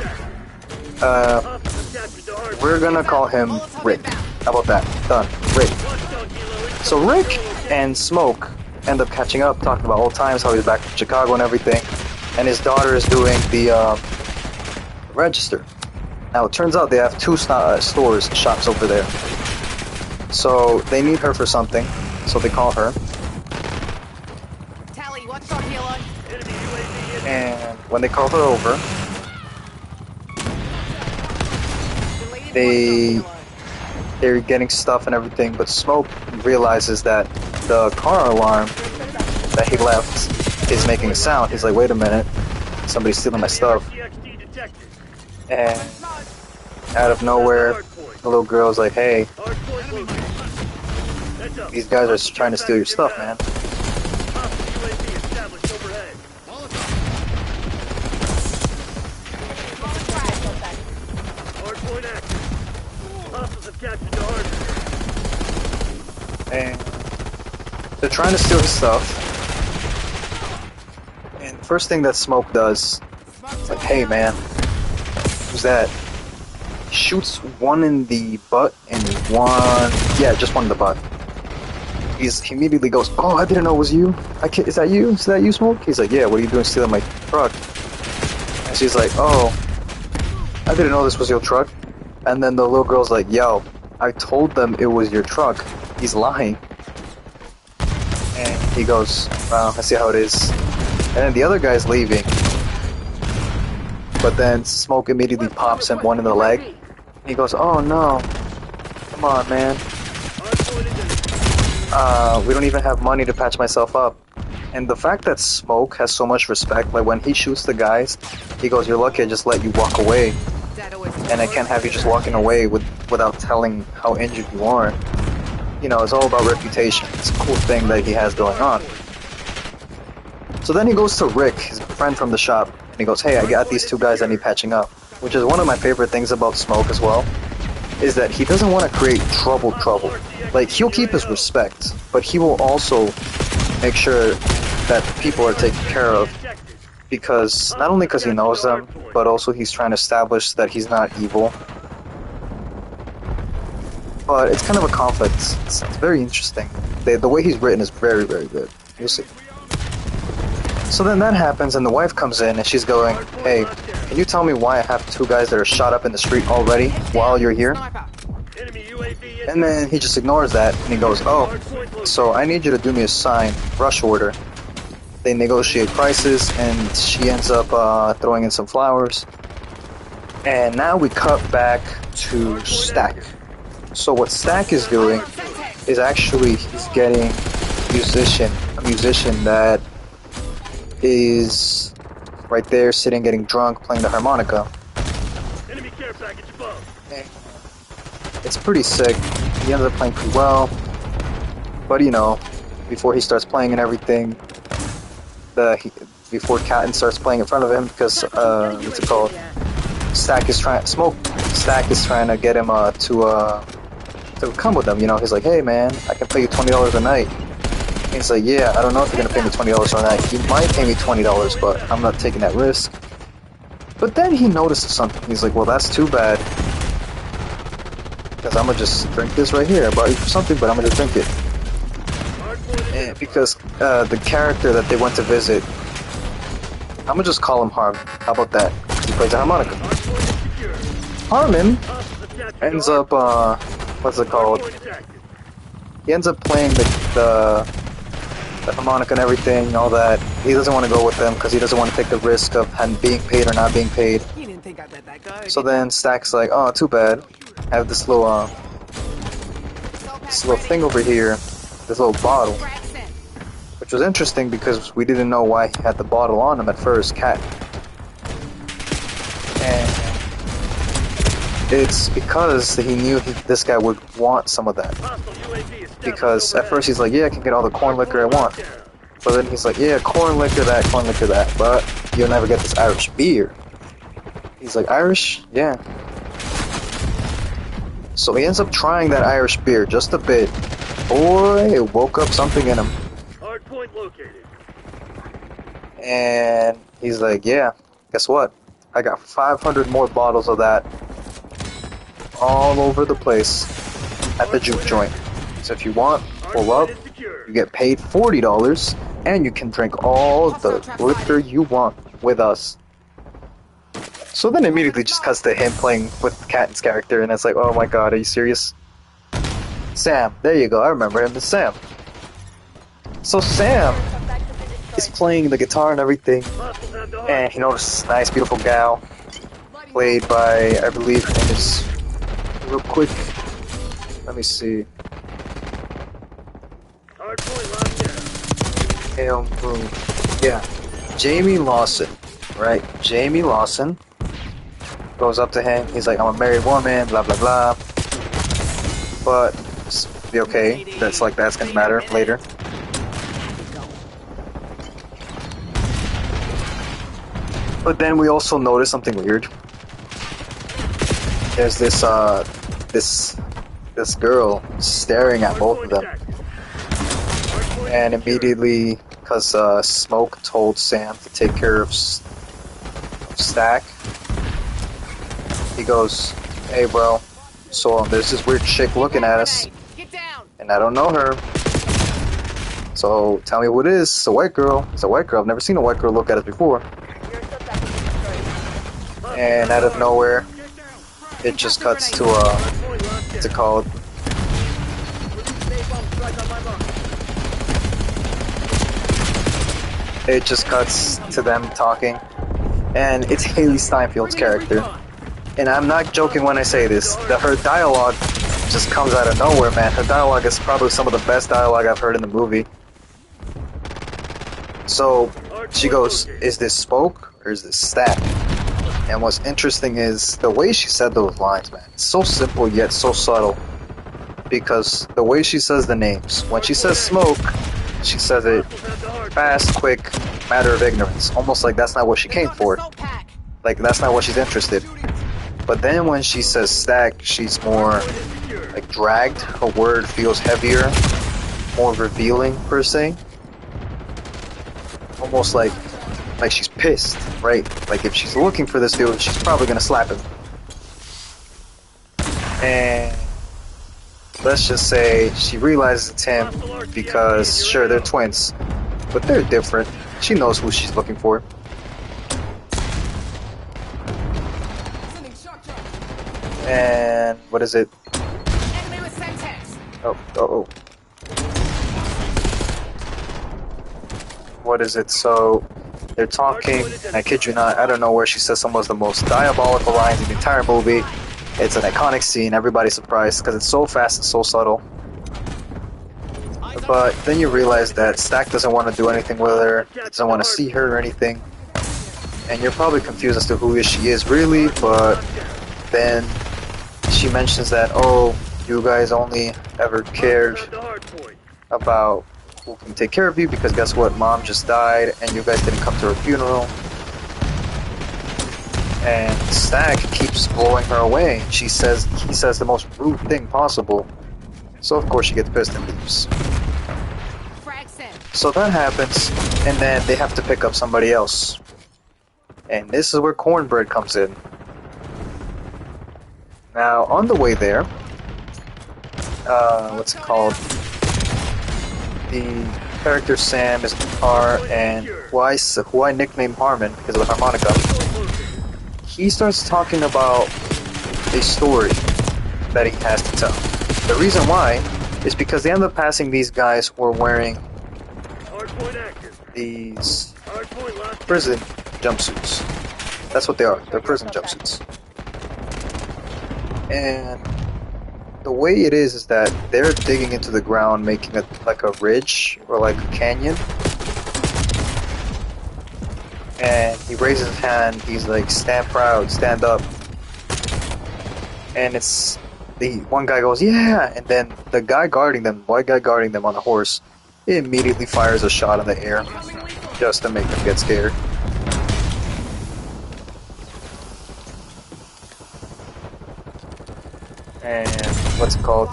S1: we're gonna call him Rick. How about that? Done. Rick. So Rick and Smoke end up catching up, talking about old times, how he's back from Chicago and everything. And his daughter is doing the register. Now it turns out they have two shops over there. So they need her for something. So they call her.
S2: Tally, what's our helo?
S1: And when they call her over, they're getting stuff and everything, but Smoke realizes that the car alarm that he left is making a sound. He's like, wait a minute, somebody's stealing my stuff. And out of nowhere, the little girl's like, hey, these guys are trying to steal your stuff, man. And they're trying to steal his stuff. And the first thing that Smoke does, is like, hey man, who's that? Shoots one in the butt and just one in the butt. He immediately goes, oh, I didn't know it was you. Is that you? Is that you, Smoke? He's like, yeah, what are you doing stealing my truck? And she's like, oh, I didn't know this was your truck. And then the little girl's like, yo, I told them it was your truck. He's lying. And he goes, wow, I see how it is. And then the other guy's leaving. But then Smoke immediately pops him one in the leg. He goes, oh no. Come on, man. We don't even have money to patch myself up. And the fact that Smoke has so much respect, like when he shoots the guys, he goes, you're lucky I just let you walk away. And I can't have you just walking away without telling how injured you are. You know, it's all about reputation. It's a cool thing that he has going on. So then he goes to Rick, his friend from the shop, and he goes, hey, I got these two guys that need patching up. Which is one of my favorite things about Smoke as well, is that he doesn't want to create trouble. Like, he'll keep his respect, but he will also make sure that people are taken care of. Because, not only because he knows them, but also he's trying to establish that he's not evil. But it's kind of a conflict. It's very interesting. The way he's written is very, very good. You'll see. So then that happens, and the wife comes in, and she's going, hey, can you tell me why I have two guys that are shot up in the street already while you're here? And then he just ignores that, and he goes, oh, so I need you to do me a sign, rush order. They negotiate prices, and she ends up throwing in some flowers. And now we cut back to Stack. So what Stack is doing is actually he's getting a musician that is right there sitting getting drunk playing the harmonica.
S2: Enemy care package above.
S1: It's pretty sick. He ends up playing pretty well. But you know, before he starts playing and everything, before Catton starts playing in front of him, because what's it called? Stack is trying to get him to come with them. You know, he's like, hey man, I can pay you $20 a night. And he's like, yeah, I don't know if you're gonna pay me $20 a night. You might pay me $20, but I'm not taking that risk. But then he notices something. He's like, well, that's too bad, because I'm gonna just drink this right here. I bought you for something, but I'm gonna drink it. And because the character that they went to visit, I'm gonna just call him Harmon. How about that? He plays a harmonica. Harmon ends up, what's it called? He ends up playing the harmonica and everything, all that. He doesn't want to go with them because he doesn't want to take the risk of being paid or not being paid. So then Stack's like, oh, too bad. I have this little thing over here, this little bottle. Which was interesting because we didn't know why he had the bottle on him at first, Cat. And it's because he knew this guy would want some of that. Because at first he's like, yeah, I can get all the corn liquor I want. But then he's like, yeah, corn liquor that, but you'll never get this Irish beer. He's like, Irish? Yeah. So he ends up trying that Irish beer just a bit. Boy, it woke up something in him.
S2: Hard point located.
S1: And he's like, yeah, guess what? I got 500 more bottles of that all over the place at the juke joint. So if you want, pull up, You get paid $40, and you can drink all the liquor you want with us. So then immediately just cuts to him playing with Catton's character, and it's like, oh my god, are you serious? Sam, there you go, I remember him as Sam. So Sam is playing the guitar and everything, and he notices a nice, beautiful gal, played by, I believe her name is, real quick, let me see. Boom. Yeah, Jamie Lawson, right? Jamie Lawson goes up to him. He's like, I'm a married woman, blah blah blah. But be okay. That's gonna matter later. But then we also notice something weird. There's this this girl staring at both of them, and immediately, because Smoke told Sam to take care of Stack, he goes, hey bro, so there's this weird chick looking at us, and I don't know her, so tell me what it is. It's a white girl. It's a white girl. I've never seen a white girl look at us before. And out of nowhere, it just cuts to what's it called? It just cuts to them talking, and it's Haley Steinfeld's character. And I'm not joking when I say this. Her dialogue just comes out of nowhere, man. Her dialogue is probably some of the best dialogue I've heard in the movie. So she goes, "Is this Spoke or is this Stack?" And what's interesting is the way she said those lines, man. It's so simple yet so subtle. Because the way she says the names, when she says Smoke, she says it fast, quick, matter of ignorance. Almost like that's not what she came for. Like that's not what she's interested. But then when she says Stack, she's more like dragged. Her word feels heavier, more revealing per se. Almost like she's pissed, right? Like if she's looking for this dude, she's probably gonna slap him. And let's just say she realizes it's him because, sure, they're twins, but they're different. She knows who she's looking for. And what is it? Oh. What is it? So they're talking, and I kid you not, I don't know where she says some of the most diabolical lines in the entire movie. It's an iconic scene, everybody's surprised, because it's so fast and so subtle. But then you realize that Stack doesn't want to do anything with her, doesn't want to see her or anything. And you're probably confused as to who she is really, but then she mentions that, oh, you guys only ever cared about who can take care of you because guess what, mom just died and you guys didn't come to her funeral. And Stack keeps blowing her away. He says the most rude thing possible. So of course she gets pissed and leaves. So that happens, and then they have to pick up somebody else. And this is where Cornbread comes in. Now on the way there, what's it called? The character Sam is in the car, and who I nicknamed Harmon because of the harmonica. He starts talking about a story that he has to tell. The reason why is because they end up passing these guys who are wearing these prison jumpsuits. That's what they are. They're prison jumpsuits. And the way it is that they're digging into the ground, making it like a ridge or like a canyon. And he raises his hand, he's like, stand proud, stand up. And it's, the one guy goes, yeah! And then the guy guarding them, white guy guarding them on a horse, immediately fires a shot in the air, just to make them get scared. And what's it called?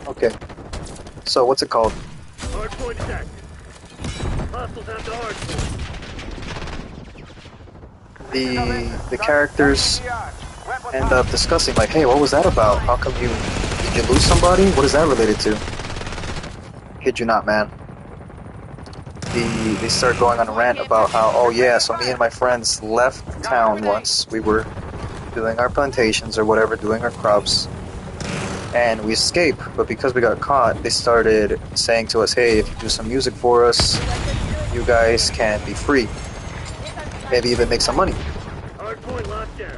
S1: Okay. So what's it called?
S2: Hardpoint attack. Hostiles have the hardpoint.
S1: The characters end up discussing like, hey, what was that about? How come did you lose somebody? What is that related to? Kid you not, man. They start going on a rant about how, oh yeah, so me and my friends left town once. We were doing our plantations or whatever, doing our crops, and we escaped. But because we got caught, they started saying to us, hey, if you do some music for us, you guys can be free. Maybe even make some money.
S2: Hardpoint locked down.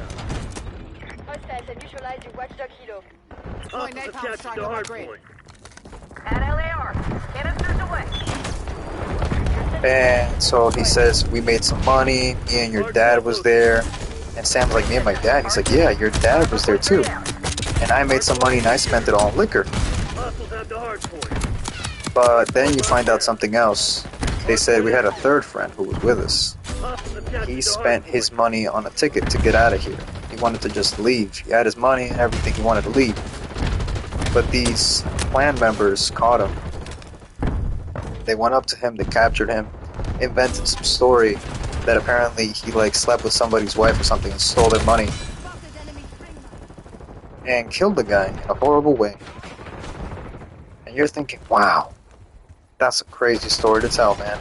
S3: Hostiles have neutralized your watchdog helo.
S2: Hostiles have captured the hardpoint.
S3: At LAR, canisters away.
S1: And so he says, we made some money, me and your dad was there. And Sam's like, me and my dad? He's like, yeah, your dad was there too. And I made some money and I spent it all on liquor.
S2: Hostiles have the hardpoint.
S1: But then you find out something else. They said we had a third friend who was with us.
S2: Hostiles have captured
S1: He
S2: the
S1: spent
S2: hardpoint.
S1: his money on a ticket to get out of here. He wanted to just leave. He had his money and everything, he wanted to leave. But these clan members caught him. They went up to him, they captured him, invented some story that apparently he like slept with somebody's wife or something and stole their money. And killed the guy in a horrible way. And you're thinking, wow, that's a crazy story to tell, man.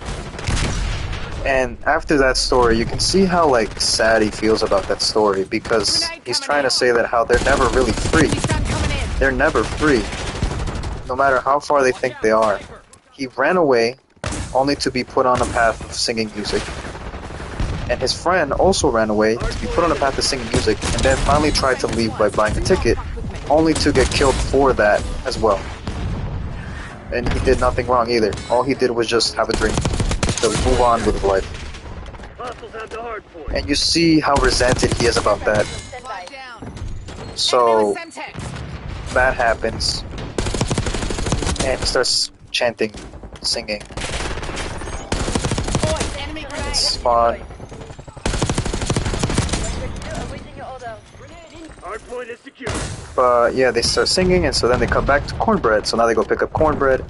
S1: And after that story, you can see how like sad he feels about that story, because he's trying to say that how they're never really free. They're never free, no matter how far they think they are. He ran away only to be put on a path of singing music. And his friend also ran away to be put on a path of singing music, and then finally tried to leave by buying a ticket, only to get killed for that as well. And he did nothing wrong either. All he did was just have a drink to move on with life.
S2: Hostiles have the hardpoint.
S1: And you see how resented he is about that. So that happens, and he starts chanting, singing. It's fun.
S2: Hardpoint is secure.
S1: But yeah, they start singing, and so then they come back to cornbread. So now they go pick up cornbread.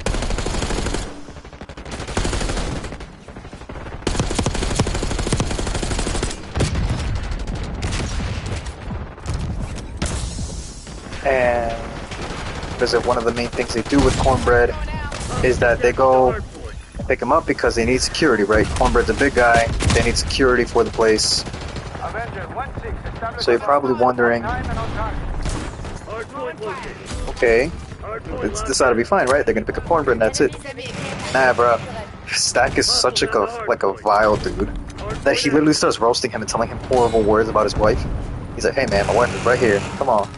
S1: And because one of the main things they do with cornbread is that they go and pick him up because they need security, right? Cornbread's a big guy. They need security for the place. So you're probably wondering,
S2: Hardpoint located.
S1: okay,
S2: Hardpoint
S1: this ought to be fine, right? They're gonna pick up cornbread and that's it. Nah, bro. Stack is such like a vile dude that he literally starts roasting him and telling him horrible words about his wife. He's like, hey man, my wife is right here. Come on.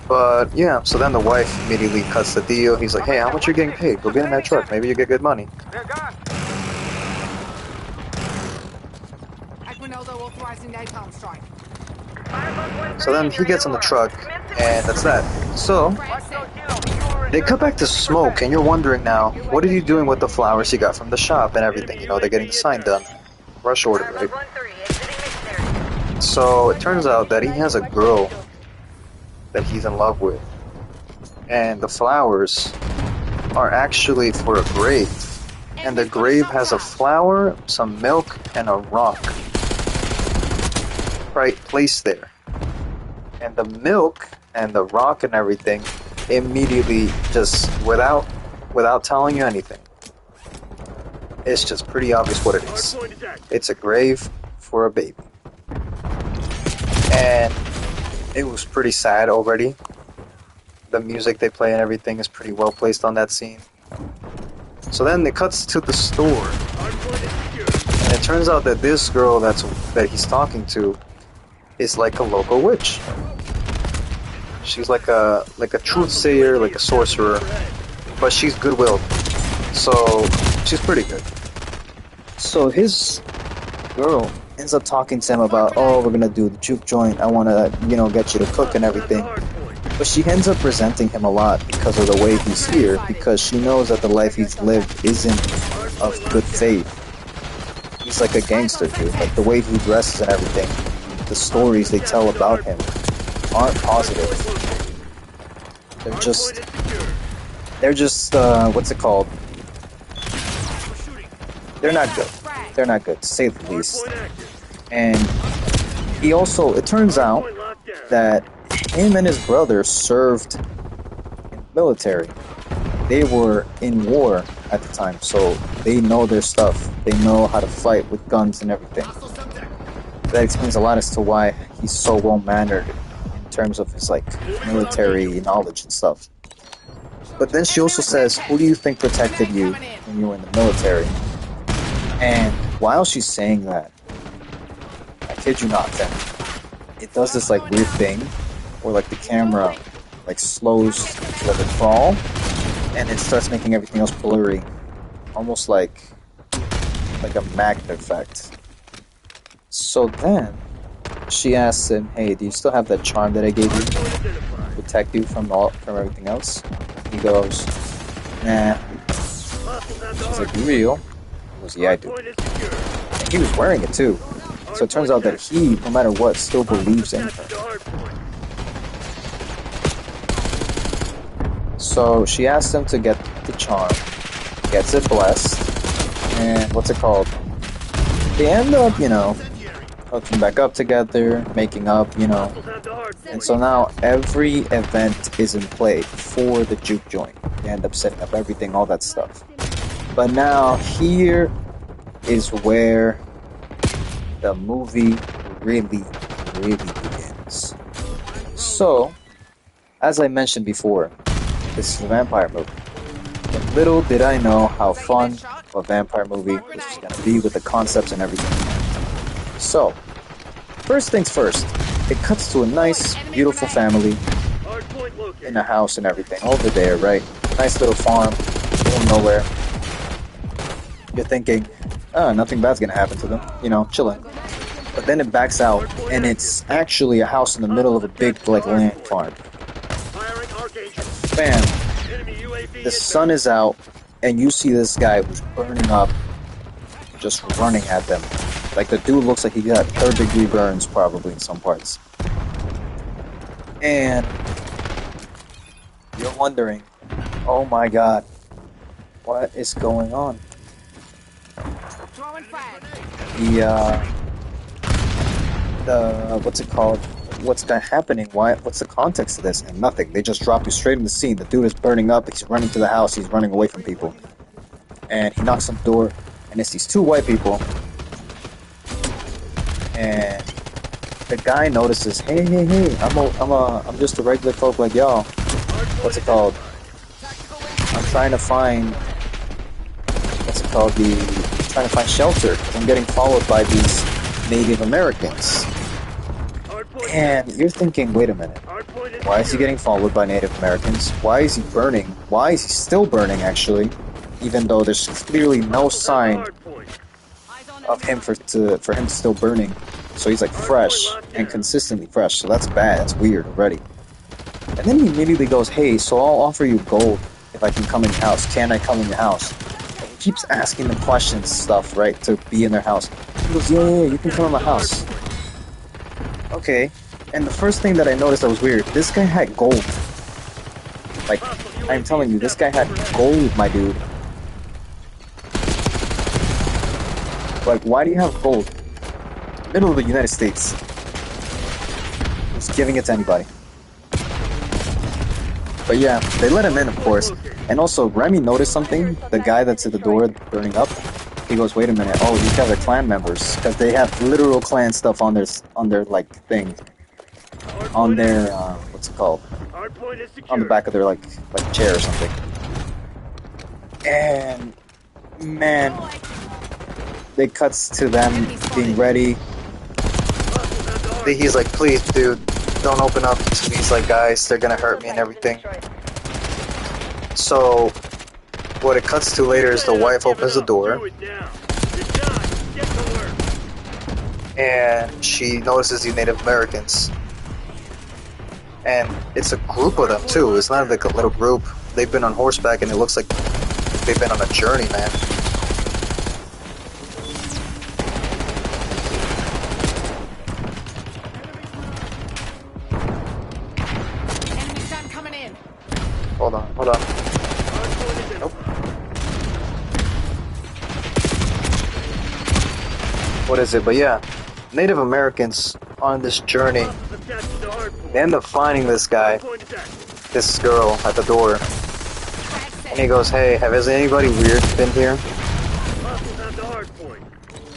S1: But yeah, so then the wife immediately cuts the deal. He's like, hey, how much are you getting paid? Go get in that truck. Maybe you get good money. So then he gets on the truck, and that's that. So they cut back to Smoke, and you're wondering now, what are you doing with the flowers he got from the shop and everything? You know, they're getting the sign done. Rush order, right? So it turns out that he has a girl that he's in love with. And the flowers are actually for a grave. And the grave has a flower, some milk, and a rock. Right, placed there. And the milk and the rock and everything immediately just without telling you anything. It's just pretty obvious what it is. It's a grave for a baby. And it was pretty sad already. The music they play and everything is pretty well placed on that scene. So then it cuts to the store. And it turns out that this girl that he's talking to is like a local witch. She's like a truth sayer, like a sorcerer, but she's good-willed. So she's pretty good. So his girl ends up talking to him about, oh, we're gonna do the juke joint. I wanna, get you to cook and everything. But she ends up resenting him a lot because of the way he's here, because she knows that the life he's lived isn't of good faith. He's like a gangster, dude. Like the way he dresses and everything, the stories they tell about him aren't positive. They're just they're just what's it called? They're not good. They're not good, to say the least. And he also, it turns out that him and his brother served in the military. They were in war at the time, so they know their stuff. They know how to fight with guns and everything. That explains a lot as to why he's so well-mannered in terms of his, like, military knowledge and stuff. But then she also says, who do you think protected you when you were in the military? And while she's saying that, I kid you not, then it does this like weird thing where like the camera like slows to let it fall, and it starts making everything else blurry, almost like a magnet effect. So then she asks him, "Hey, do you still have that charm that I gave you to protect you from everything else?" He goes, "Nah." She's like, "You real?" He goes, "Yeah, I do." And he was wearing it too. So it turns out that he, no matter what, still believes in her. So she asks him to get the charm, gets it blessed, and what's it called? They end up, you know, hooking back up together, making up, you know. And so now every event is in play for the juke joint. They end up setting up everything, all that stuff. But now here is where the movie really begins. So, as I mentioned before, this is a vampire movie. But little did I know how fun a vampire movie this was going to be with the concepts and everything. So, first things first, it cuts to a nice, beautiful family in a house and everything over there, right? Nice little farm, middle of nowhere. You're thinking, oh, nothing bad's gonna happen to them, you know, chilling. But then it backs out, and it's actually a house in the middle of a big, like, land farm. Bam! The sun is out, and you see this guy who's burning up, just running at them. Like, the dude looks like he got third-degree burns, probably, in some parts. And you're wondering, oh my god, what is going on? What's it called? What's happening? What's the context of this? And nothing. They just drop you straight in the scene. The dude is burning up. He's running to the house. He's running away from people. And he knocks on the door, and it's these two white people. And the guy notices, hey, I'm just a regular folk like y'all. What's it called? I'm trying to find, trying to find shelter. I'm getting followed by these Native Americans. And you're thinking, wait a minute. Why is he getting followed by Native Americans? Why is he burning? Why is he still burning, actually? Even though there's clearly no sign of him for him still burning. So he's like fresh and consistently fresh. So that's bad. That's weird already. And then he immediately goes, hey, so I'll offer you gold if I can come in your house. Can I come in your house? And he keeps asking the questions stuff, right, to be in their house. He goes, yeah, you can come in my house. Okay. And the first thing that I noticed that was weird, this guy had gold. Like, I'm telling you, this guy had gold, my dude. Like, why do you have gold? Middle of the United States. Just giving it to anybody. But yeah, they let him in, of course. And also, Remy noticed something. The guy that's at the door burning up. He goes, wait a minute. Oh, these guys are clan members. Because they have literal clan stuff on their like, thing. On their, what's it called? On the back of their, like chair or something. And, man, it cuts to them being ready. He's like, please, dude, don't open up to these, like, guys. They're gonna hurt me and everything. So, what it cuts to later is the wife opens the door. And she notices these Native Americans. And it's a group of them, too. It's not like a little group. They've been on horseback, and it looks like they've been on a journey, man. Hold on. what is it? But yeah, Native Americans on this journey, they end up finding this guy, this girl at the door, and he goes, "Hey, has anybody weird been here?"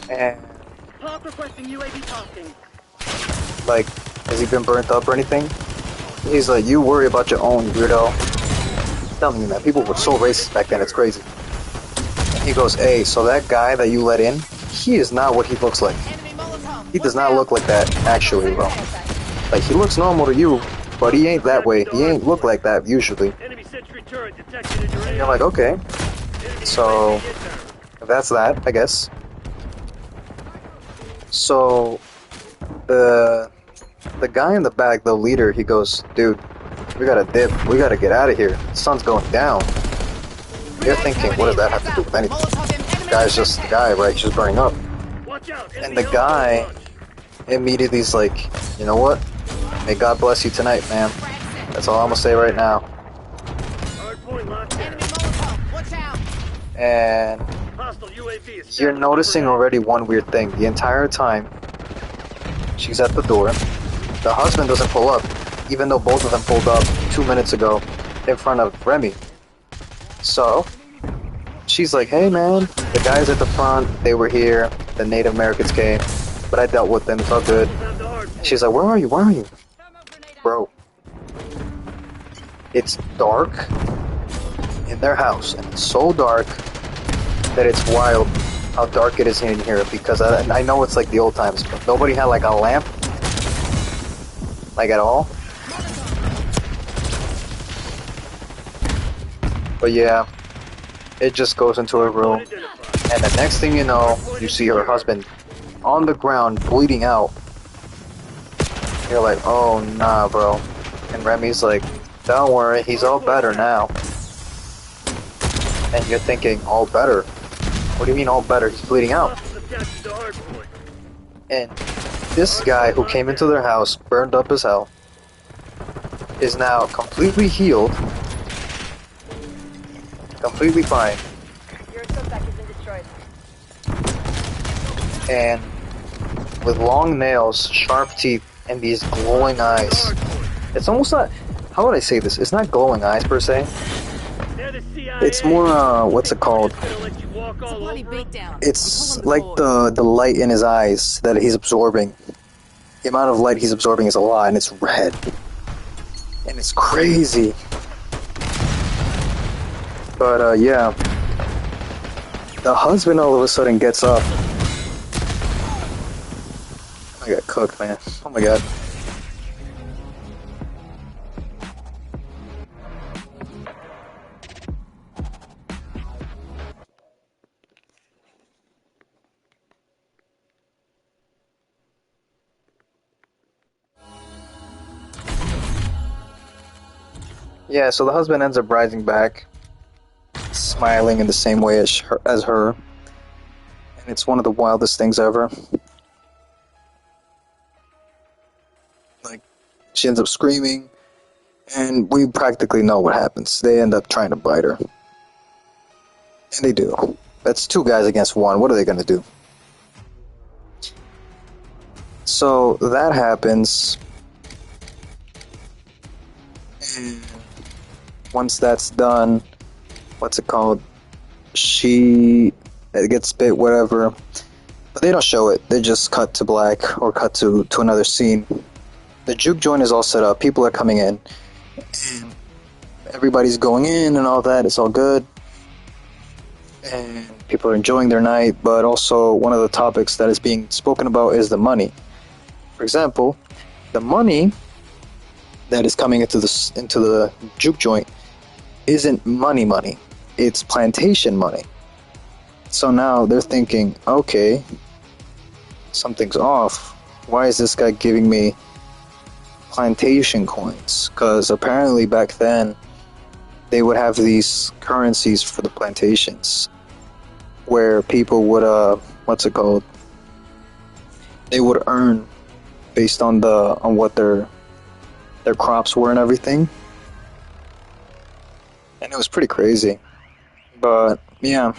S1: And like, has he been burnt up or anything? He's like, "You worry about your own, weirdo." I'm telling you, man, people were so racist back then, it's crazy. And he goes, "Hey, so that guy that you let in, he is not what he looks like. He does not look like that, actually, bro. Like, he looks normal to you, but he ain't that way. He ain't look like that, usually." And you're like, okay. So, that's that, I guess. So, the guy in the back, the leader, he goes, "Dude, we gotta dip. We gotta get out of here. The sun's going down." You're thinking, what does that have to do with anything? The guy's just the guy, right? He's just burning up. And the guy immediately is like, "You know what? May God bless you tonight, man. That's all I'm gonna say right now." And you're noticing already one weird thing. The entire time she's at the door, the husband doesn't pull up, even though both of them pulled up 2 minutes ago in front of Remy. So she's like, "Hey man, the guys at the front, they were here, the Native Americans came, but I dealt with them, it's all good." And she's like, "Where are you? Where are you?" Bro, it's dark in their house, and it's so dark that it's wild how dark it is in here, because I know it's like the old times, but nobody had like a lamp, like at all. But yeah, it just goes into a room, and the next thing you know, you see her husband on the ground bleeding out. You're like, "Oh nah, bro." And Remy's like, "Don't worry, he's all better now." And you're thinking, all better? What do you mean all better? He's bleeding out. And this guy who came into their house, burned up as hell, is now completely healed, completely fine,
S3: Your assault pack has been destroyed.
S1: and with long nails, sharp teeth, and these glowing eyes. It's almost not, how would I say this? It's not glowing eyes per se. It's more, what's it called? It's like the light in his eyes that he's absorbing. The amount of light he's absorbing is a lot, and it's red. And it's crazy. But, yeah. The husband all of a sudden gets up. I got cooked, man. Oh my god. Yeah, so the husband ends up rising back, smiling in the same way as her, and it's one of the wildest things ever. Like, she ends up screaming, and we practically know what happens. They end up trying to bite her. And they do. That's 2 guys against 1. What are they gonna do? So, that happens, and once that's done, what's it called? She gets bit, whatever. But they don't show it. They just cut to black or cut to another scene. The juke joint is all set up. People are coming in. And everybody's going in and all that. It's all good. And people are enjoying their night. But also, one of the topics that is being spoken about is the money. For example, the money that is coming into the juke joint isn't money. It's plantation money. So now they're thinking, okay, something's off. Why is this guy giving me plantation coins? Because apparently back then they would have these currencies for the plantations where people would they would earn based on what their crops were and everything. And it was pretty crazy. But yeah,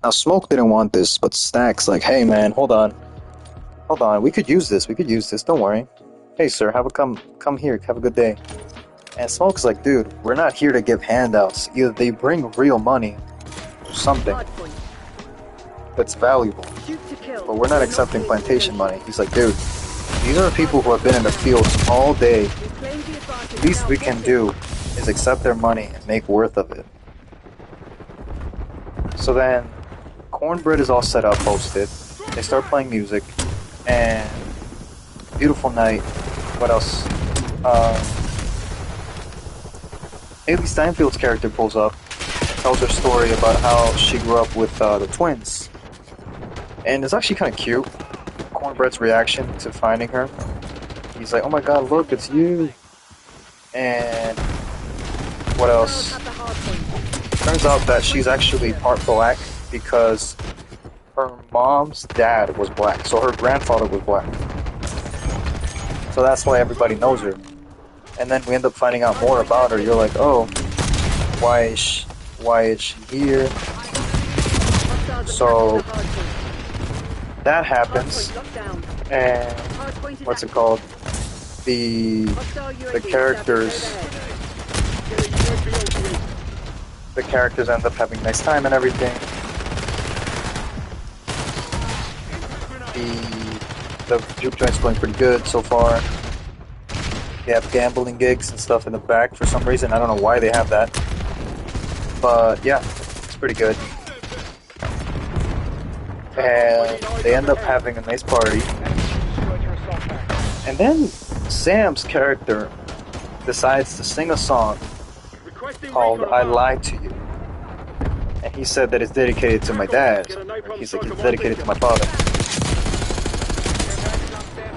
S1: now Smoke didn't want this, but Stack's like, "Hey man, hold on, Hold on, we could use this. We could use this. Don't worry. Hey, sir, come here. Have a good day. And Smoke's like, dude, we're not here to give handouts. Either they bring real money or something that's valuable, but we're not accepting plantation money. He's like, dude, these are people who have been in the fields all day. The least we can do is accept their money and make worth of it. So then, Cornbread is all set up, posted. They start playing music, and beautiful night. What else? Haley Steinfeld's character pulls up, tells her story about how she grew up with the twins. And it's actually kind of cute, Cornbread's reaction to finding her. He's like, oh my god, look, it's you. And what else? Turns out that she's actually part black because her mom's dad was black, so her grandfather was black. So that's why everybody knows her. And then we end up finding out more about her. You're like, oh, why is she here? So that happens, and what's it called? The characters end up having a nice time and everything. The juke joint's going pretty good so far. They have gambling gigs and stuff in the back for some reason. I don't know why they have that. But yeah, it's pretty good. And they end up having a nice party. And then Sam's character decides to sing a song called I Lied to You. And he said that it's dedicated to my dad. He's like, it's dedicated to my father.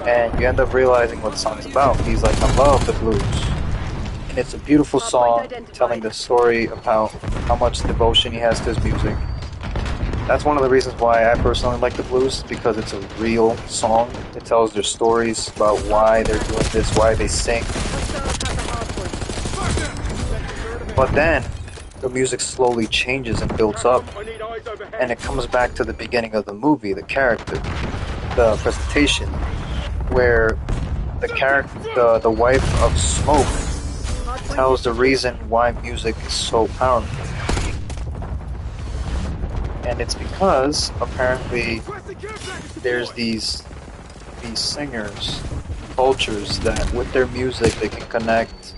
S1: And you end up realizing what the song's about. He's like, I love the blues. And it's a beautiful song telling the story about how much devotion he has to his music. That's one of the reasons why I personally like the blues, because it's a real song. It tells their stories about why they're doing this, why they sing. But then, the music slowly changes and builds up. And it comes back to the beginning of the movie, the character, the presentation, where the wife of Smoke tells the reason why music is so powerful. And it's because apparently there's these singers, cultures that with their music they can connect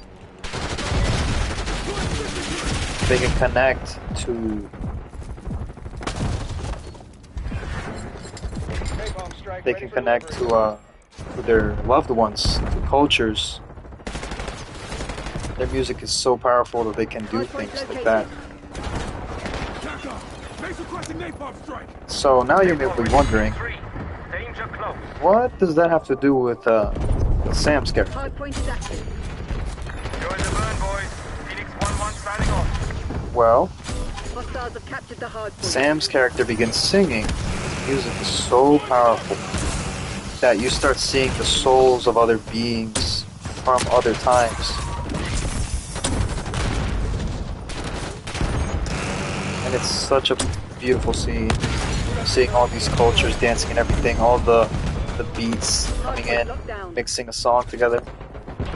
S1: to their loved ones, to cultures. Their music is so powerful that they can do things like that. So now you may be wondering, what does that have to do with Sam's character? Well, Sam's character begins singing. His music is so powerful that you start seeing the souls of other beings from other times. And it's such a beautiful scene, seeing all these cultures dancing and everything, all the beats coming in, mixing a song together,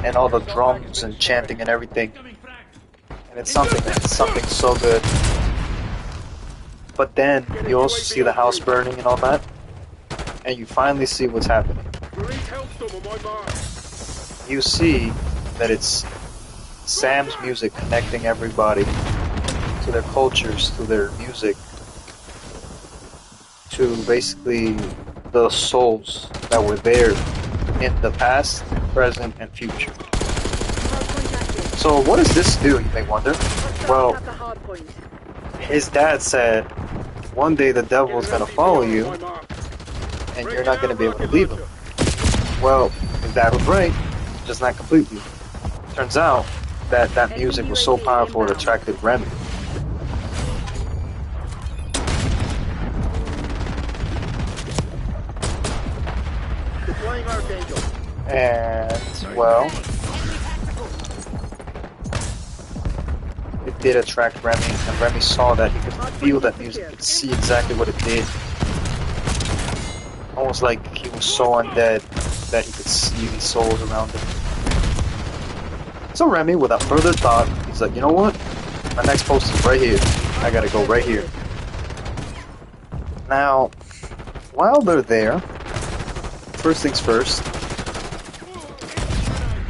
S1: and all the drums and chanting and everything. And it's something so good. But then you also see the house burning and all that, and you finally see what's happening. You see that it's Sam's music connecting everybody to their cultures, to their music, to basically the souls that were there in the past, present, and future. So what does this do, you may wonder? Well, his dad said, one day the devil is going to follow you, and you're not going to be able to leave him. Well, his dad was right, just not completely. Turns out that music was so powerful it attracted Remy. And, well, it did attract Remy, and Remy saw that. He could feel that music, he could see exactly what it did. Almost like he was so undead that he could see these souls around him. So Remy, without further thought, he's like, you know what? My next post is right here. I gotta go right here. Now, while they're there, first things first,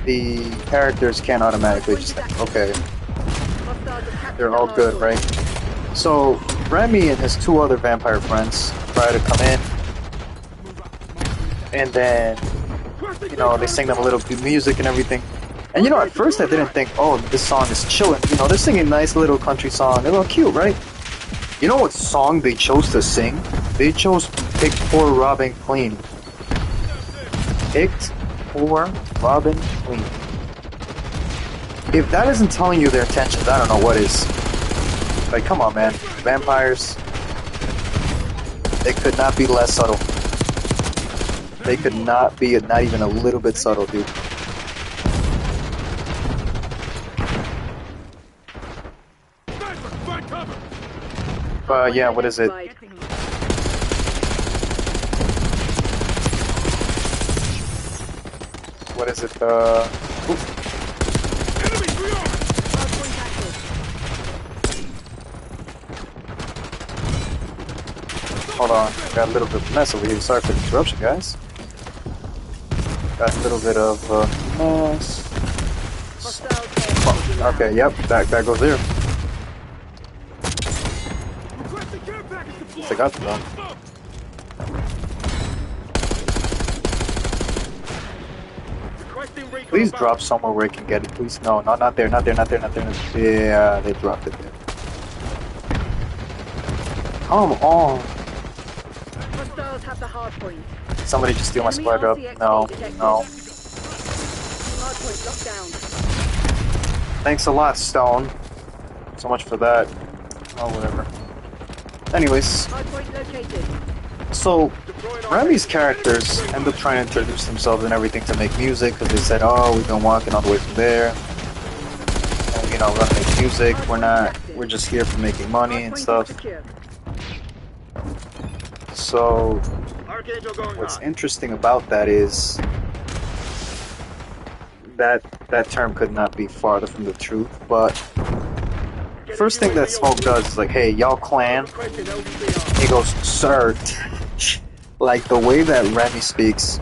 S1: the characters can't automatically just think, okay, they're all good, right? So, Remy and his two other vampire friends try to come in, and then, you know, they sing them a little bit of music and everything. And you know, at first I didn't think, oh, this song is chilling. You know, they're singing a nice little country song. They're a little cute, right? You know what song they chose to sing? They chose Pick Poor Robin Clean. Picked Poor Robin Clean. If that isn't telling you their intentions, I don't know what is. Like, come on, man. Vampires, they could not be less subtle. They could not be not even a little bit subtle, dude. Yeah, what is it? What is it? Hold on, got a little bit of mess over here. Sorry for the interruption, guys. Got a little bit of mess. Oh, okay, yep, that goes there. I got them. Please drop somewhere where I can get it, please. No, not there, not there, not there, not there. Yeah, they dropped it there. Come on. Somebody just steal my supply drop. No, no. Thanks a lot, Stone. So much for that. Oh, whatever. Anyways, so Remy's characters end up trying to introduce themselves and everything to make music because they said, oh, we've been walking all the way from there, and you know, we're gonna make music, we're just here for making money and stuff. So what's interesting about that is that term could not be farther from the truth, but first thing that Smoke does is like, hey, y'all clan. He goes, sir. Like, the way that Remy speaks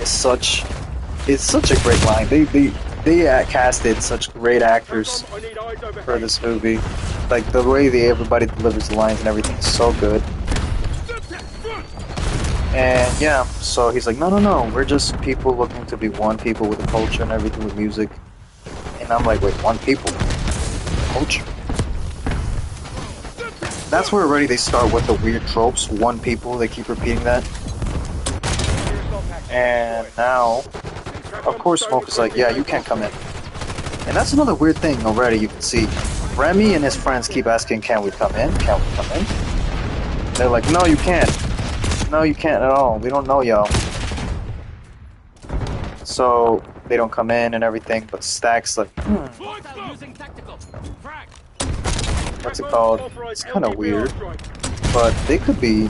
S1: is such a great line. They casted such great actors for this movie. Like, the way everybody delivers the lines and everything is so good. And yeah, so he's like, no, we're just people looking to be one people with a culture and everything with music. And I'm like, wait, one people? Culture. That's where already they start with the weird tropes. One people, they keep repeating that. And now, of course, Smoke is like, yeah, you can't come in. And that's another weird thing already you can see. Remy and his friends keep asking, can we come in? Can we come in? They're like, no, you can't. No, you can't at all. We don't know y'all. So, they don't come in and everything, but Stack's like, what's it called? It's kind of weird, but they could be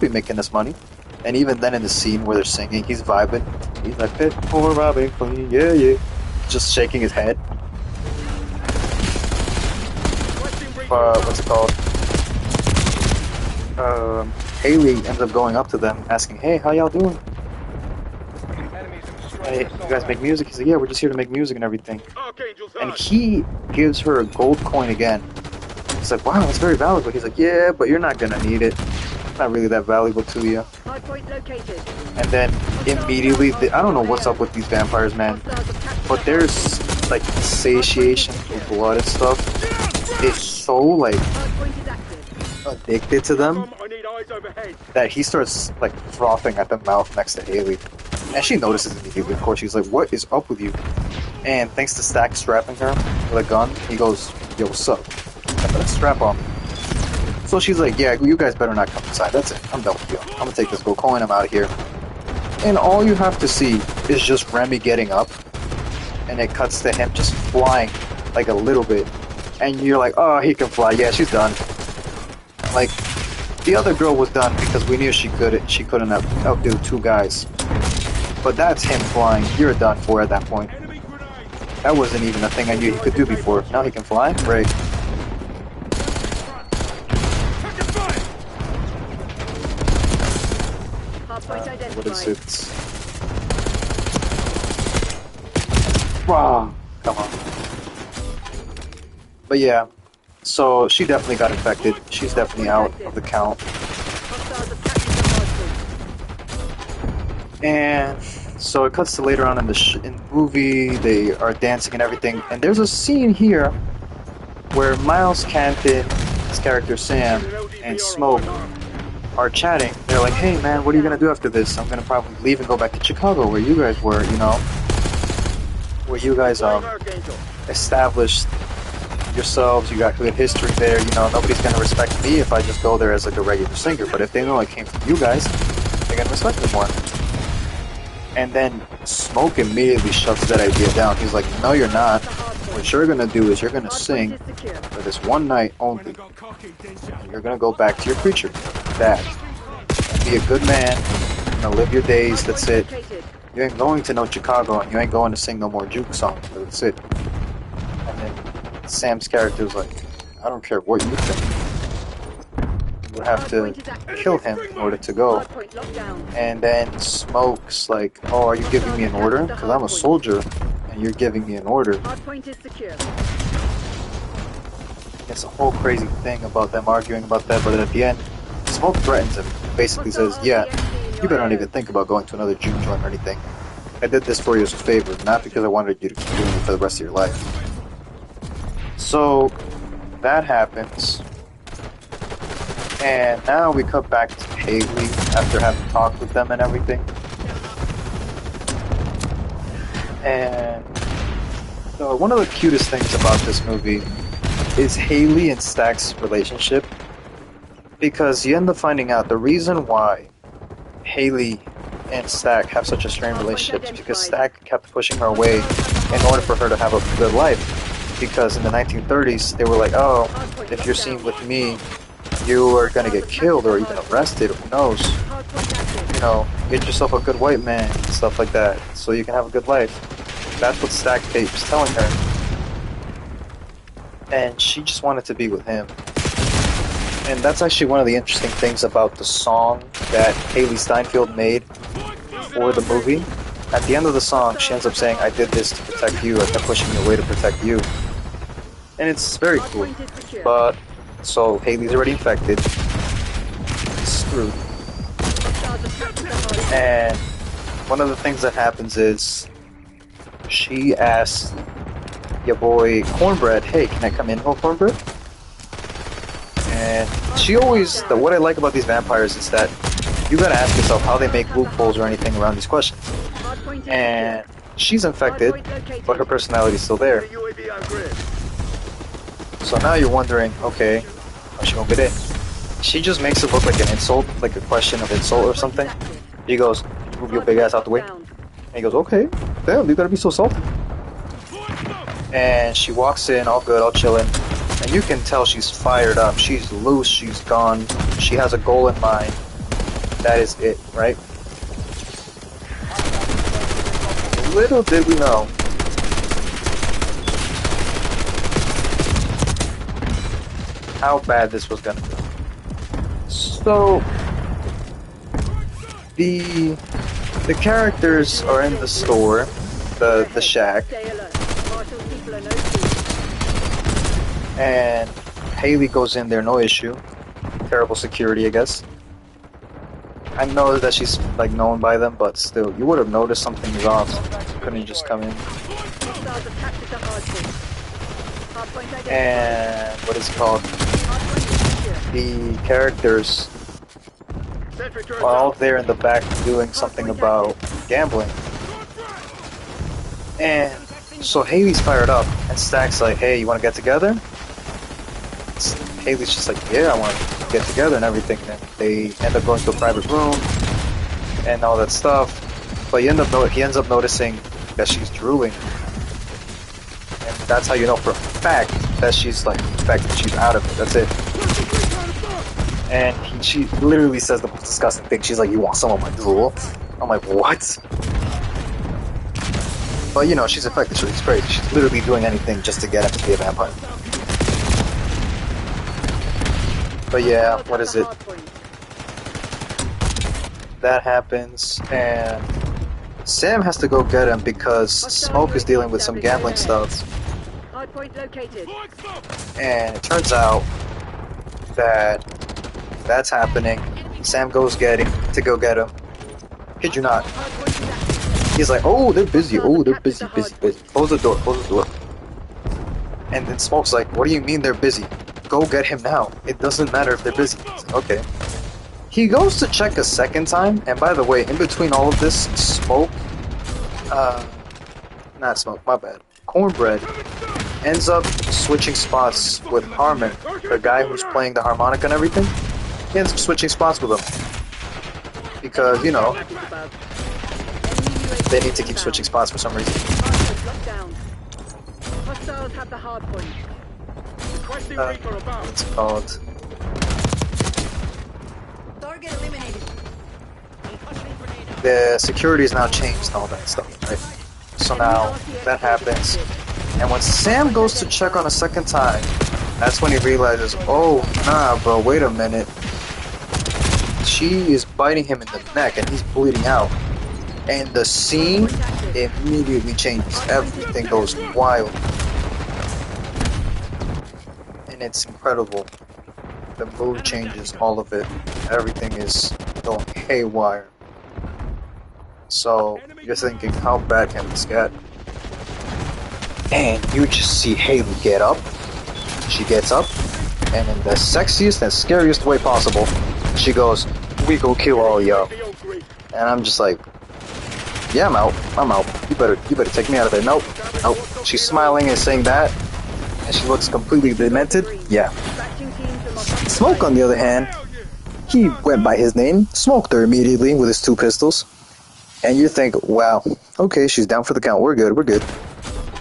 S1: making this money. And even then, in the scene where they're singing, he's vibing. He's like, "Pit poor Robin Clean, yeah, yeah," just shaking his head. What's it called? Haley ends up going up to them, asking, "Hey, how y'all doing? Hey, you guys make music?" He's like, "Yeah, we're just here to make music and everything." And he gives her a gold coin again. He's like, "Wow, that's very valuable." He's like, "Yeah, but you're not gonna need it. It's not really that valuable to you." And then immediately, I don't know what's up with these vampires, man, but there's like satiation for blood and stuff. It's so like addicted to them that he starts like frothing at the mouth next to Haley. And she notices immediately, of course. She's like, "What is up with you?" And thanks to Stack strapping her with a gun, he goes, "Yo, what's up? I got a strap on." So she's like, "Yeah, you guys better not come inside. That's it. I'm done with you. I'm gonna take this gold coin. I'm out of here." And all you have to see is just Remy getting up, and it cuts to him just flying like a little bit. And you're like, "Oh, he can fly. Yeah, she's done." Like,
S4: The other girl was done because we knew she couldn't outdo two guys. But that's him flying. You're done for at that point. That wasn't even a thing I knew he could do before. Now he can fly? Great. What is it? Wow, come on. But yeah, so she definitely got infected. She's definitely out of the count. And so it cuts to later on in the movie. They are dancing and everything. And there's a scene here where Miles Canton, his character Sam, and Smoke are chatting. They're like, hey man, what are you gonna do after this? I'm gonna probably leave and go back to Chicago where you guys were, you know? Where you guys established yourselves, you got good history there, you know, nobody's gonna respect me if I just go there as like a regular singer, but if they know I came from you guys, they're gonna respect me more. And then Smoke immediately shuts that idea down. He's like, no you're not. What you're gonna do is you're gonna sing for this one night only. And you're gonna go back to your preacher, dad. Be a good man, you know, live your days, that's it. You ain't going to no Chicago and you ain't going to sing no more juke songs, that's it. And then Sam's character is like, I don't care what you think. You would have to kill him in order to go. And then Smoke's like, oh, are you giving me an order? Because I'm a soldier and you're giving me an order. It's a whole crazy thing about them arguing about that, but at the end, Smoke threatens him. Basically says, yeah, you better not even think about going to another juke joint or anything. I did this for you as a favor, not because I wanted you to keep doing it for the rest of your life. So, that happens. And now we cut back to Haley after having talked with them and everything. And so one of the cutest things about this movie is Haley and Stack's relationship. Because you end up finding out the reason why Haley and Stack have such a strained relationship is because Stack kept pushing her away in order for her to have a good life. Because in the 1930s, they were like, oh, if you're seen with me, you are going to get killed or even arrested, who knows. You know, get yourself a good white man, and stuff like that, so you can have a good life. That's what Stack keeps telling her. And she just wanted to be with him. And that's actually one of the interesting things about the song that Haley Steinfeld made for the movie. At the end of the song, she ends up saying, I did this to protect you, I kept pushing you away to protect you. And it's very cool. But, so Haley's already infected. Screwed. And one of the things that happens is, she asks your boy Cornbread, hey, can I come in, oh Cornbread? And she always, what I like about these vampires is that you gotta ask yourself how they make loopholes or anything around these questions. And she's infected, but her personality's still there. So now you're wondering, okay, how's she gonna get in? She just makes it look like an insult, like a question of insult or something. He goes, move your big ass out the way. And he goes, okay, damn, you gotta be so salty. And she walks in, all good, all chilling. And you can tell she's fired up, she's loose, she's gone, she has a goal in mind. That is it, right? Little did we know how bad this was gonna go. So the characters are in the store, the shack. And Haley goes in there, no issue. Terrible security, I guess. I know that she's like known by them, but still, you would have noticed something was off. You couldn't just come in. And what is it called? The characters are all there in the back doing something about gambling. And so Haley's fired up, and Stack's like, hey, you want to get together? Haley's just like, yeah, I want to get together and everything. And they end up going to a private room and all that stuff. But he ends up noticing that she's drooling. And that's how you know for a fact that she's like infected. She's out of it. That's it. And she literally says the most disgusting thing. She's like, "You want some of my drool?" I'm like, "What?" But you know, she's effective. She's crazy. She's literally doing anything just to get him to be a vampire. But yeah, what is it? That happens, and Sam has to go get him because Smoke is dealing with some gambling stuff.
S2: Hardpoint located.
S4: And it turns out that that's happening. Sam goes to go get him. Kid you not. He's like, "Oh, they're busy. Oh, they're busy. Close the door. Close the door." And then Smoke's like, "What do you mean they're busy? Go get him now. It doesn't matter if they're busy." Like, okay. He goes to check a second time, and by the way, in between all of this, Smoke, not Smoke, my bad, Cornbread, ends up switching spots with Harmon, the guy who's playing the harmonica and everything. He ends up switching spots with him. Because, you know, they need to keep switching spots for some reason.
S2: Hostiles have the hardpoint.
S4: What's it called?
S3: Target eliminated.
S4: The security is now changed and all that stuff, right? So now that happens. And when Sam goes to check on a second time, that's when he realizes, oh, nah, bro, wait a minute. She is biting him in the neck and he's bleeding out. And the scene immediately changes. Everything goes wild. And it's incredible. The mood changes, all of it. Everything is going haywire. So, you're thinking, how bad can this get? And you just see Haley get up. She gets up, and in the sexiest and scariest way possible, she goes, "We go kill all y'all." And I'm just like, yeah, I'm out. You better take me out of there. Nope. She's smiling and saying that, and she looks completely demented. Yeah. Smoke, on the other hand, he went by his name, smoked her immediately with his 2 pistols. And you think, wow, okay, she's down for the count. We're good.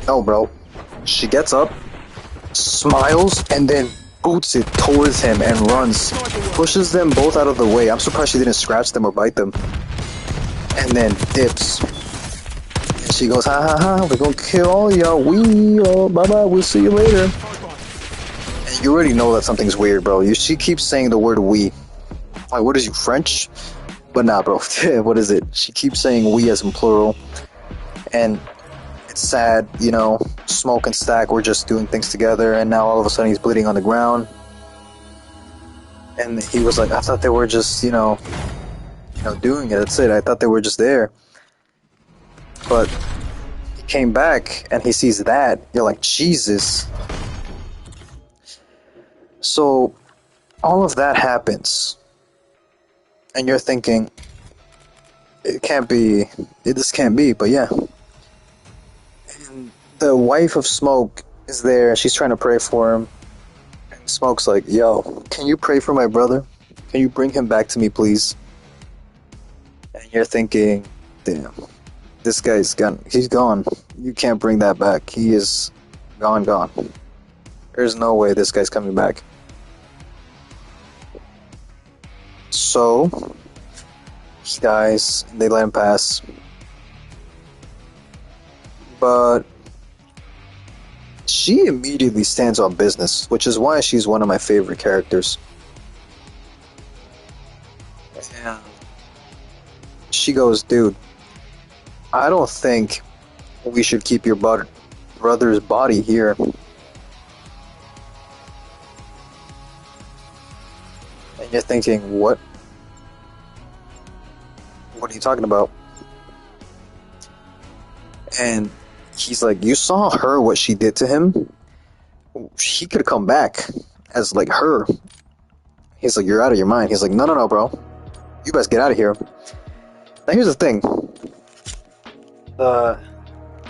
S4: No, bro. She gets up, smiles, and then boots it towards him and runs. Pushes them both out of the way. I'm surprised she didn't scratch them or bite them. And then dips. And she goes, "Ha ha ha, we're gonna kill all y'all. Bye-bye, we'll see you later." And you already know that something's weird, bro. She keeps saying the word "we." Like, what is you, French? But nah, bro. What is it? She keeps saying "we" as in plural. And it's sad, you know. Smoke and Stack were just doing things together, and now all of a sudden he's bleeding on the ground. And he was like, "I thought they were just, you know, doing it. That's it. I thought they were just there." But he came back and he sees that. You're like, Jesus. So all of that happens. And you're thinking, this can't be, but yeah. And the wife of Smoke is there, she's trying to pray for him. And Smoke's like, "Yo, can you pray for my brother? Can you bring him back to me, please?" And you're thinking, damn, this guy's gone. He's gone. You can't bring that back. He is gone. There's no way this guy's coming back. So he dies, and they let him pass. But she immediately stands on business, which is why she's one of my favorite characters. Yeah. She goes, "Dude, I don't think we should keep your brother's body here." And you're thinking, what? What are you talking about? And he's like, "You saw her, what she did to him? She could have come back as like her." He's like, "You're out of your mind." He's like, No, bro. You best get out of here." Now here's the thing.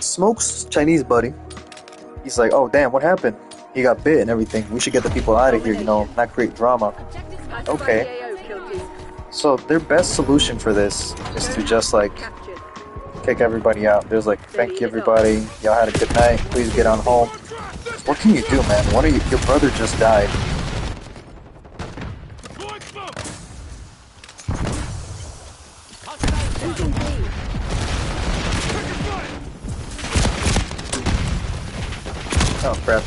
S4: Smoke's Chinese buddy, he's like, "Oh damn, what happened? He got bit and everything. We should get the people out of here, you know, not create drama." Okay. So their best solution for this is to just like kick everybody out. There's like, "Thank you everybody, y'all had a good night, please get on home." What can you do, man? Your brother just died. Oh crap.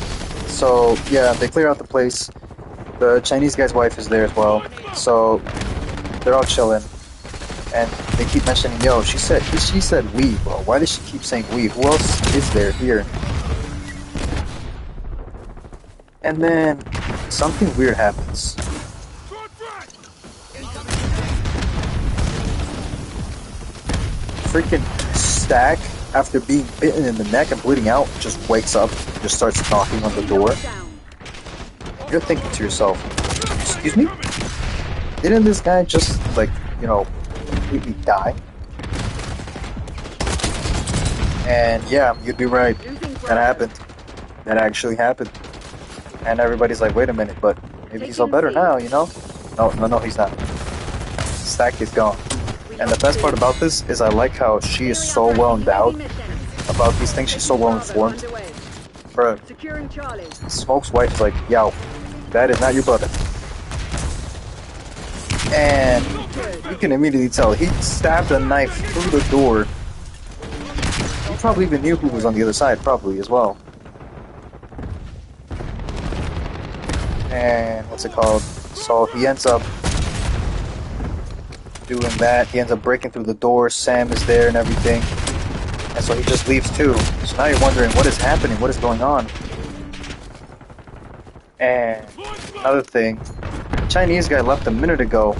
S4: So yeah, they clear out the place. The Chinese guy's wife is there as well. So they're all chilling. And they keep mentioning, yo, she said we. Well, why does she keep saying we? Who else is there here? And then something weird happens. Freaking Stack, after being bitten in the neck and bleeding out, just wakes up, just starts knocking on the door. You're thinking to yourself, excuse me? Didn't this guy just, like, you know, completely die? And yeah, you'd be right. That happened. That actually happened. And everybody's like, wait a minute, but maybe he's all better now, you know? No, he's not. Stack is gone. And the best part about this is I like how she is so well endowed about these things. She's so well informed. Bruh, Smoke's wife is like, yo, that is not your brother. And you can immediately tell he stabbed a knife through the door. He probably even knew who was on the other side, probably, as well. And what's it called? So he ends up doing that. He ends up breaking through the door. Sam is there and everything. And so he just leaves too. So now you're wondering what is happening, what is going on. And another thing, the Chinese guy left a minute ago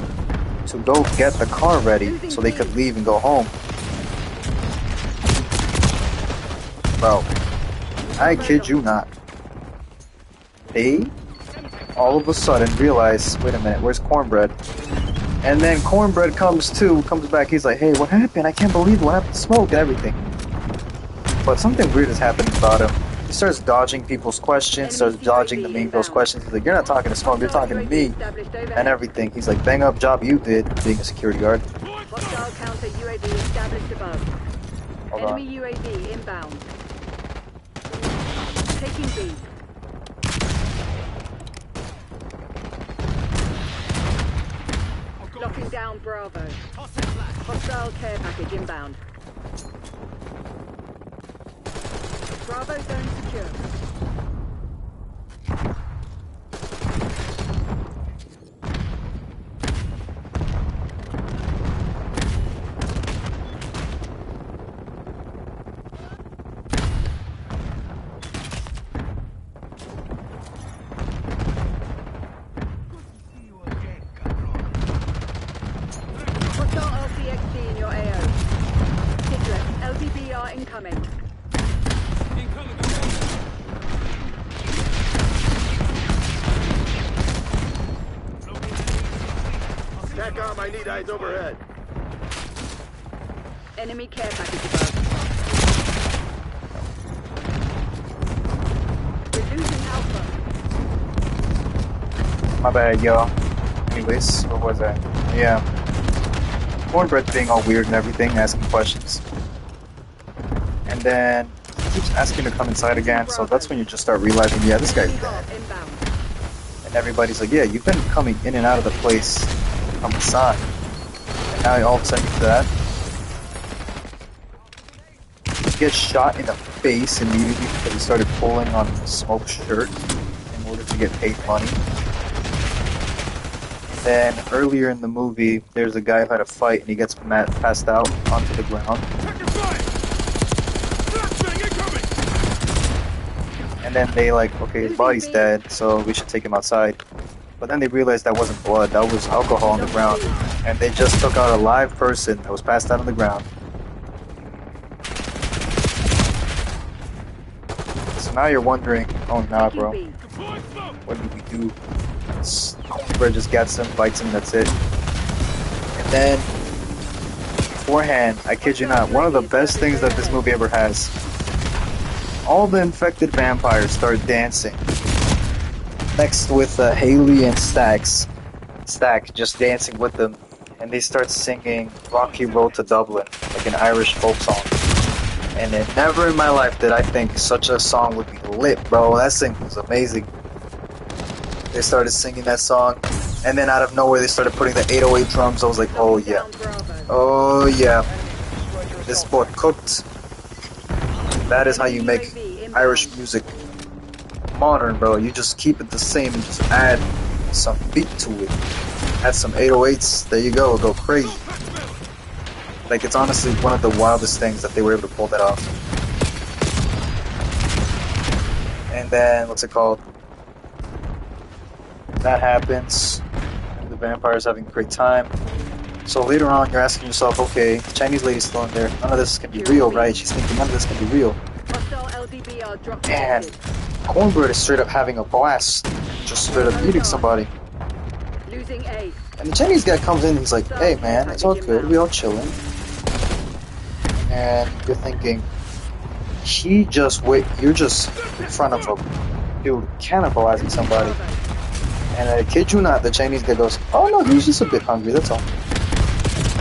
S4: to go get the car ready so they could leave and go home. Bro, I kid you not. They all of a sudden realize, wait a minute, where's Cornbread? And then Cornbread comes back, he's like, hey, what happened? I can't believe what happened to Smoke and everything. But something weird is happening about him. He starts dodging people's questions, starts dodging the main girl's questions. He's like, you're not talking to Smoke, you're talking to me. And everything. He's like, bang up job you did, being a security guard.
S3: Hostile counter UAV established above.
S4: Hold on.
S3: Enemy UAV inbound. Taking B. Locking down Bravo. Hostile care package inbound. Bravo zone secure. Hostile RCXD in your AO. Hitler, LDBR incoming.
S2: TACOM, I need eyes overhead.
S3: Enemy care package above. We're losing Alpha.
S4: My bad, y'all. Anyways, what was that? Yeah. Cornbread being all weird and everything, asking questions. And then he keeps asking to come inside again, so that's when you just start realizing, yeah, this guy's dead. And everybody's like, yeah, you've been coming in and out of the place from the side. And now all of a sudden you that. He gets shot in the face immediately because he started pulling on Smoke's shirt in order to get paid money. Then earlier in the movie, there's a guy who had a fight and he gets passed out onto the ground. And then they like, okay, his body's dead, so we should take him outside. But then they realized that wasn't blood, that was alcohol on the ground. And they just took out a live person that was passed out on the ground. So now you're wondering, oh nah bro, what did we do? Cornbread just gets him, bites him, that's it. And then, beforehand, I kid you not, one of the best things that this movie ever has. All the infected vampires start dancing. Next with Haley and Stack just dancing with them. And they start singing Rocky Road to Dublin, like an Irish folk song. And then never in my life did I think such a song would be lit, bro. That thing was amazing. They started singing that song, And then out of nowhere, they started putting the 808 drums. I was like, oh yeah. Oh yeah. This boy cooked. That is how you make Irish music modern, bro. You just keep it the same and just add some beat to it. Add some 808s. There you go. Go crazy. Like, it's honestly one of the wildest things that they were able to pull that off. And then, what's it called? That happens. And the vampire's having a great time. So later on, you're asking yourself, okay, the Chinese lady's still in there. None of this can be real, right? She's thinking none of this can be real. And Cornbread is straight up having a blast. Just straight up eating somebody. And the Chinese guy comes in and he's like, hey man, it's all good, we all chilling. And you're thinking, you're just in front of a dude cannibalizing somebody. And I kid you not, the Chinese guy goes, oh no, he's just a bit hungry, that's all.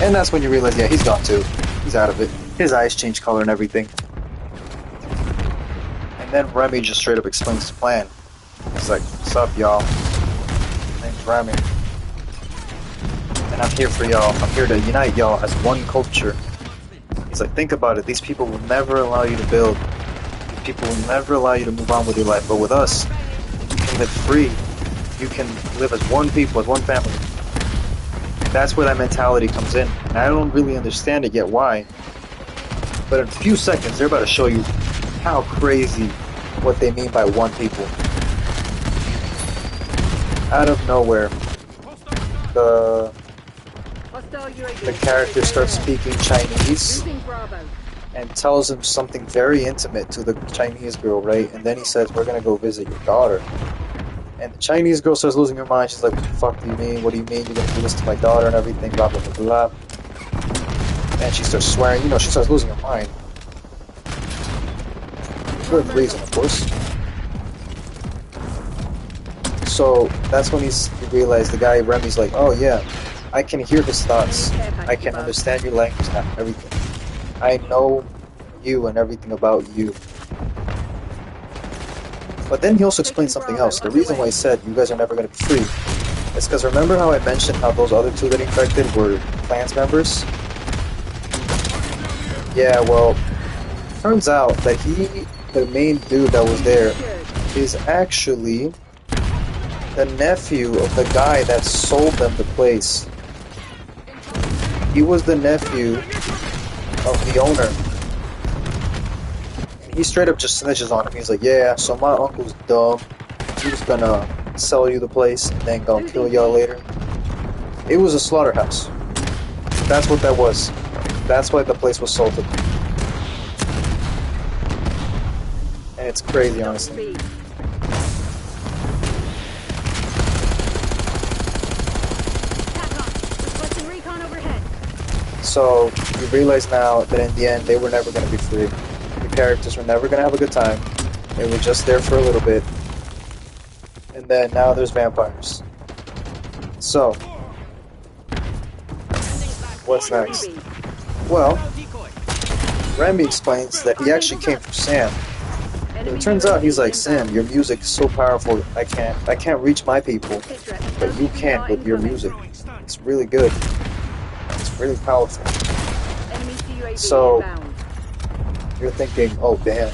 S4: And that's when you realize, yeah, he's gone too. He's out of it. His eyes change color and everything. And then Remy just straight up explains his plan. He's like, what's up, y'all? My name's Remy. And I'm here for y'all. I'm here to unite y'all as one culture. He's like, think about it. These people will never allow you to build. These people will never allow you to move on with your life. But with us, you can live free. You can live as one people, as one family. That's where that mentality comes in. And I don't really understand it yet why. But in a few seconds, they're about to show you how crazy what they mean by one people. Out of nowhere, the character starts speaking Chinese and tells him something very intimate to the Chinese girl, right? And then he says, we're gonna go visit your daughter. And the Chinese girl starts losing her mind. She's like, what the fuck do you mean? What do you mean you're gonna do this to my daughter and everything? Blah, blah, blah, blah. And she starts swearing. You know, she starts losing her mind. Good reason, of course. So that's when you realize the guy, Remy's like, oh yeah, I can hear his thoughts. I can understand your language now, everything. I know you and everything about you. But then he also explained something else. The reason why he said you guys are never going to be free is because remember how I mentioned how those other two that infected were Klans members? Yeah, well, turns out that the main dude that was there, is actually the nephew of the guy that sold them the place. He was the nephew of the owner. He straight up just snitches on him. He's like, yeah, so my uncle's dumb. He's gonna sell you the place and then gonna kill y'all later. It was a slaughterhouse. That's what that was. That's why the place was sold to them. And it's crazy, honestly. So, you realize now that in the end, they were never going to be free. The characters were never going to have a good time. They were just there for a little bit. And then now there's vampires. So, what's next? Well, Remy explains that he actually came from Sam. And it turns out he's like, Sam, your music is so powerful, I can't reach my people, but you can with your music. It's really good. It's really powerful. So, you're thinking, oh damn.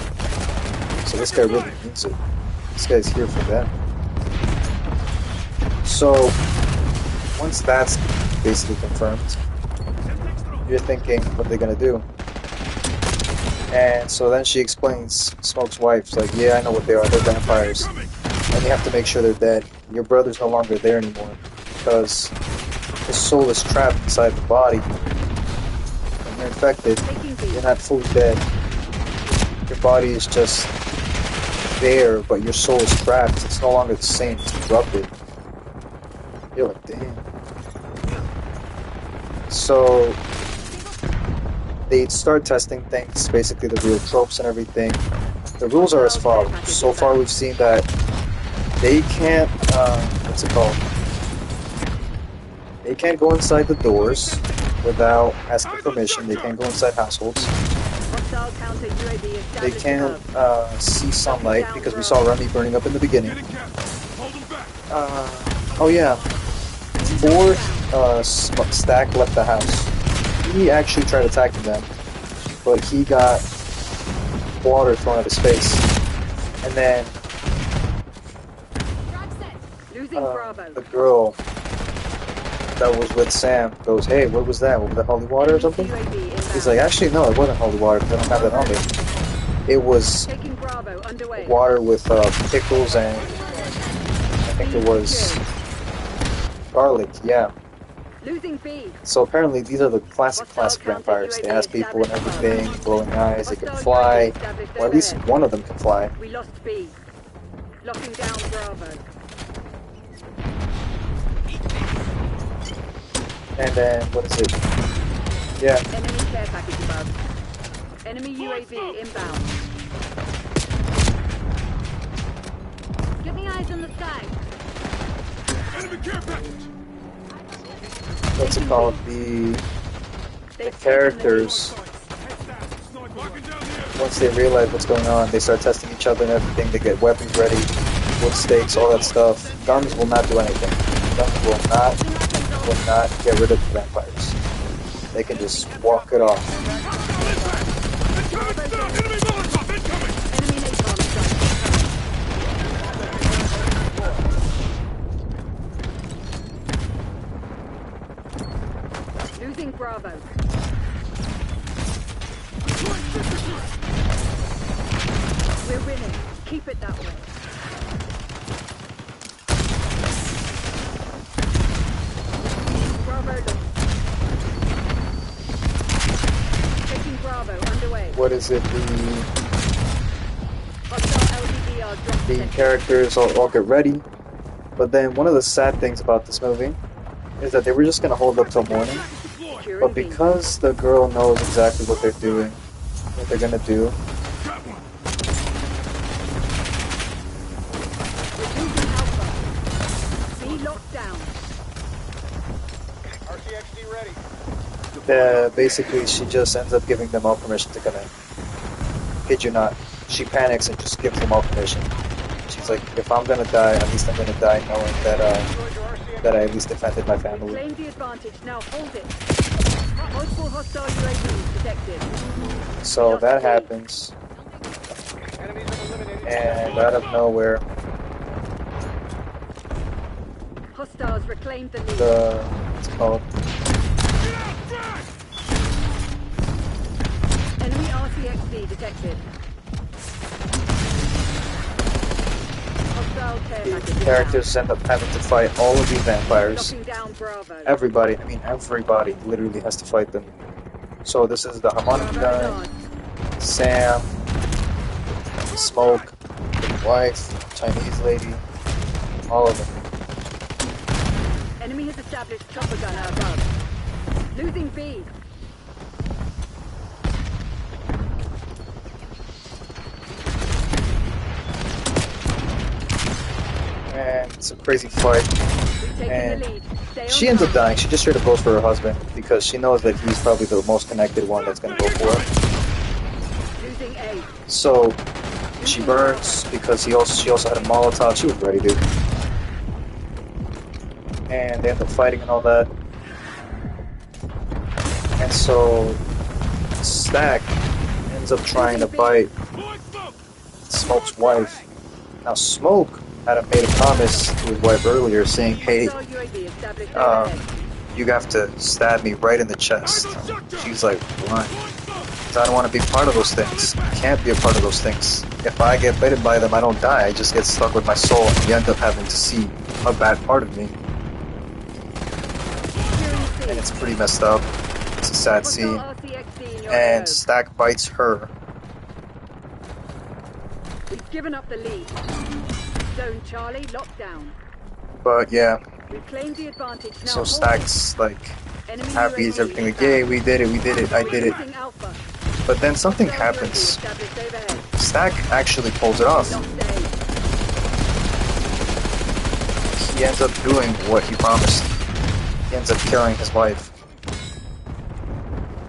S4: So this guy really means it. This guy's here for that. So, once that's basically confirmed, you're thinking, what are they gonna do? And so then she explains, Smoke's wife's like, yeah, I know what they are, they're vampires. And you have to make sure they're dead. Your brother's no longer there anymore, because his soul is trapped inside the body. When you're infected, you're not fully dead. Your body is just there, but your soul is trapped. It's no longer the same, it's corrupted. You're like, damn. So they start testing things, basically the real tropes and everything. The rules are as follows. So far we've seen that they can't, what's it called? They can't go inside the doors without asking permission. They can't go inside households. They can't see sunlight, because we saw Remy burning up in the beginning. Oh yeah, before Stack left the house, he actually tried attacking them, but he got water thrown at his face. And then the girl that was with Sam goes, "Hey, what was that? Was that holy water or something?" He's like, "Actually, no, it wasn't holy water because I don't have that on me. It was water with pickles and I think it was garlic, yeah." So apparently these are the classic vampires. They ask people and everything, glowing eyes, they can fly, or at least one of them can fly.
S3: We lost B. Locking down Bravo.
S4: And then, what is it? Yeah.
S3: Enemy care package above. Enemy UAV inbound. Give me eyes on the sky.
S2: Enemy care package.
S4: What's it called? The characters, once they realize what's going on, they start testing each other and everything. They get weapons ready, wood stakes, all that stuff. Guns will not do anything. Guns will not get rid of the vampires. They can just walk it off.
S3: Losing Bravo. We're winning. Keep it that way. Bravo lost. Taking Bravo underway.
S4: What is it?
S3: Hostile LDDR dropped
S4: The characters all get ready. But then one of the sad things about this movie is that they were just going to hold up till morning. But because the girl knows exactly what they're doing, what they're going to do, basically she just ends up giving them all permission to come in. Kid you not. She panics and just gives them all permission. She's like, if I'm going to die, at least I'm going to die knowing that I at least defended my family.
S3: Claim the advantage. Now hold it. Multiple hostile UAVs detected.
S4: So that happens. And out of nowhere,
S3: Hostiles reclaimed the lead.
S4: what's it called?
S3: Enemy RCXD detected. Hostile care package.
S4: Characters end up having to fight all of these vampires.
S3: Locking down Bravo.
S4: Everybody literally has to fight them. So this is the harmonica guy, Sam, Smoke, his wife, Chinese lady, all of them.
S3: Enemy has established chopper gunner above. Losing B.
S4: And it's a crazy fight. And
S3: The lead.
S4: she ends up dying. She just straight up goes for her husband because she knows that he's probably the most connected one that's going to go for her.
S3: Losing A.
S4: So she burns because she also had a Molotov. She was ready, dude. And they end up fighting and all that. And so Stack ends up trying to bite Smoke's wife. Now Smoke had made a promise to his wife earlier saying, hey, you have to stab me right in the chest. She's like, why? Because I don't want to be part of those things. I can't be a part of those things. If I get bitten by them, I don't die. I just get stuck with my soul and you end up having to see a bad part of me. And it's pretty messed up. It's a sad scene. And Stack bites her.
S3: We've given up the lead. Zone Charlie locked down.
S4: But yeah,
S3: Reclaim the advantage now.
S4: so Stack's like happy as everything, like, yay, we did it, I did it. But then something happens. Stack actually pulls it off. He ends up doing what he promised. He ends up killing his wife.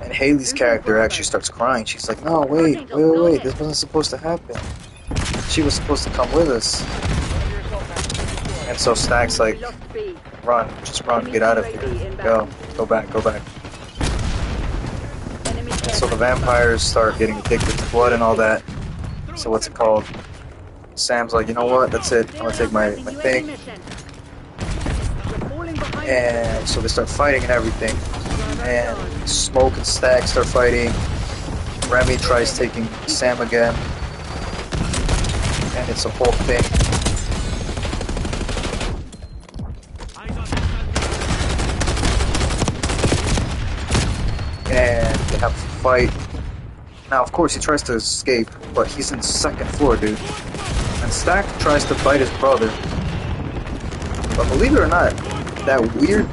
S4: And Haley's character actually starts crying. She's like, no, wait, this wasn't supposed to happen. She was supposed to come with us. And so Stack's like,
S3: We lost B.
S4: run, just run, get out of here. Go back.
S3: Enemy
S4: And so the
S3: care
S4: vampires start getting addicted to blood and all that. So what's it called? Sam's like, you know what, that's it, I'm gonna take my thing. And so they start fighting and everything. And Smoke and Stack start fighting. Remy tries taking Sam again. And it's a whole thing. And they have a fight. Now, of course, he tries to escape, but he's in the second floor, dude. And Stack tries to fight his brother. But believe it or not, that weird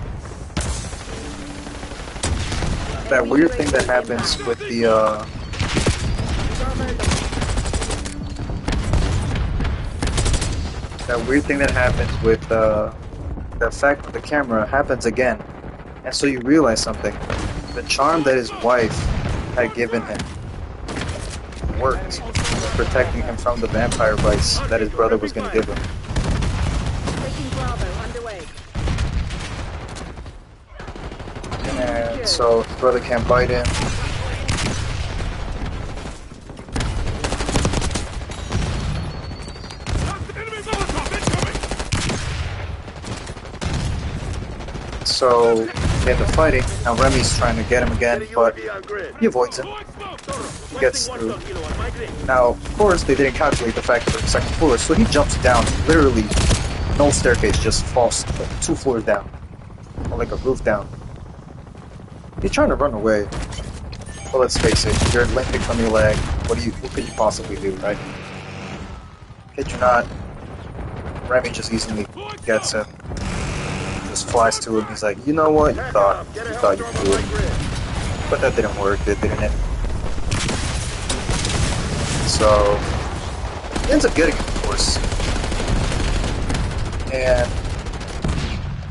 S4: thing that happens with the the effect of the camera happens again. And so you realize something. The charm that his wife had given him worked, protecting him from the vampire bites that his brother was going to give him.
S3: Taking Bravo underway.
S4: And so his brother can't bite him. So they end up fighting. Now Remy's trying to get him again, but he avoids him. He gets through. Now, of course, they didn't calculate the fact that they're on the second floor, so he jumps down, literally no staircase, just falls like 2 floors down, or like a roof down. He's trying to run away, but let's face it, you're limping from your leg. What could you possibly do, right? Kid you not, Remy just easily gets him. Just flies to him. He's like, you know what? You thought you could do it, but that didn't work, didn't it? So he ends up getting him, of course, and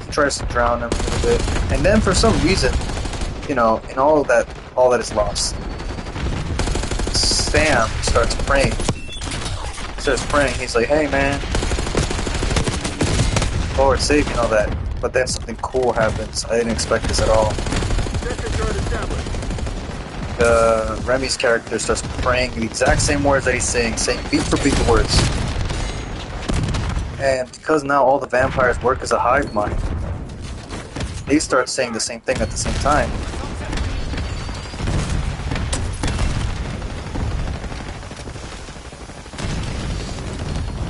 S4: he tries to drown him a little bit. And then for some reason, you know, in all that is lost, Sam starts praying. He's like, hey man, Lord save me and all that. But then something cool happens. I didn't expect this at all. Remy's character starts praying the exact same words that he's saying beat for beat the words. And because now all the vampires work as a hive mind, they start saying the same thing at the same time.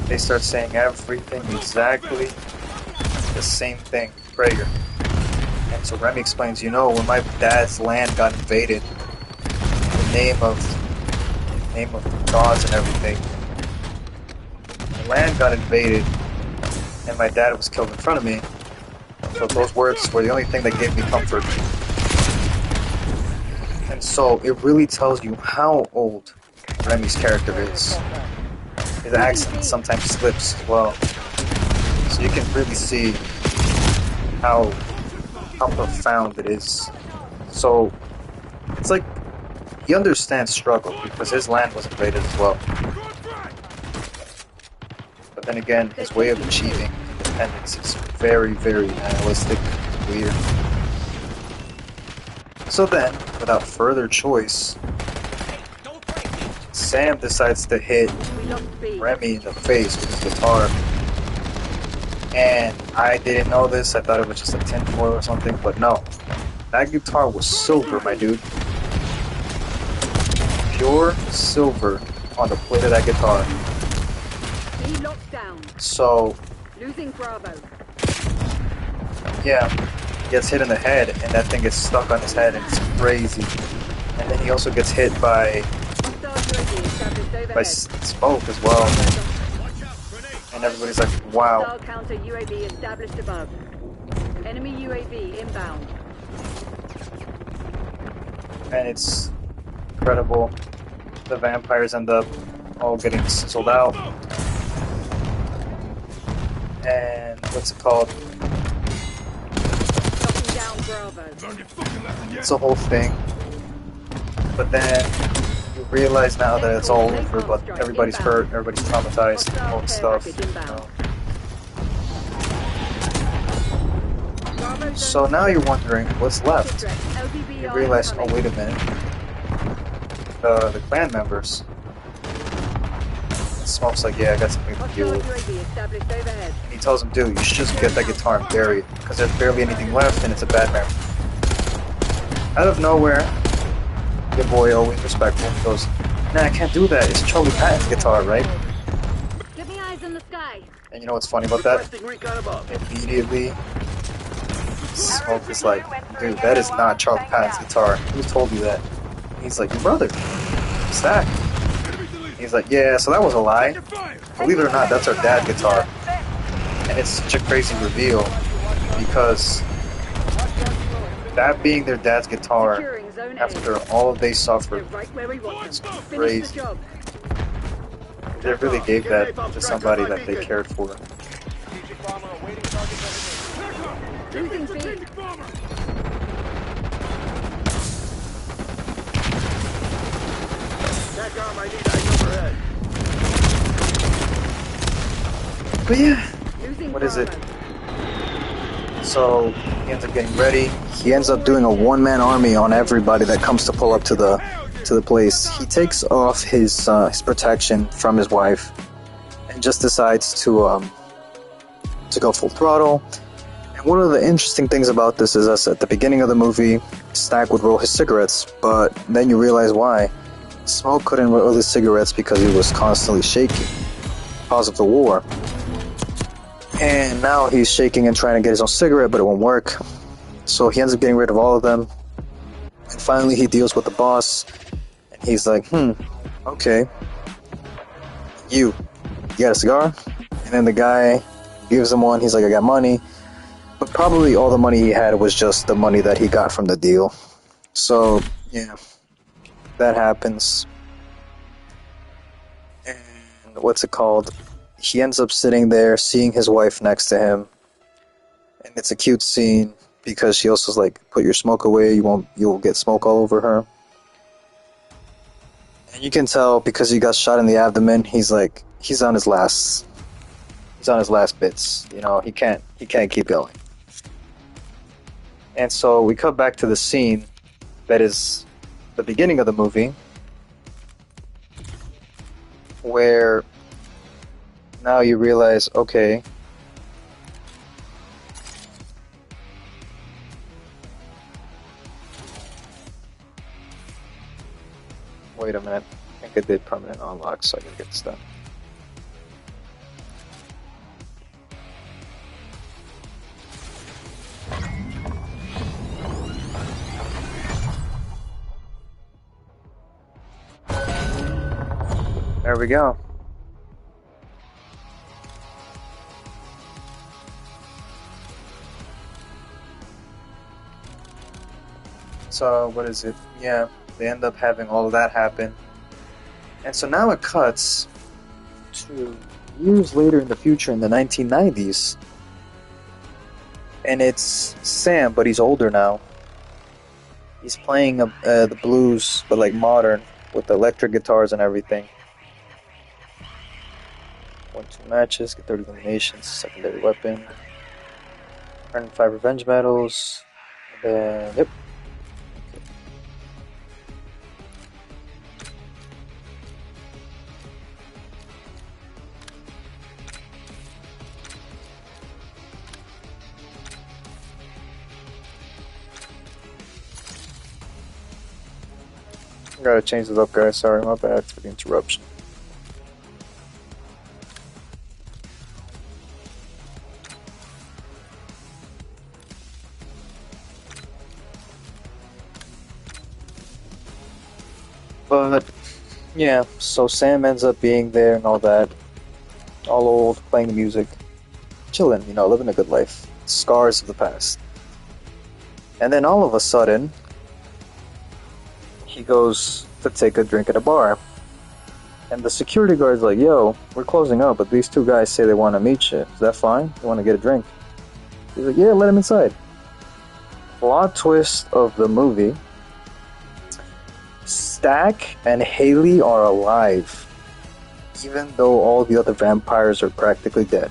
S4: They start saying everything exactly the same thing, prayer. And so Remy explains, you know, when my dad's land got invaded, in the name of gods and everything, the land got invaded, and my dad was killed in front of me. So those words were the only thing that gave me comfort. And so it really tells you how old Remy's character is. His accent sometimes slips as well. So you can really see how profound it is. So it's like he understands struggle because his land was invaded as well. But then again, his way of achieving independence is very, very animalistic and weird. So then, without further choice, Sam decides to hit Remy in the face with his guitar. And I didn't know this, I thought it was just a tinfoil or something, but no. That guitar was silver, my dude. Pure silver on the plate of that guitar. So,
S3: losing Bravo.
S4: Yeah, he gets hit in the head, and that thing gets stuck on his head, and it's crazy. And then he also gets hit by smoke as well. And everybody's like, wow.
S3: Counter UAV established above. Enemy UAV inbound.
S4: And it's incredible. The vampires end up all getting sizzled out. And what's it called?
S3: Down Bravo.
S4: It's a whole thing. But then you realize now that it's all over, but everybody's hurt, everybody's traumatized, all that stuff. You know. So now you're wondering what's left. You realize, oh wait a minute, the clan members. Smoke's like, yeah, I got something to deal with. And he tells him, dude, you should just get that guitar and bury it, because there's barely anything left and it's a bad memory. Out of nowhere, your boy, always respectful, goes, nah, I can't do that, it's Charlie Patton's guitar, right?
S3: Get me eyes in the sky.
S4: And you know what's funny about that? Immediately, Smoke is like, dude, that is not Charlie Patton's guitar. Who told you that? And he's like, your brother, Stack. He's like, yeah, so that was a lie. Believe it or not, that's our dad's guitar. And it's such a crazy reveal because that being their dad's guitar after all they suffered is crazy. They really gave that to somebody that they cared for. But yeah, what is it? So he ends up getting ready. He ends up doing a one-man army on everybody that comes to pull up to the place. He takes off his protection from his wife and just decides to go full throttle. And one of the interesting things about this is that at the beginning of the movie, Stack would roll his cigarettes, but then you realize why. Smoke couldn't roll his cigarettes because he was constantly shaking because of the war. And now he's shaking and trying to get his own cigarette, but it won't work. So he ends up getting rid of all of them. And finally he deals with the boss. And he's like, okay. You got a cigar? And then the guy gives him one. He's like, I got money. But probably all the money he had was just the money that he got from the deal. So, yeah. That happens. And what's it called? He ends up sitting there, seeing his wife next to him, and it's a cute scene because she also's like, "Put your smoke away. You'll get smoke all over her." And you can tell because he got shot in the abdomen. He's on his last bits. You know, he can't keep going. And so we cut back to the scene that is the beginning of the movie, where now you realize, okay, wait a minute, I think I did permanent unlock, so I gotta get this done. There we go. So, what is it? Yeah, they end up having all of that happen. And so now it cuts to years later in the future, in the 1990s. And it's Sam, but he's older now. He's playing the blues, but like modern, with the electric guitars and everything. 1-2 matches, get 30 eliminations, secondary weapon. Earn 5 revenge medals. And then, yep. I gotta change this up, guys. Sorry, my bad for the interruption. But, yeah, so Sam ends up being there and all that. All old, playing the music. Chilling, you know, living a good life. Scars of the past. And then all of a sudden, he goes to take a drink at a bar. And the security guard's like, yo, we're closing up, but these two guys say they want to meet you. Is that fine? You want to get a drink? He's like, yeah, let him inside. Plot twist of the movie. Stack and Haley are alive, even though all the other vampires are practically dead.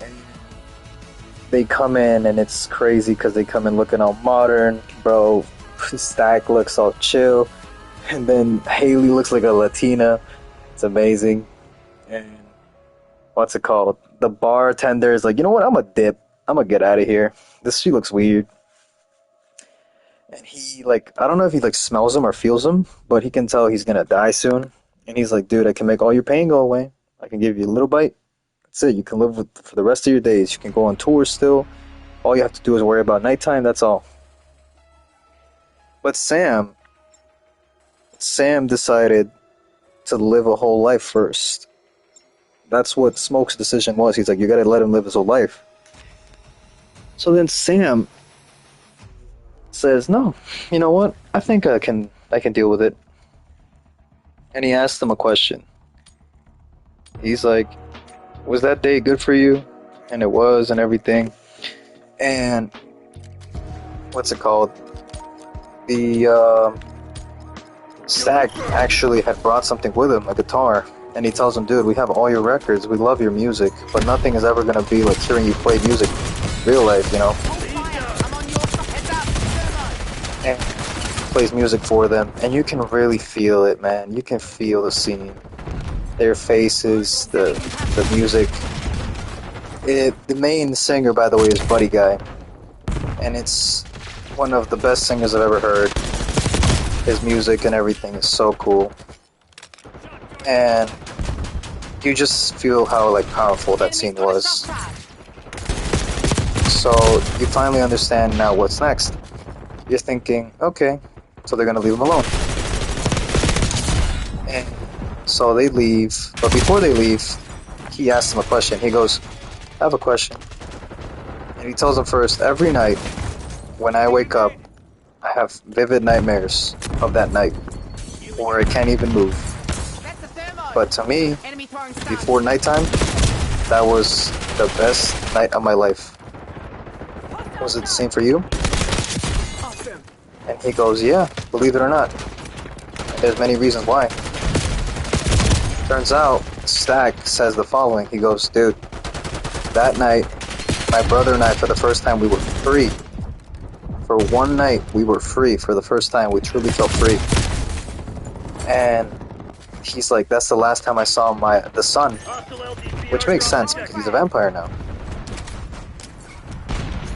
S4: And they come in and it's crazy because they come in looking all modern, bro. Stack looks all chill, and then Haley looks like a Latina. It's amazing. And what's it called? The bartender is like, you know what? I'm gonna dip. I'm gonna get out of here. She looks weird. And he like, I don't know if he like smells him or feels him, but he can tell he's gonna die soon. And he's like, dude, I can make all your pain go away. I can give you a little bite. That's it. You can live with for the rest of your days. You can go on tour still. All you have to do is worry about nighttime. That's all. But Sam decided to live a whole life first. That's what Smoke's decision was. He's like, you gotta let him live his whole life. So then Sam says, no, you know what? I think I can deal with it. And he asked him a question. He's like, was that day good for you? And it was, and everything. And what's it called? The Stack actually had brought something with him, a guitar. And he tells him, dude, we have all your records, we love your music, but nothing is ever gonna be like hearing you play music real life, you know? And he plays music for them, and you can really feel it, man. You can feel the scene. Their faces, the music. The main singer, by the way, is Buddy Guy. And it's one of the best singers I've ever heard. His music and everything is so cool. And you just feel how like powerful that scene was. So you finally understand now what's next. You're thinking, okay, so they're gonna leave him alone. And so they leave, but before they leave, he asks him a question. He goes, I have a question. And he tells him first, every night when I wake up, I have vivid nightmares of that night, or I can't even move. But to me, before nighttime, that was the best night of my life. Was it the same for you? And he goes, yeah, believe it or not. And there's many reasons why. Turns out, Stack says the following. He goes, dude, that night, my brother and I, for the first time, we were free. For one night, we were free. For the first time, we truly felt free. And he's like, that's the last time I saw the sun. Which makes sense, because he's a vampire now.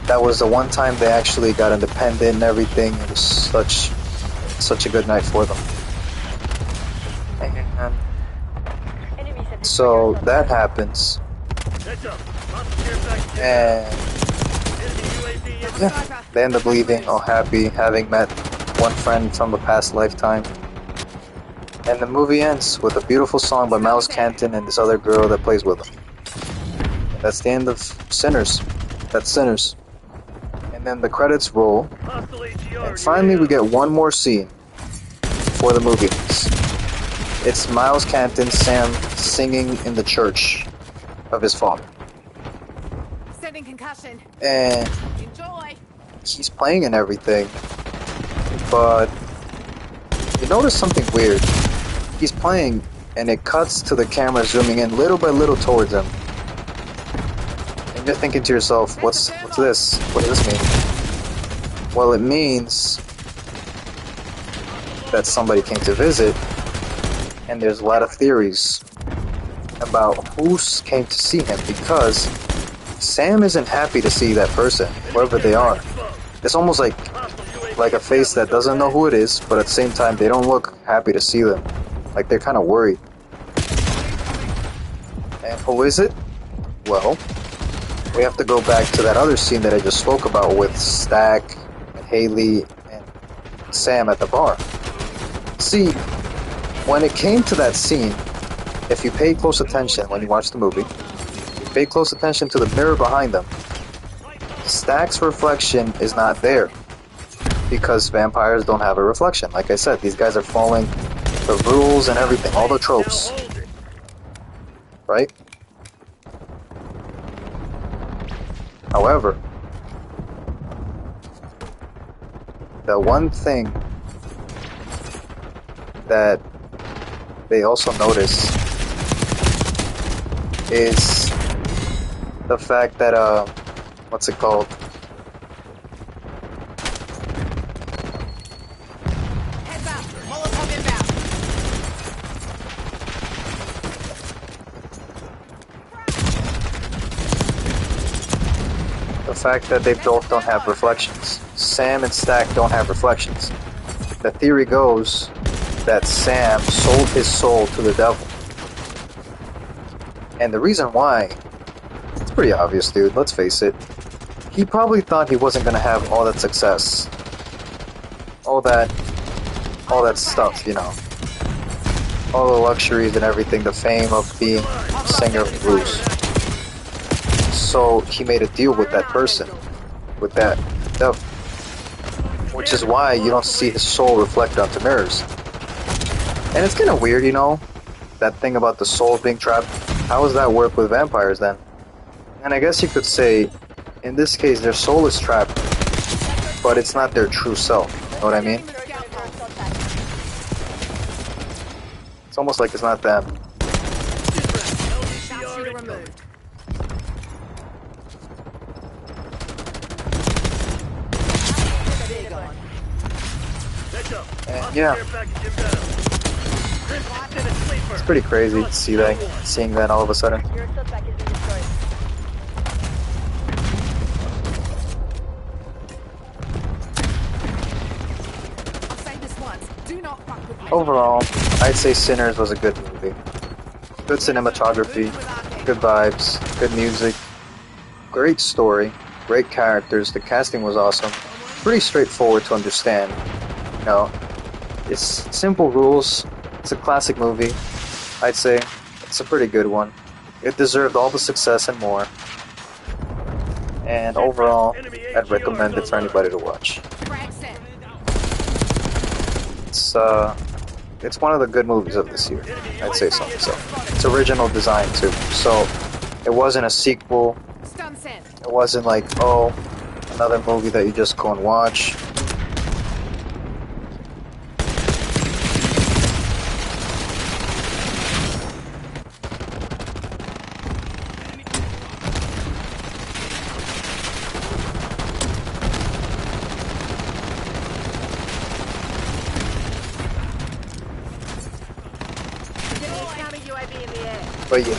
S4: That was the one time they actually got independent and everything. It was such a good night for them. And so that happens. And yeah, they end up leaving all happy, having met one friend from a past lifetime. And the movie ends with a beautiful song by Miles Canton and this other girl that plays with him. And that's the end of Sinners. That's Sinners. And then the credits roll. And finally we get one more scene for the movie. It's Miles Canton, Sam, singing in the church of his father.
S3: Sending concussion.
S4: And
S3: Enjoy.
S4: he's playing and everything. But you notice something weird. He's playing and it cuts to the camera zooming in little by little towards him. And you're thinking to yourself, what's this? What does this mean? Well, it means that somebody came to visit, and there's a lot of theories about who came to see him, because Sam isn't happy to see that person, whoever they are. It's almost like a face that doesn't know who it is, but at the same time, they don't look happy to see them. Like, they're kind of worried. And who is it? Well, we have to go back to that other scene that I just spoke about with Stack and Haley and Sam at the bar. See, when it came to that scene, if you pay close attention when you watch the movie, you pay close attention to the mirror behind them, Stack's reflection is not there. Because vampires don't have a reflection. Like I said, these guys are following the rules and everything, all the tropes. Right? However, the one thing that they also notice is the fact that what's it called?
S2: Heads up! Molotov inbound!
S4: The fact that they both don't have reflections. Sam and Stack don't have reflections. The theory goes that Sam sold his soul to the devil. And the reason why, it's pretty obvious, dude, let's face it. He probably thought he wasn't gonna have all that success. All that stuff, you know. All the luxuries and everything, the fame of being singer of blues. So he made a deal with that person, with that devil. Which is why you don't see his soul reflected onto mirrors. And it's kind of weird, you know, that thing about the souls being trapped. How does that work with vampires then? And I guess you could say, in this case, their soul is trapped, but it's not their true self. You know what I mean? It's almost like it's not them. And yeah, it's pretty crazy to see that, seeing that all of a sudden. Overall, I'd say Sinners was a good movie. Good cinematography, good vibes, good music, great story, great characters, the casting was awesome, pretty straightforward to understand. You know, it's simple rules, it's a classic movie, I'd say. It's a pretty good one. It deserved all the success and more. And overall, I'd recommend it for anybody to watch. It's one of the good movies of this year, I'd say so. So it's original design too. So it wasn't a sequel. It wasn't like, oh, another movie that you just go and watch. But yeah,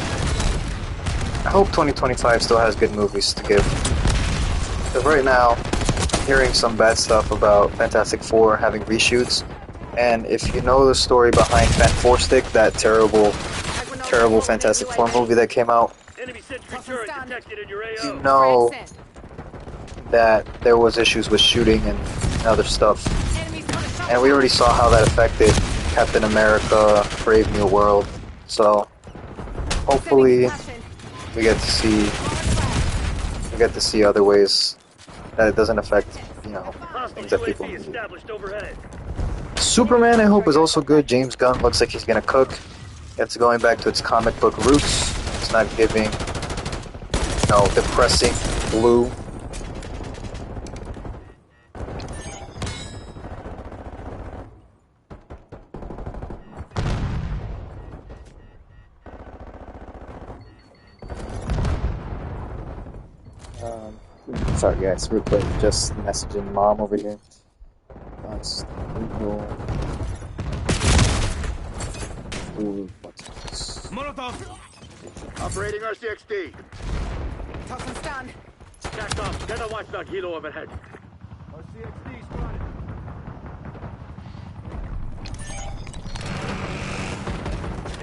S4: I hope 2025 still has good movies to give. Because right now, I'm hearing some bad stuff about Fantastic Four having reshoots. And if you know the story behind Fan Four Stick, that terrible Fantastic Four movie that came out, you know that there was issues with shooting and other stuff. And we already saw how that affected Captain America, Brave New World. So hopefully we get to see other ways that it doesn't affect, you know, things that people need. Superman, I hope, is also good. James Gunn looks like he's gonna cook. It's going back to its comic book roots. It's not giving, you know, depressing blue. Sorry guys, real quick, just messaging mom over here. Let's Google.
S2: Molotov! Operating RCXD.
S3: Toxin stand.
S2: Tacked off. Get a watchdog helo overhead. RCXD spotted.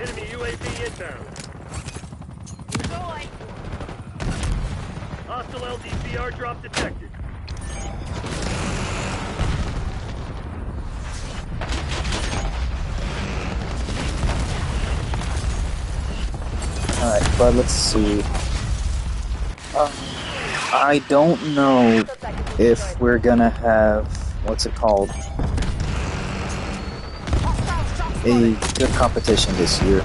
S2: Enemy UAV inbound.
S3: Enjoy.
S2: Hostile LDCR drop detected.
S1: Alright, but let's see. I don't know if we're gonna have, what's it called, a good competition this year.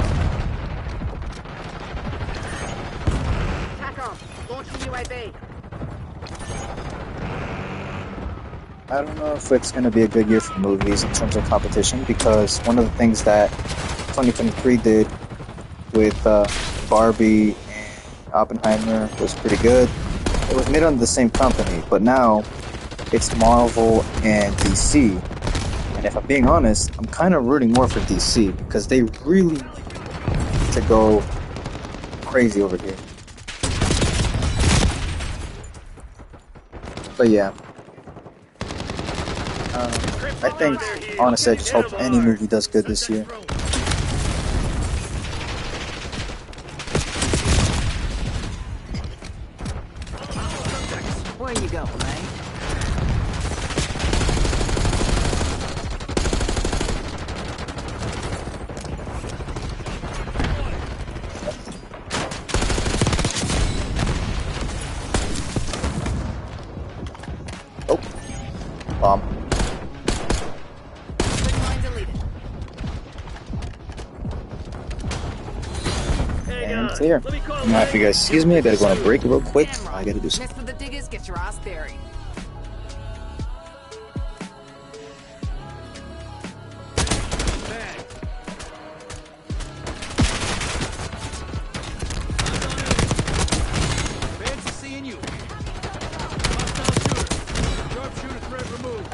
S1: I don't know if it's going to be a good year for movies in terms of competition, because one of the things that 2023 did with Barbie and Oppenheimer was pretty good.
S4: It was made under the same company, but now it's Marvel and DC. And if I'm being honest, I'm kind of rooting more for DC because they really need to go crazy over here. But yeah, I think, honestly, I just hope any movie does good this year.
S3: Where you going, mate?
S4: Oh, bomb. And clear. Now, if you guys excuse me, I gotta go on a break real quick. I gotta do something.
S5: Mess with the diggers, get your ass buried.
S2: Fancy seeing you. Hostile shooter. Sharpshooter threat removed.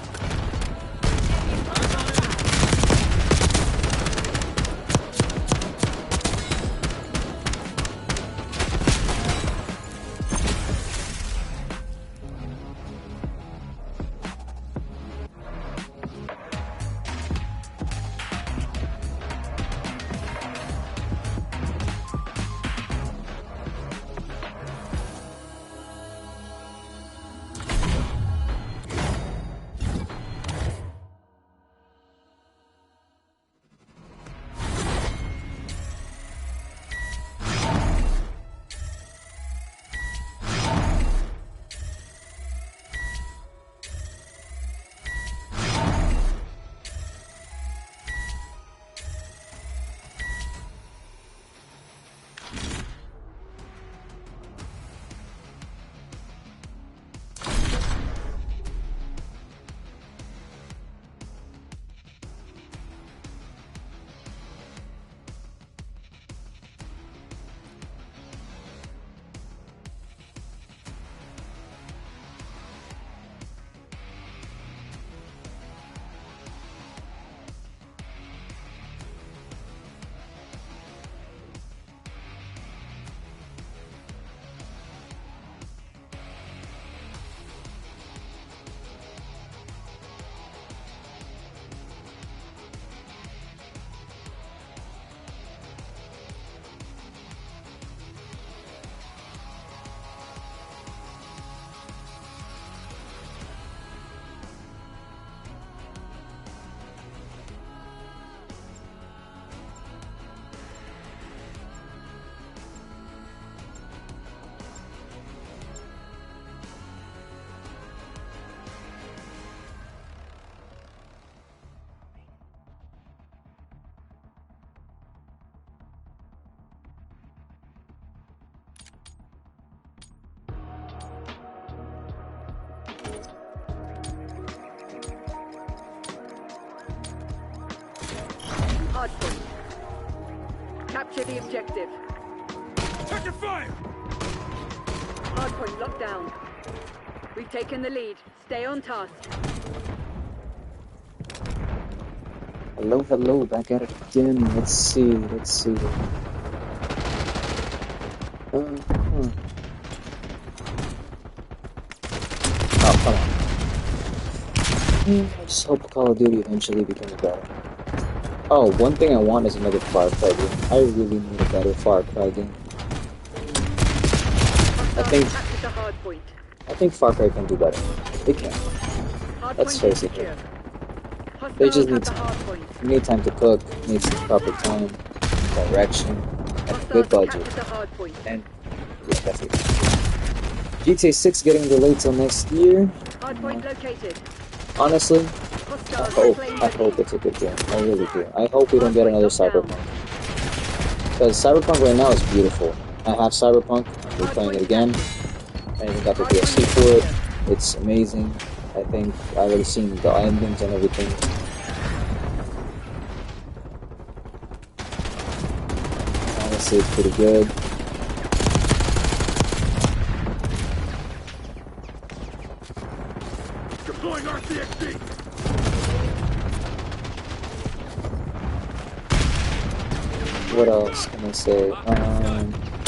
S3: Hardpoint. Capture the objective.
S2: Taking fire!
S3: Hardpoint locked down. We've taken the lead. Stay on task.
S1: Hello, hello, back at it again. Let's see. Oh, come on. I just hope Call of Duty eventually becomes better. Oh, one thing I want is another Far Cry game. I really need a better Far Cry game. I think Far Cry can do better. They can. Let's face it. They just need time to cook, need some proper time, direction, and a good budget. And yeah, that's it. GTA 6 getting delayed till next year. Honestly, I hope it's a good game. I really do. I hope we don't get another Cyberpunk. Because Cyberpunk right now is beautiful. I have Cyberpunk, we're playing it again. I even got the DLC for it. It's amazing. I think I've already seen the endings and everything. Honestly, it's pretty good. What else can I say?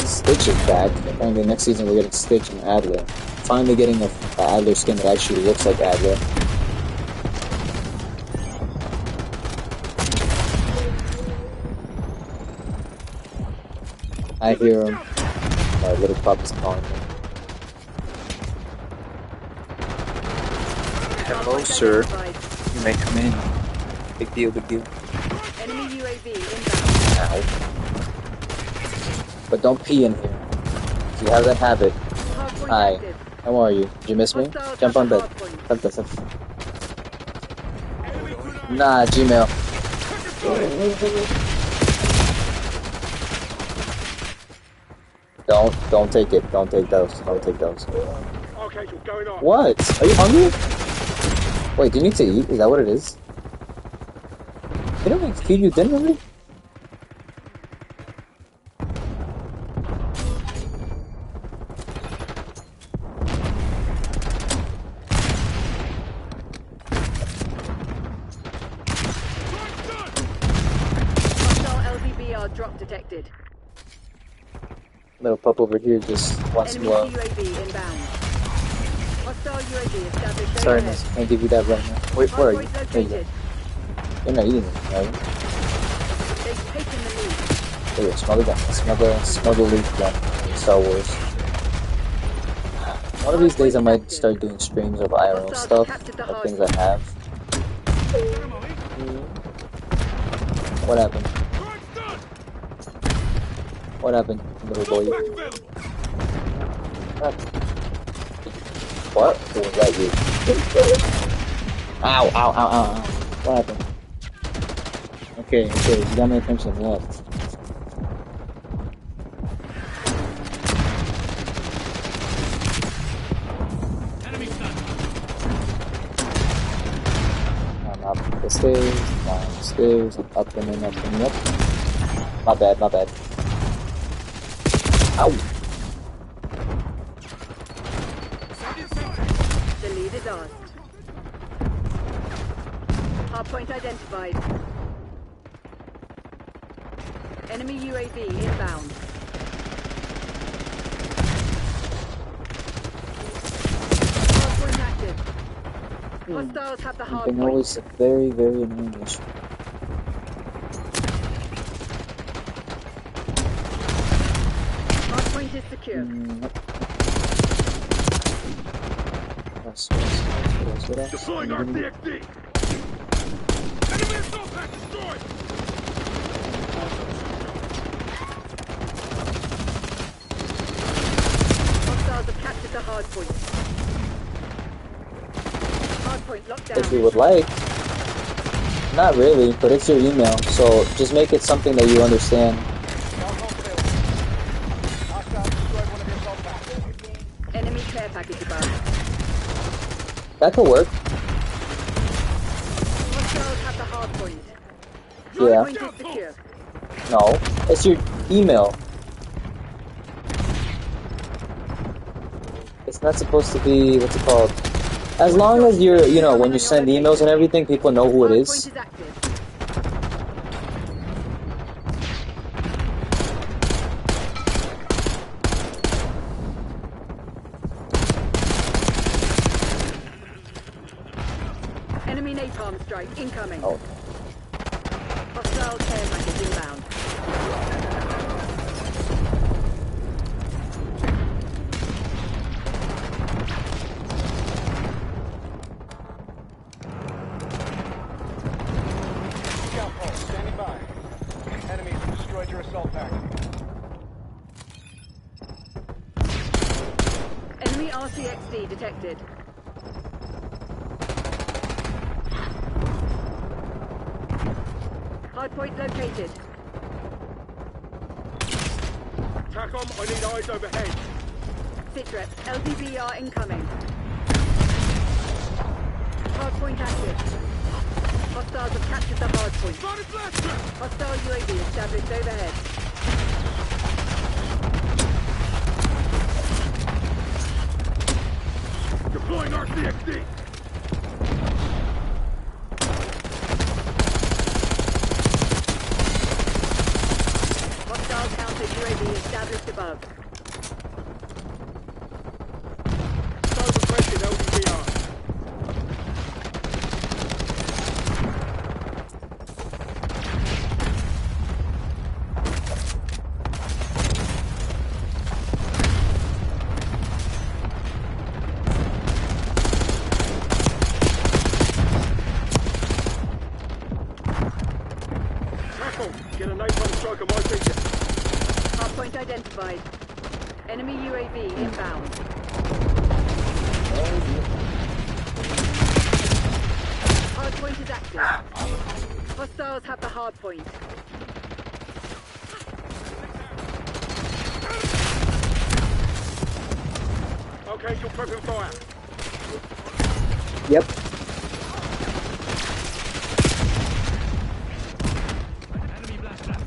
S1: Stitch is back. Apparently next season we're getting Stitch and Adler. Finally getting a Adler skin that actually looks like Adler. I hear him. My little pup is calling me.
S4: Hello, sir. You may come in. Big deal, big deal.
S3: Enemy UAV inbound.
S1: Ow. But don't pee in here. If you have that habit.
S3: Hardpoint
S1: Hi.
S3: active.
S1: How are you? Did you miss me?
S3: Hostiles
S1: Jump
S3: have
S1: on
S3: the
S1: bed.
S3: hardpoint.
S1: Nah, Gmail. Don't take it. Don't take those. Don't take those.
S2: Okay, so going on.
S1: What? Are you hungry? Wait, do you need to eat? Is that what it is? They don't even feed you dinner already?
S3: Hostile LVBR drop detected.
S1: Little pup over here just wants
S3: Enemy
S1: some love.
S3: UAV inbound. Hostile UAV established.
S1: Sorry,
S3: overhead.
S1: miss. Can't give you that right now. Wait, where are you?
S3: Hardpoint
S1: There you go.
S3: located.
S1: You're not eating it, are you?
S3: They've taken the lead.
S1: There you go. Smell the gun. Smell the leaf gun. Star Wars. One of these days I might start doing streams of IRL stuff, of things I have. What happened? What happened, little boy? What? Or was that you? Ow, ow, ow, ow, ow. What happened? Okay, you got my attention left.
S2: Enemy stun.
S1: I'm up the stairs, down the stairs, I'm up and then up and then up. My bad, my bad. Ow!
S3: The lead is ours. Hardpoint identified. Enemy UAV inbound. Hardpoint active. Hostiles have the
S1: Something
S3: hardpoint.
S1: always a very, very annoying issue.
S3: Hardpoint is secure.
S2: Deploying RCXD. Enemy assault pack destroyed.
S3: Hostiles have captured the hardpoint. Hardpoint locked down.
S1: If you would like. Not really, but it's your email, so just make it something that you understand.
S3: Enemy care package above.
S1: That could work.
S3: Hostiles have the hardpoint.
S1: Yeah.
S3: Hardpoint is secure.
S1: No. It's your email. It's not supposed to be, what's it called? As long as you're, you know, when you send emails and everything, people know who it
S3: Hardpoint
S1: is.
S3: is active. Enemy napalm strike incoming.
S1: Oh.
S3: Hostile care package inbound.
S2: Scout pulse, standing by. Enemies have destroyed your assault pack.
S3: Enemy RCXD detected. Hardpoint located.
S2: TACOM, I need eyes overhead.
S3: Sitrep, LDBR incoming. Hardpoint active. Hostiles have captured the hardpoint.
S2: Spotted blast trap.
S3: Hostile UAV established overhead.
S2: Deploying RCXD.
S3: UAV established above.
S2: So requested LDVR. Get a knife on the stroke of my feature.
S3: Hardpoint identified. Enemy UAV inbound. Hardpoint is active. Hostiles have the hardpoint.
S2: Okay, you're prepping fire.
S1: Yep.
S2: Enemy blast down.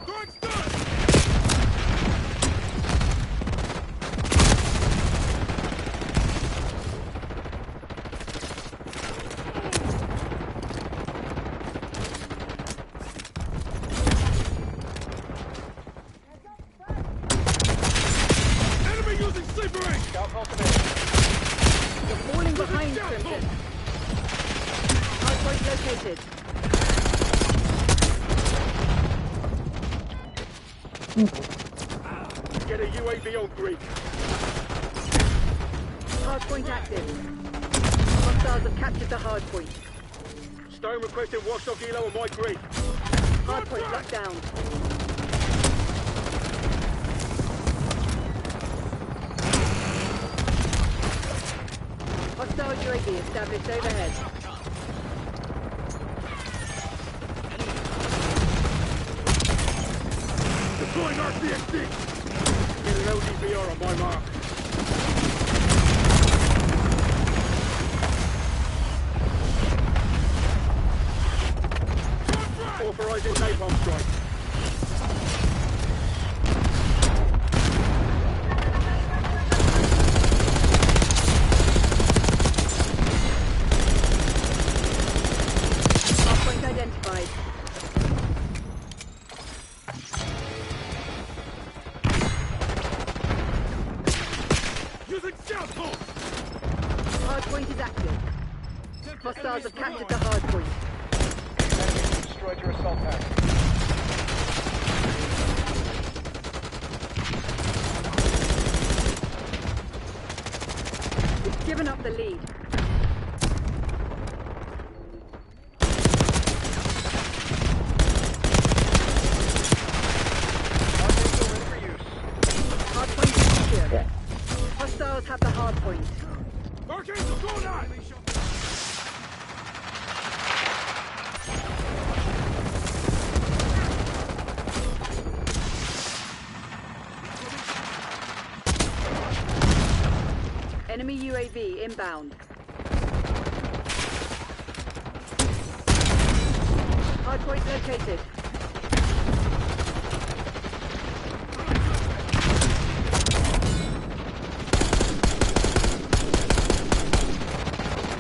S2: Guard's done! Enemy using sleeper ring!
S3: You're falling behind, Crimson. Hardpoint located.
S2: Get a UAV on Greek.
S3: Hardpoint active. Hostiles have captured the hardpoint.
S2: Stone requesting watchdog Elo on my Greek.
S3: Hardpoint locked down. Hostile UAV established overhead.
S2: Deploying RCXD! Get an LDVR on my mark. Authorizing napalm strike.
S3: Hardpoint identified.
S2: Using scout pulse!
S3: Hardpoint is active. Hostiles have captured the hardpoint.
S2: Destroyed your assault pack.
S3: We've given up the lead. Hardpoint is secure. Hostiles have the hardpoint.
S2: Archangel going on!
S3: Enemy UAV inbound. Hardpoint located.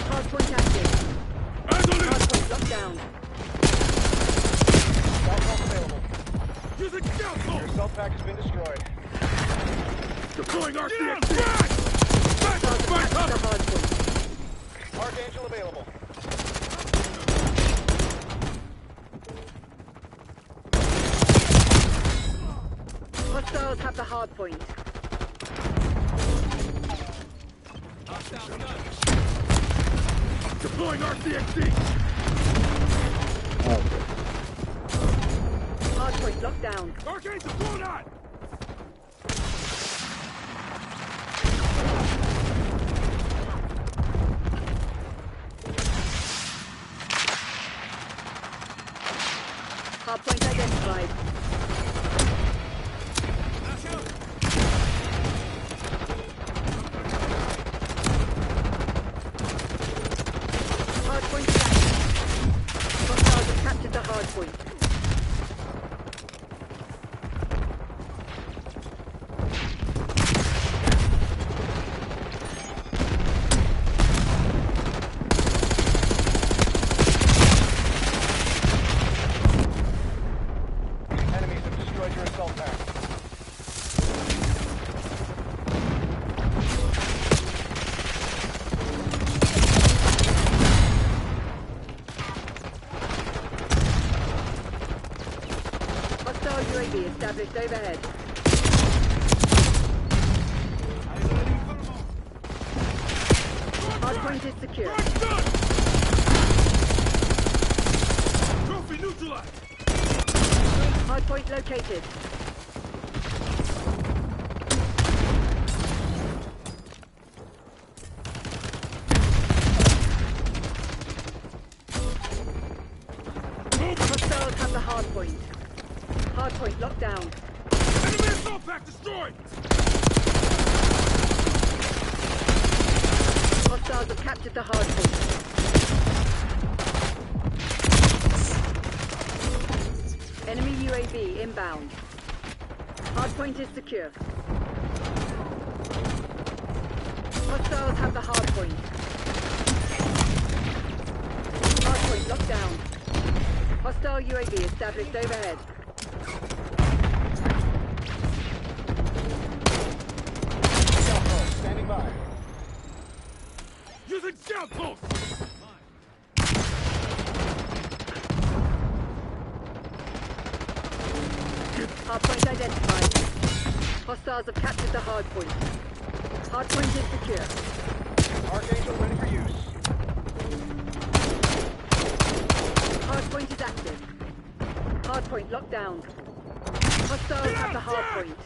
S3: Hardpoint active. Hardpoint locked down.
S2: Using scout pulse!
S6: Your assault pack has been destroyed.
S2: Deploying RCXD!
S3: Hostiles have captured the hardpoint.
S6: Archangel available.
S3: Hostiles have the hardpoint.
S2: Deploying RCXD!
S3: Hardpoint locked down.
S2: Archangel going on!
S3: Hardpoint identified. Hardpoint active. Hostiles have captured the hardpoint. established overhead. Hardpoint is secure.
S2: Trophy neutralized.
S3: Hardpoint located. Hostiles have the hardpoint. Hardpoint locked down.
S2: Enemy assault pack destroyed.
S3: Hostiles have captured the hardpoint. Enemy UAV inbound. Hardpoint is secure. Hostiles have the hardpoint. Hardpoint locked down. Hostile UAV established overhead.
S6: Standing by.
S2: Using scout pulse.
S3: Hardpoint identified. Hostiles have captured the hardpoint. Hardpoint is secure.
S6: Archangel ready for use.
S3: Hardpoint is active. Hardpoint locked down. Hostiles have the hardpoint.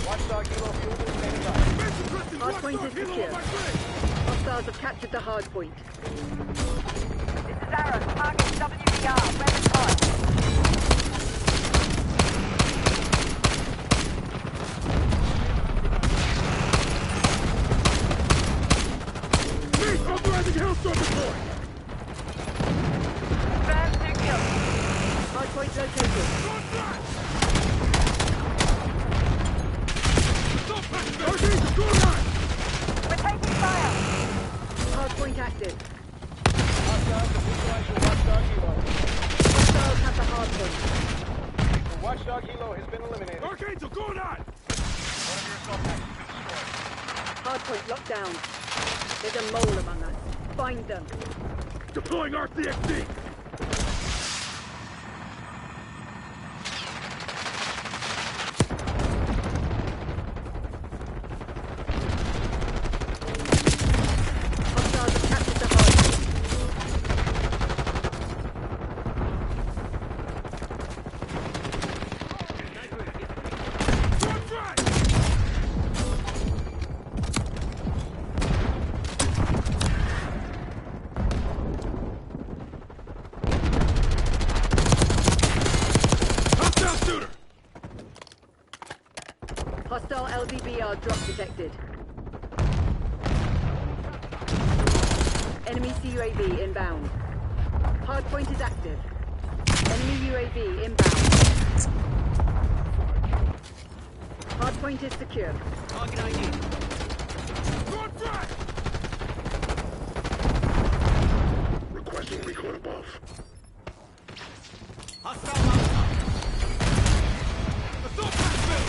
S6: Watchdog Hilo fuel is standing by.
S3: Hardpoint is secure. Hostiles have captured the hardpoint.
S5: This is Aaron. Target WBR. Weapon hot.
S2: Please authorizing Hailstorm deploy.
S5: Burn 2 kills.
S3: Hardpoint located.
S2: On fire. Assault pack Archangel, go live.
S5: We're taking fire.
S3: Hardpoint active.
S6: Hostiles have neutralized your Watchdog Hilo.
S3: Hostiles have the hardpoint.
S6: Your Watchdog Hilo has been eliminated.
S2: Archangel, go live.
S6: One of your assault packs has been destroyed.
S3: Hardpoint locked down. There's a mole among us. Find them.
S2: Deploying RCXD.
S3: Hostiles have captured the hardpoint.
S2: On fire. Hostile shooter.
S3: Hostile LVBR drop detected. Enemy CUAV inbound. Hardpoint is active. Enemy UAV inbound. Hardpoint is secure.
S2: Target ID. On fire. Requesting recon above. Hostile Molotov. Assault pack built.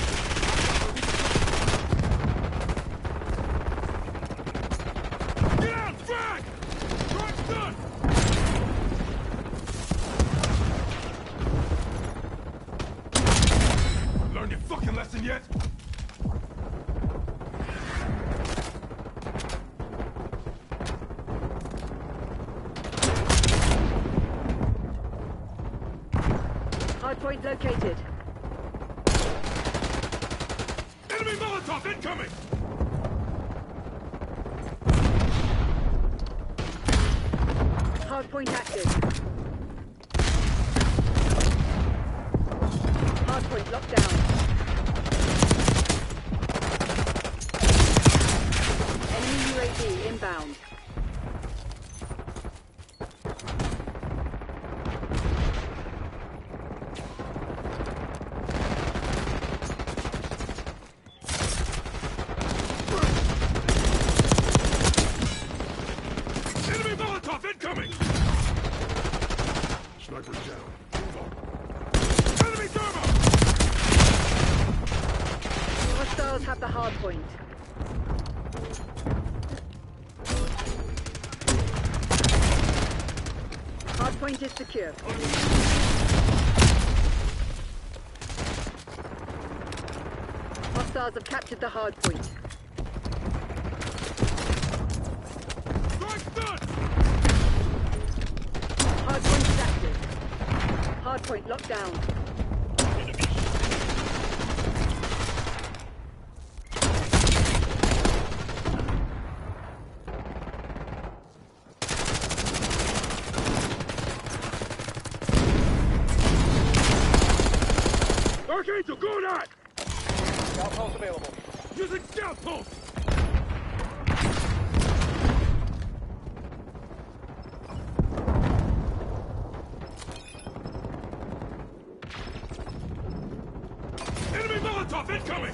S2: Get out, frag! Charge done! Learned your fucking lesson yet?
S3: Hardpoint located.
S2: Enemy Molotov incoming!
S3: Hardpoint active. Hardpoint locked down. Enemy UAV inbound.
S2: Enemy Molotov incoming!
S3: Hostiles have the hard point. Hard point is secure. Hostiles have captured the hard point. Hard point is active. Hard point locked down.
S2: Archangel, go not!
S6: Scout pulse available.
S2: Using scout pulse! Enemy Molotov incoming!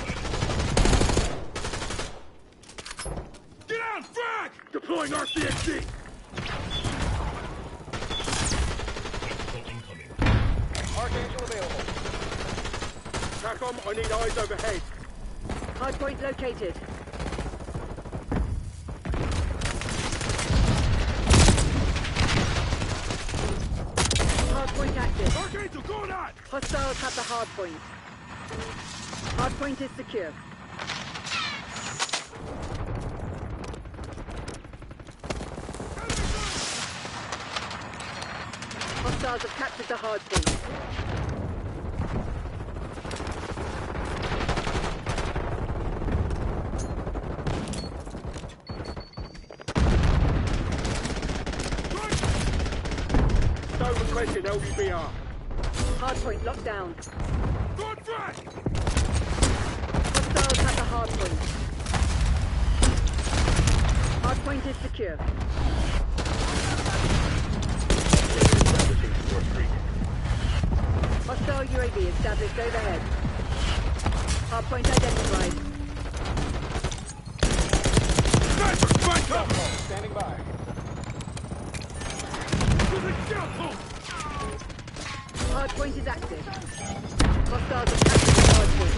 S2: Get out, frag! Deploying RCXD!
S6: Archangel available.
S2: TACOM, I need eyes overhead.
S3: Hard point located. Hard point active.
S2: Archangel, go not!
S3: Hostiles have the hard point. Hard point is secure. Hostiles have captured the hard point.
S2: Stone requesting LVBR.
S3: Hard point locked down.
S2: Go on, frag!
S3: Hostiles have the hard point. Hard point is secure. Hostile UAV established overhead. Hard point identified.
S2: Sniper, spike up!
S6: Standing by.
S2: Using scout pulse!
S3: Hard point is active. Hostiles have captured the hard point.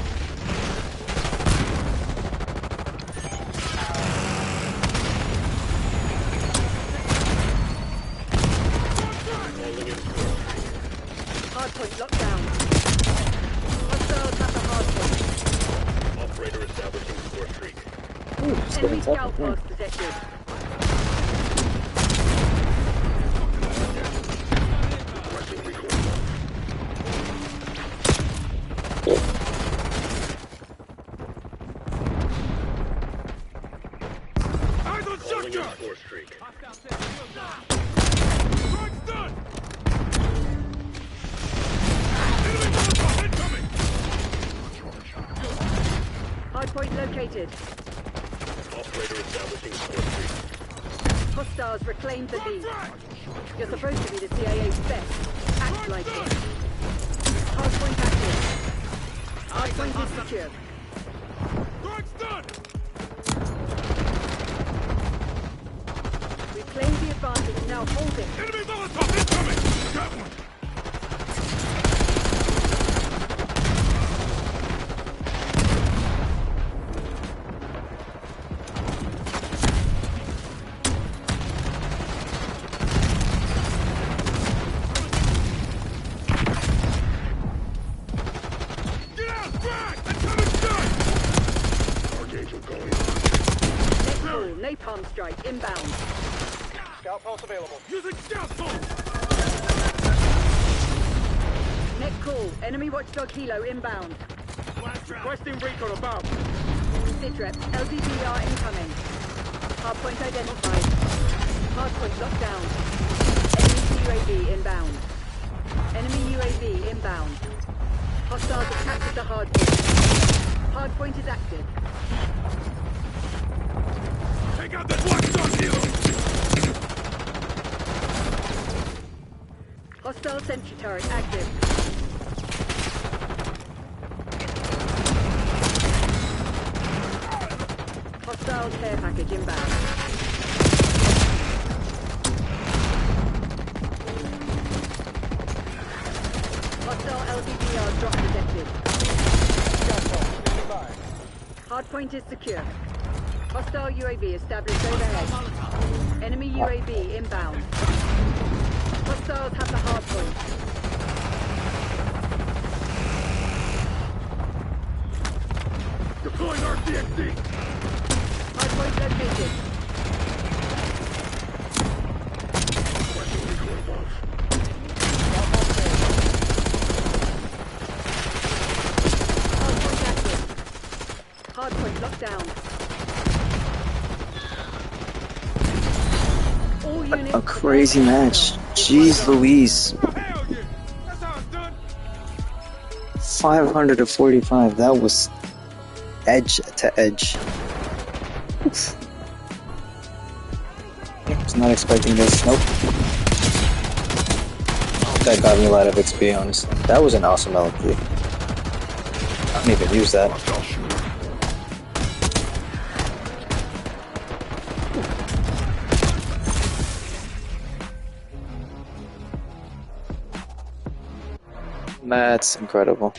S3: Hard point locked down. Hostiles have the hard point.
S6: Operator establishing score streak.
S3: Enemy scout pass detected.
S2: Eyes on
S6: Calling in
S2: shotgun!
S6: score streak.
S2: Strike's done! Enemy Molotov incoming!
S3: Hard point located.
S6: Operator establishing score streak.
S3: Hostiles reclaimed the
S2: Go on,
S3: lead.
S2: frag!
S3: You're supposed to be the CIA's best. Act like it. Hard point active. Hard point is secure.
S2: Strike's done!
S3: Reclaim the advantage. Now hold it.
S2: Enemy Molotov incoming! Got one! Get out, frag! Incoming shot!
S6: Archangel going.
S3: Net call. Napalm strike inbound.
S6: Scout pulse available.
S2: Using scout pulse!
S3: Net call. Enemy watchdog helo inbound.
S2: Requesting recon above.
S3: Sitrep. LDBR incoming. Hard point identified. Hard point locked down. Enemy UAV inbound. Enemy UAV inbound. Hostiles have captured the hard point. Hard point is active.
S2: Take out that watchdog helo!
S3: Hostile sentry turret active. Hostile care package inbound. Hostile LDBR drop detected.
S6: Scout pulse standing by.
S3: Hard Hardpoint is secure. Hostile UAV established overhead. Enemy UAV inbound. Hostiles have the hardpoint.
S2: Deploying RCXD.
S3: Hardpoint located. Hardpoint active. Hardpoint locked down. All units
S1: A crazy match. Jeez Louise.
S2: Oh, hell yeah. That's how it's done.
S1: 500 to 45. That was edge to edge. Oof. Was not expecting this. Nope. That got me a lot of XP, honestly. That was an awesome LP. I didn't even use that. That's incredible.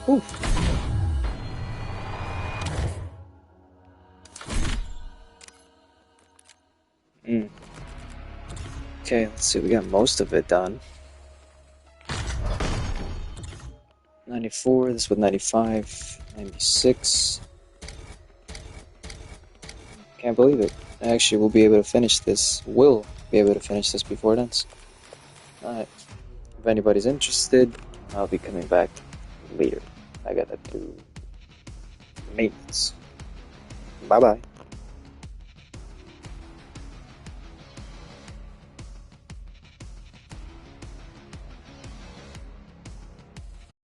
S1: Oof. Okay, let's see, we got most of it done. 94, this with 95, 96. Can't believe it. Actually, we'll be able to finish this. Will be able to finish this before it ends. Alright. If anybody's interested, I'll be coming back later. I gotta do maintenance. Bye bye.